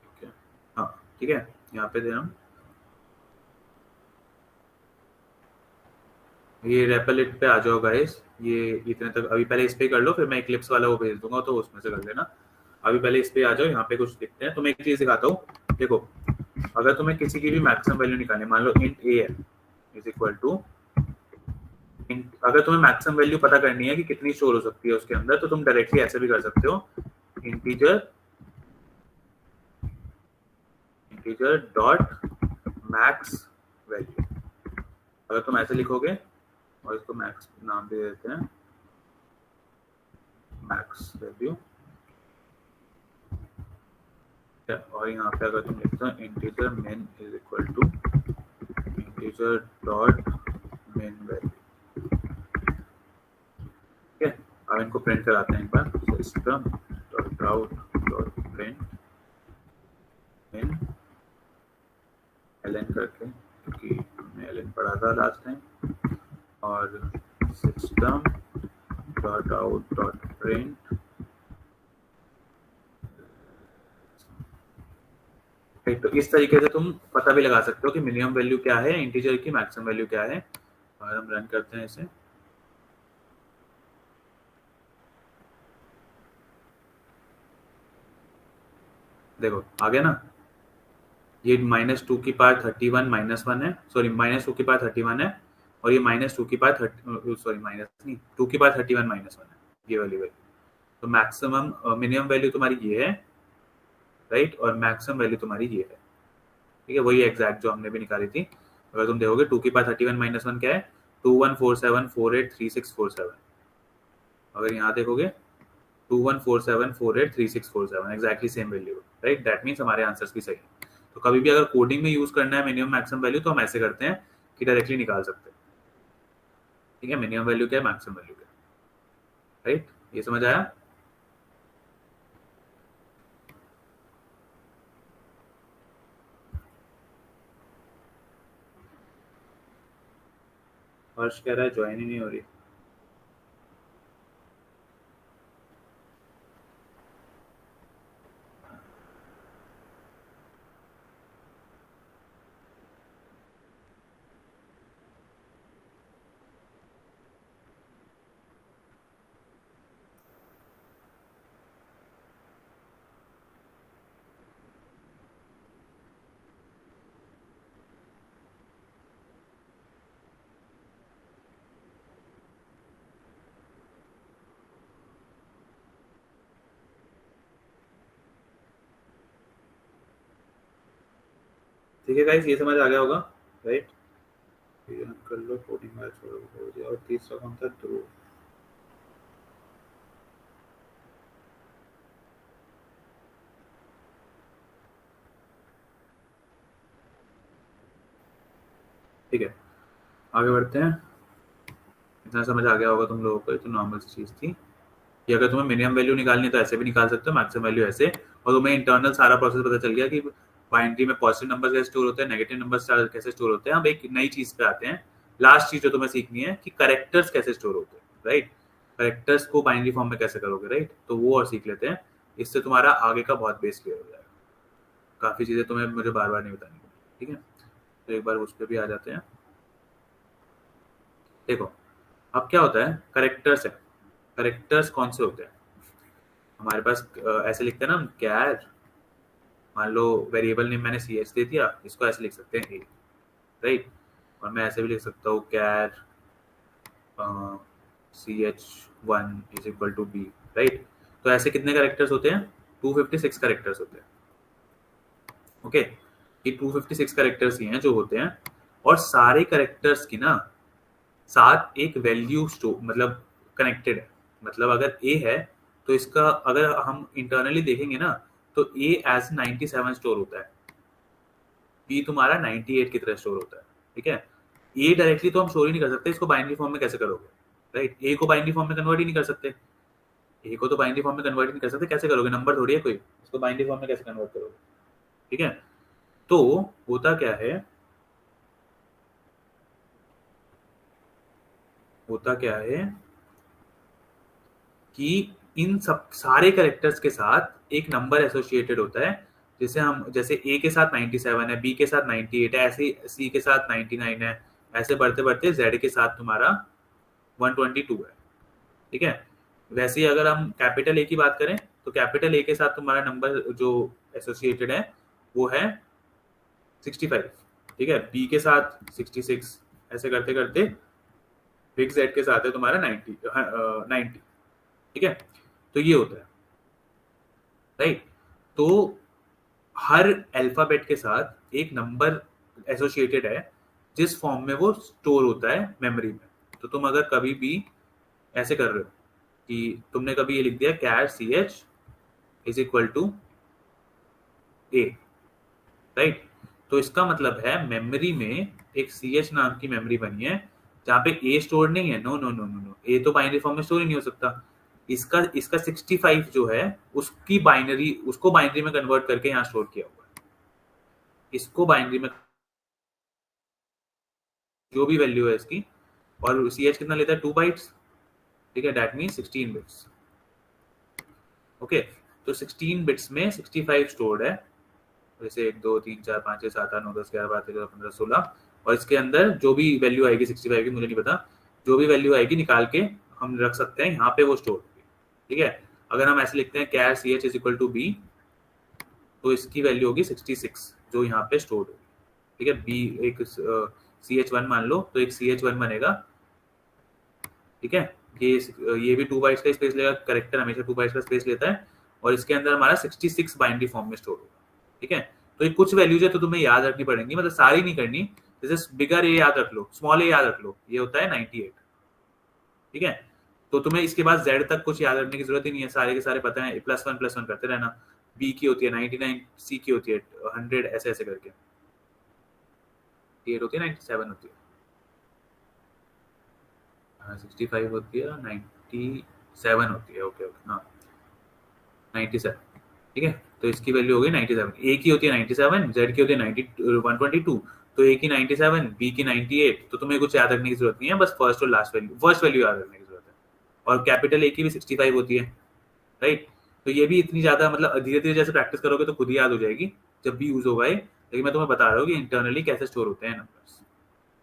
ठीक है, हाँ ठीक है, यहाँ पे थे हम। ये रेपलिट पे आ जाओ गाइस, ये इतने तक अभी पहले इस पे कर लो, फिर मैं इक्लिप्स वाला वो भेज दूंगा, तो उसमें से कर लेना। अभी पहले इस पे आ जाओ, यहाँ पे कुछ दिखते हैं। तुम्हें एक चीज दिखाता हूँ, देखो, अगर तुम्हें किसी की भी मैक्सिमम वैल्यू निकालनी, मान लो इंट ए है इज इक्वल टू, अगर तुम्हें मैक्सिमम वैल्यू पता करनी है कि कितनी स्टोर हो सकती है उसके अंदर, तो तुम डायरेक्टली ऐसे भी कर सकते हो, integer integer dot max value. अगर तुम ऐसे लिखोगे और इसको मैक्स नाम दे देते हैं, मैक्स वैल्यू, और यहाँ पे अगर तुम लिखते हो integer main is equal to integer dot main value. ठीक है, अब इनको प्रिंट कराते हैं एक बार, system dot out dot print main L करके, क्योंकि हमने एलएन पढ़ा था लास्ट टाइम, और system dot out dot print. तो इस तरीके से तुम पता भी लगा सकते हो कि मिनिमम वैल्यू क्या है इंटीजर की, मैक्सिमम वैल्यू क्या है। और हम रन करते हैं इसे, देखो आ गया ना, ये -2 की पावर 31 -1 है, सॉरी -2 की पावर 31 है, और ये -2 की पावर 30, सॉरी माइनस नहीं, 2 की पावर 31 -1 है, ये वाली वैल्यू। तो मैक्सिमम मिनिमम वैल्यू तुम्हारी ये है, राइट, और मैक्सिमम वैल्यू तुम्हारी ये है। ठीक है, वही एग्जैक्ट जो हमने भी निकाली थी। अगर तुम देखोगे 2 की पावर 31 माइनस 1 क्या है 2147483647। अगर यहाँ देखोगे 2147483647 exactly same value, right. That means हमारे आंसर्स भी सही है। तो कभी भी अगर कोडिंग में यूज करना है मिनिमम मैक्सिमम वैल्यू तो हम ऐसे करते हैं कि डायरेक्टली निकाल सकते हैं, ठीक है। मिनिमम वैल्यू क्या है, मैक्सिमम वैल्यू क्या है, राइट। ये समझ आया? हर्ष कह रहा है ज्वाइन ही नहीं हो रही। ठीक है गाइस, ये समझ आ गया होगा, राइट। कर लो कोडिंग वाला छोड़ो, और तीसरा कौन था, ध्रुव। ठीक है, आगे बढ़ते हैं। इतना समझ आ गया होगा तुम लोगों को, तो नॉर्मल सी चीज थी कि अगर तुम्हें मिनिमम वैल्यू निकालनी है तो ऐसे भी निकाल सकते हो, मैक्सिमम वैल्यू ऐसे, और तुम्हें इंटरनल सारा प्रोसेस पता चल गया कि बाइनरी में पॉजिटिव नंबर कैसे स्टोर होते हैं, नेगेटिव नंबर कैसे स्टोर होते हैं। अब एक नई चीज पे आते हैं, लास्ट चीज जो तुम्हें सीखनी है कि करेक्टर्स कैसे स्टोर होते हैं, राइट। करेक्टर्स को बाइनरी फॉर्म में कैसे करोगे, राइट। तो वो और सीख लेते हैं, इससे तुम्हारा आगे का बहुत बेस क्लियर हो जाएगा। काफी चीजें तुम्हें मुझे बार बार नहीं बतानी, ठीक है। तो एक बार उस पर भी आ जाते हैं। देखो अब क्या होता है, करेक्टर्स है। करेक्टर्स कौन से होते हैं हमारे पास, ऐसे लिखते हैं ना हम, कैर, मान लो वेरिएबल नेम मैंने सी एच दे दिया, इसको ऐसे लिख सकते हैं ए, राइट। और मैं ऐसे भी लिख सकता हूँ char ch1 is equal to b, right. तो ऐसे कितने कैरेक्टर्स होते हैं, 256 कैरेक्टर्स होते हैं, ओके। ये 256 कैरेक्टर्स ही हैं जो होते हैं, और सारे कैरेक्टर्स की ना साथ एक वैल्यू स्टोर, मतलब कनेक्टेड है। मतलब अगर ए है तो इसका अगर हम इंटरनली देखेंगे ना तो ए एज 97 स्टोर होता है, बी तुम्हारा 98 की तरह स्टोर होता है, ठीक है। ए डायरेक्टली तो हम स्टोर ही नहीं कर सकते, इसको बाइनरी फॉर्म में कैसे करोगे, राइट। ए को बाइनरी फॉर्म में कन्वर्ट ही नहीं कर सकते, ए को तो बाइनरी फॉर्म में कन्वर्ट ही नहीं कर सकते, कैसे करोगे, नंबर थोड़ी है कोई, इसको बाइनरी फॉर्म में कैसे कन्वर्ट करोगे, ठीक है। तो होता क्या है, होता क्या है कि इन सब सारे कैरेक्टर्स के साथ एक नंबर एसोसिएटेड होता है, जैसे हम जैसे ए के साथ 97 है, बी के साथ 98 है, ऐसे सी के साथ 99 है, ऐसे बढ़ते बढ़ते जेड के साथ तुम्हारा 122 है, ठीक है। वैसे ही अगर हम कैपिटल ए की बात करें तो कैपिटल ए के साथ तुम्हारा नंबर जो एसोसिएटेड है वो है 65, ठीक है। बी के साथ 66, ऐसे करते करते बिग जेड के साथ है तुम्हारा 90, ठीक है। तो ये होता है, राइट। तो हर अल्फाबेट के साथ एक नंबर एसोसिएटेड है जिस फॉर्म में वो स्टोर होता है मेमोरी में। तो तुम अगर कभी भी ऐसे कर रहे हो कि तुमने कभी ये लिख दिया char C H is equal to A, right. तो इसका मतलब है मेमोरी में एक सी एच नाम की मेमोरी बनी है जहाँ पे ए स्टोर नहीं है। No no no no no, ए तो बाइनरी फॉर्म में स्टोर ही नहीं हो सकता। इसका 65 जो है उसकी बाइनरी, उसको बाइनरी में कन्वर्ट करके यहाँ स्टोर किया हुआ है। इसको बाइनरी में जो भी वैल्यू है इसकी, और सी एच कितना लेता है 2 बाइट्स, ठीक है। That mean 16 bits, okay. तो 16 बिट्स में 65 स्टोर्ड है, जैसे 1 2 3 4 5 6 7 8 9 10 11 12 13 15 16, और इसके अंदर जो भी वैल्यू आएगी 65 की, मुझे नहीं पता, जो भी वैल्यू आएगी निकाल के हम रख सकते हैं यहाँ पे, वो स्टोर होगी, ठीक है। अगर हम ऐसे लिखते हैं कैर C H is equal to B, तो इसकी वैल्यू होगी 66 जो यहाँ पे स्टोर होगी, ठीक है। बी एक CH1 मान लो तो एक CH1 बनेगा, ठीक है। ये भी 2 बाइट्स का स्पेस लेगा, कैरेक्टर हमेशा 2 बाइट्स का स्पेस लेता है, और इसके अंदर हमारा 66 बाइनरी फॉर्म में स्टोर होगा, ठीक है। तो ये कुछ वैल्यूज है तो तुम्हें याद रखनी पड़ेंगी, मतलब सारी नहीं करनी, जैसे बिगर ए याद रख लो, स्मॉल ए याद रख लो, ये होता है 98, ठीक है। तो तुम्हें इसके बाद जेड तक कुछ याद रखने की जरूरत ही नहीं है, सारे के सारे पता है, +1 करते रहना। बी की होती है 99, सी की होती है 100, ऐसे ऐसे करके 8 होती है, 97 होती है, 65 होती है, 97 होती है, ओके ओके, हाँ 97, ठीक है। तो इसकी वैल्यू हो गई 97, ए की होती है 97, जेड की होती है 122, तो ए की 97, बी की 98, तो तुम्हें कुछ याद रखने की जरूरत नहीं है, बस फर्स्ट और लास्ट वैल्यू, फर्स्ट वैल्यू याद रखने की जरूरत है। और कैपिटल ए की भी 65 होती है, राइट। तो ये भी इतनी ज्यादा मतलब धीरे धीरे जैसे प्रैक्टिस करोगे तो खुद ही याद हो जाएगी जब भी यूज होगा ये, लेकिन मैं तुम्हें बता रहा हूँ कि इंटरनली कैसे स्टोर होते हैं नंबर्स,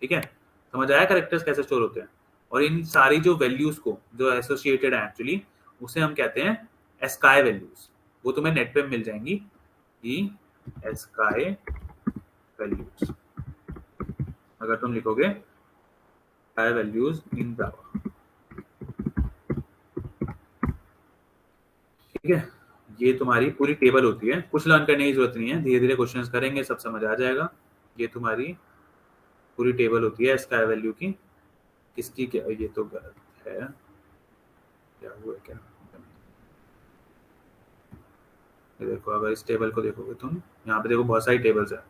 ठीक है। समझ आया कैरेक्टर्स कैसे स्टोर होते हैं। और इन सारी जो वैल्यूज को जो एसोसिएटेड है एक्चुअली, उसे हम कहते हैं एस्काई वैल्यूज, वो तुम्हें नेट पे मिल जाएंगी कि एस्काई वैल्यूज, अगर तुम लिखोगे एस्काई वैल्यूज इन जावा, ठीक है। ये तुम्हारी पूरी टेबल होती है, कुछ लर्न करने की जरूरत नहीं है, धीरे धीरे क्वेश्चंस करेंगे सब समझ आ जाएगा। ये तुम्हारी पूरी टेबल होती है स्काई वैल्यू की, किसकी क्या, ये तो गलत है, क्या हुआ क्या, ये देखो, अगर इस टेबल को देखोगे तुम, यहाँ पे देखो बहुत सारी टेबल्स है,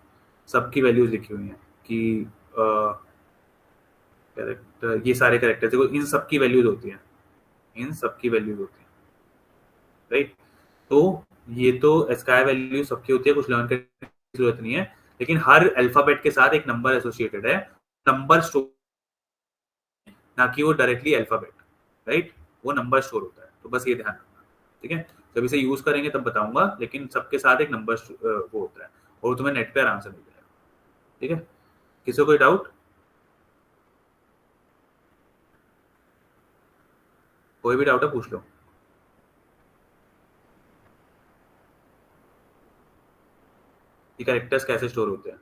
सबकी वैल्यूज लिखी हुई हैं कि कैरेक्टर, ये सारे कैरेक्टर देखो, इन सबकी वैल्यूज होती हैं, इन सबकी वैल्यूज होती है, राइट। तो ये तो स्काई वैल्यू सबकी होती है, कुछ लर्न करने की जरूरत नहीं है, लेकिन हर अल्फाबेट के साथ एक नंबर एसोसिएटेड है, नंबर स्टोर, ना कि वो डायरेक्टली अल्फाबेट, राइट, वो नंबर स्टोर होता है, तो बस ये ध्यान रखना, ठीक है। जब इसे यूज करेंगे तब बताऊंगा, लेकिन सबके साथ एक नंबर वो होता है, और तुम्हें नेट पे आराम से मिल जाएगा, ठीक है। किसी को कोई डाउट, कोई भी डाउट है पूछ लो। ये कैरेक्टर्स कैसे स्टोर होते हैं,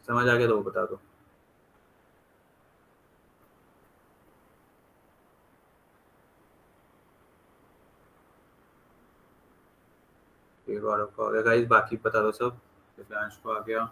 समझ आ गया तो वो बता दो। गौरव का हो गया गाइस, बाकी बता दो सब, दिव्यांश को आ गया।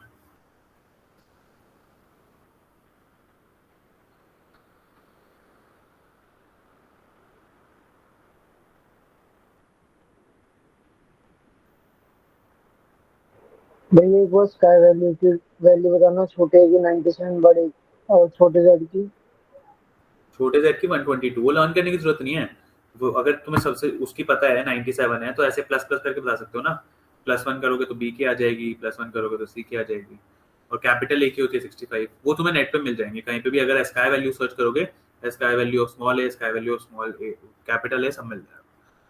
भैया एक बार स्काई वैल्यू की वैल्यू बताना, छोटे की 97, बड़े और छोटे जेड की। छोटे जेड की 122, वो लर्न करने की जरूरत नहीं है, वो अगर तुम्हें सबसे उसकी पता है 97 है, तो ऐसे प्लस प्लस करके बता सकते हो ना, +1 करोगे तो बी की आ जाएगी, +1 करोगे तो सी की आ जाएगी, और कैपिटल ए की होती है 65, वो तुम्हें नेट पे मिल जाएंगे कहीं पे भी, अगर स्काई वैल्यू सर्च करोगे, sky value of small A, sky value of small A, capital A, सब मिल जाएगा।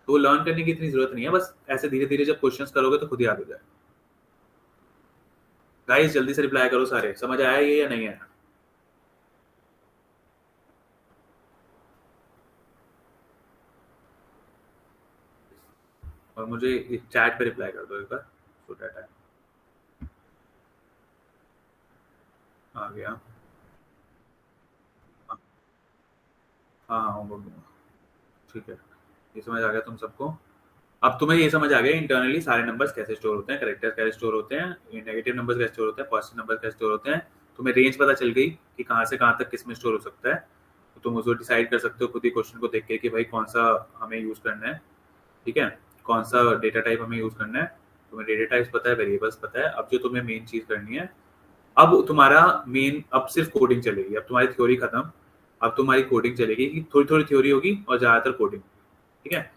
तो लर्न करने की इतनी जरूरत नहीं है, बस ऐसे धीरे धीरे जब क्वेश्चंस करोगे तो खुद याद हो जाएगा। गाइस जल्दी से रिप्लाई करो सारे, समझ आया ये या नहीं आया। और मुझे चैट पे रिप्लाई कर दो एक बार, सो दैट आ गया। हाँ हाँ होमवर्क दूंगा, ठीक है। ये समझ आ गया तुम सबको। अब तुम्हें ये समझ आ गया इंटरनली सारे नंबर्स कैसे स्टोर होते हैं, कैरेक्टर्स कैसे स्टोर होते हैं, नेगेटिव नंबर्स कैसे स्टोर होते हैं, पॉजिटिव नंबर कैसे स्टोर होते हैं, तुम्हें रेंज पता चल गई कि कहाँ से कहाँ तक किस में स्टोर हो सकता है, तो तुम उसको डिसाइड कर सकते हो खुद ही क्वेश्चन को देख के कि भाई कौन सा हमें यूज करना है, ठीक है, कौन सा डेटा टाइप हमें यूज करना है। तुम्हें डेटा टाइप्स पता है, वेरिएबल्स पता है, अब जो तुम्हें मेन चीज करनी है, अब तुम्हारा मेन, अब सिर्फ कोडिंग चलेगी, अब तुम्हारी थ्योरी खत्म, अब तुम्हारी कोडिंग चलेगी, कि थोड़ी थोड़ी थ्योरी होगी और ज्यादातर कोडिंग, ठीक है।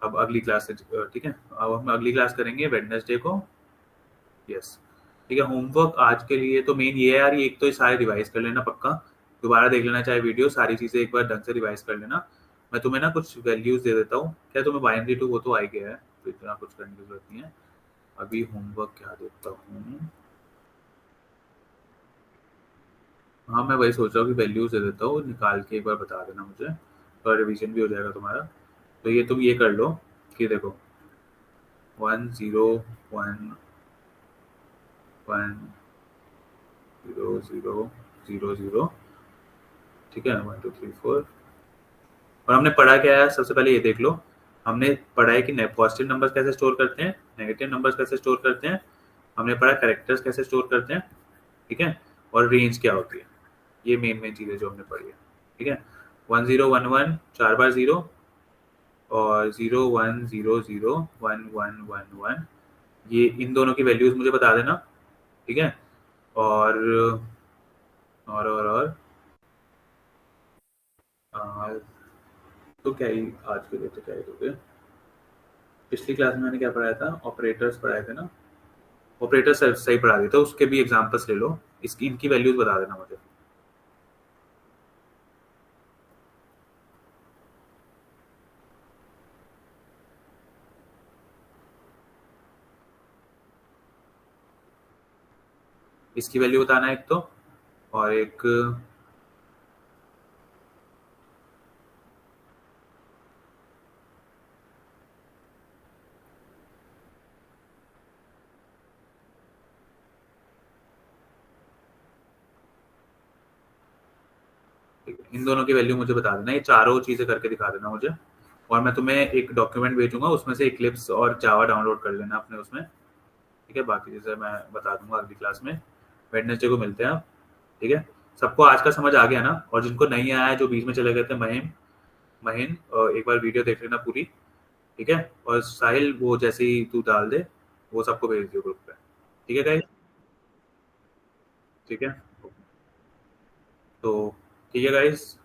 अब अगली क्लास से, ठीक है, अब हम अगली क्लास करेंगे वेडनेसडे को, यस, ठीक है। होमवर्क आज के लिए तो मेन ये है यार, ये एक तो ये सारे रिवाइज कर लेना पक्का, दोबारा देख लेना चाहे वीडियो, सारी चीजें एक बार ढंग से रिवाइज कर लेना। मैं तुम्हें ना कुछ वैल्यूज दे देता हूँ, क्या तुम्हें बाइनरी टू वो तो आ ही गया है, तो इतना कुछ करने की जरूरत नहीं है। अभी होमवर्क क्या देता हूँ, हाँ मैं वही सोच रहा हूँ कि वैल्यूज दे देता हूँ, निकाल के एक बार बता देना मुझे, तो रिवीजन भी हो जाएगा तुम्हारा। तो ये तुम ये कर लो कि देखो 1 0 1 1 0 0 0 0, ठीक है, 1 2 3 4। और हमने पढ़ा क्या है, सबसे पहले ये देख लो, हमने पढ़ा है कि पॉजिटिव नंबर्स कैसे स्टोर करते हैं, नेगेटिव नंबर्स कैसे स्टोर करते हैं, हमने पढ़ा कैरेक्टर्स कैसे स्टोर करते हैं, ठीक है, और रेंज क्या होती है, ये मेन चीज़ें जो हमने पढ़ी है, ठीक है। 1011 4 बार 0 और 01001111, ये इन दोनों की वैल्यूज मुझे बता देना, ठीक है। और और तो क्या ही आज के लिए तो क्या ही दोगे। पिछली क्लास में मैंने क्या पढ़ाया था, ऑपरेटर्स पढ़ाए थे ना, ऑपरेटर्स सही पढ़ा दिए, तो उसके भी एग्जांपल्स ले लो, इसकी इनकी वैल्यूज बता देना मुझे। इसकी वैल्यू बताना है एक तो, और एक इन दोनों की वैल्यू मुझे बता देना, ये चारों चीजें करके दिखा देना मुझे। और मैं तुम्हें एक डॉक्यूमेंट भेजूंगा, उसमें से इक्लिप्स और जावा डाउनलोड कर लेना अपने उसमें, ठीक है। बाकी चीजें मैं बता दूंगा अगली क्लास में, वेडनेसडे को मिलते हैं आप, ठीक है। सबको आज का समझ आ गया ना, और जिनको नहीं आया है, जो बीच में चले गए थे, महीन एक बार वीडियो देख लेना पूरी, ठीक है। और साहिल वो जैसे ही तू डाल दे, वो सबको भेज दियो ग्रुप पे, ठीक है गाइस, ठीक है। तो ठीक है गाइस,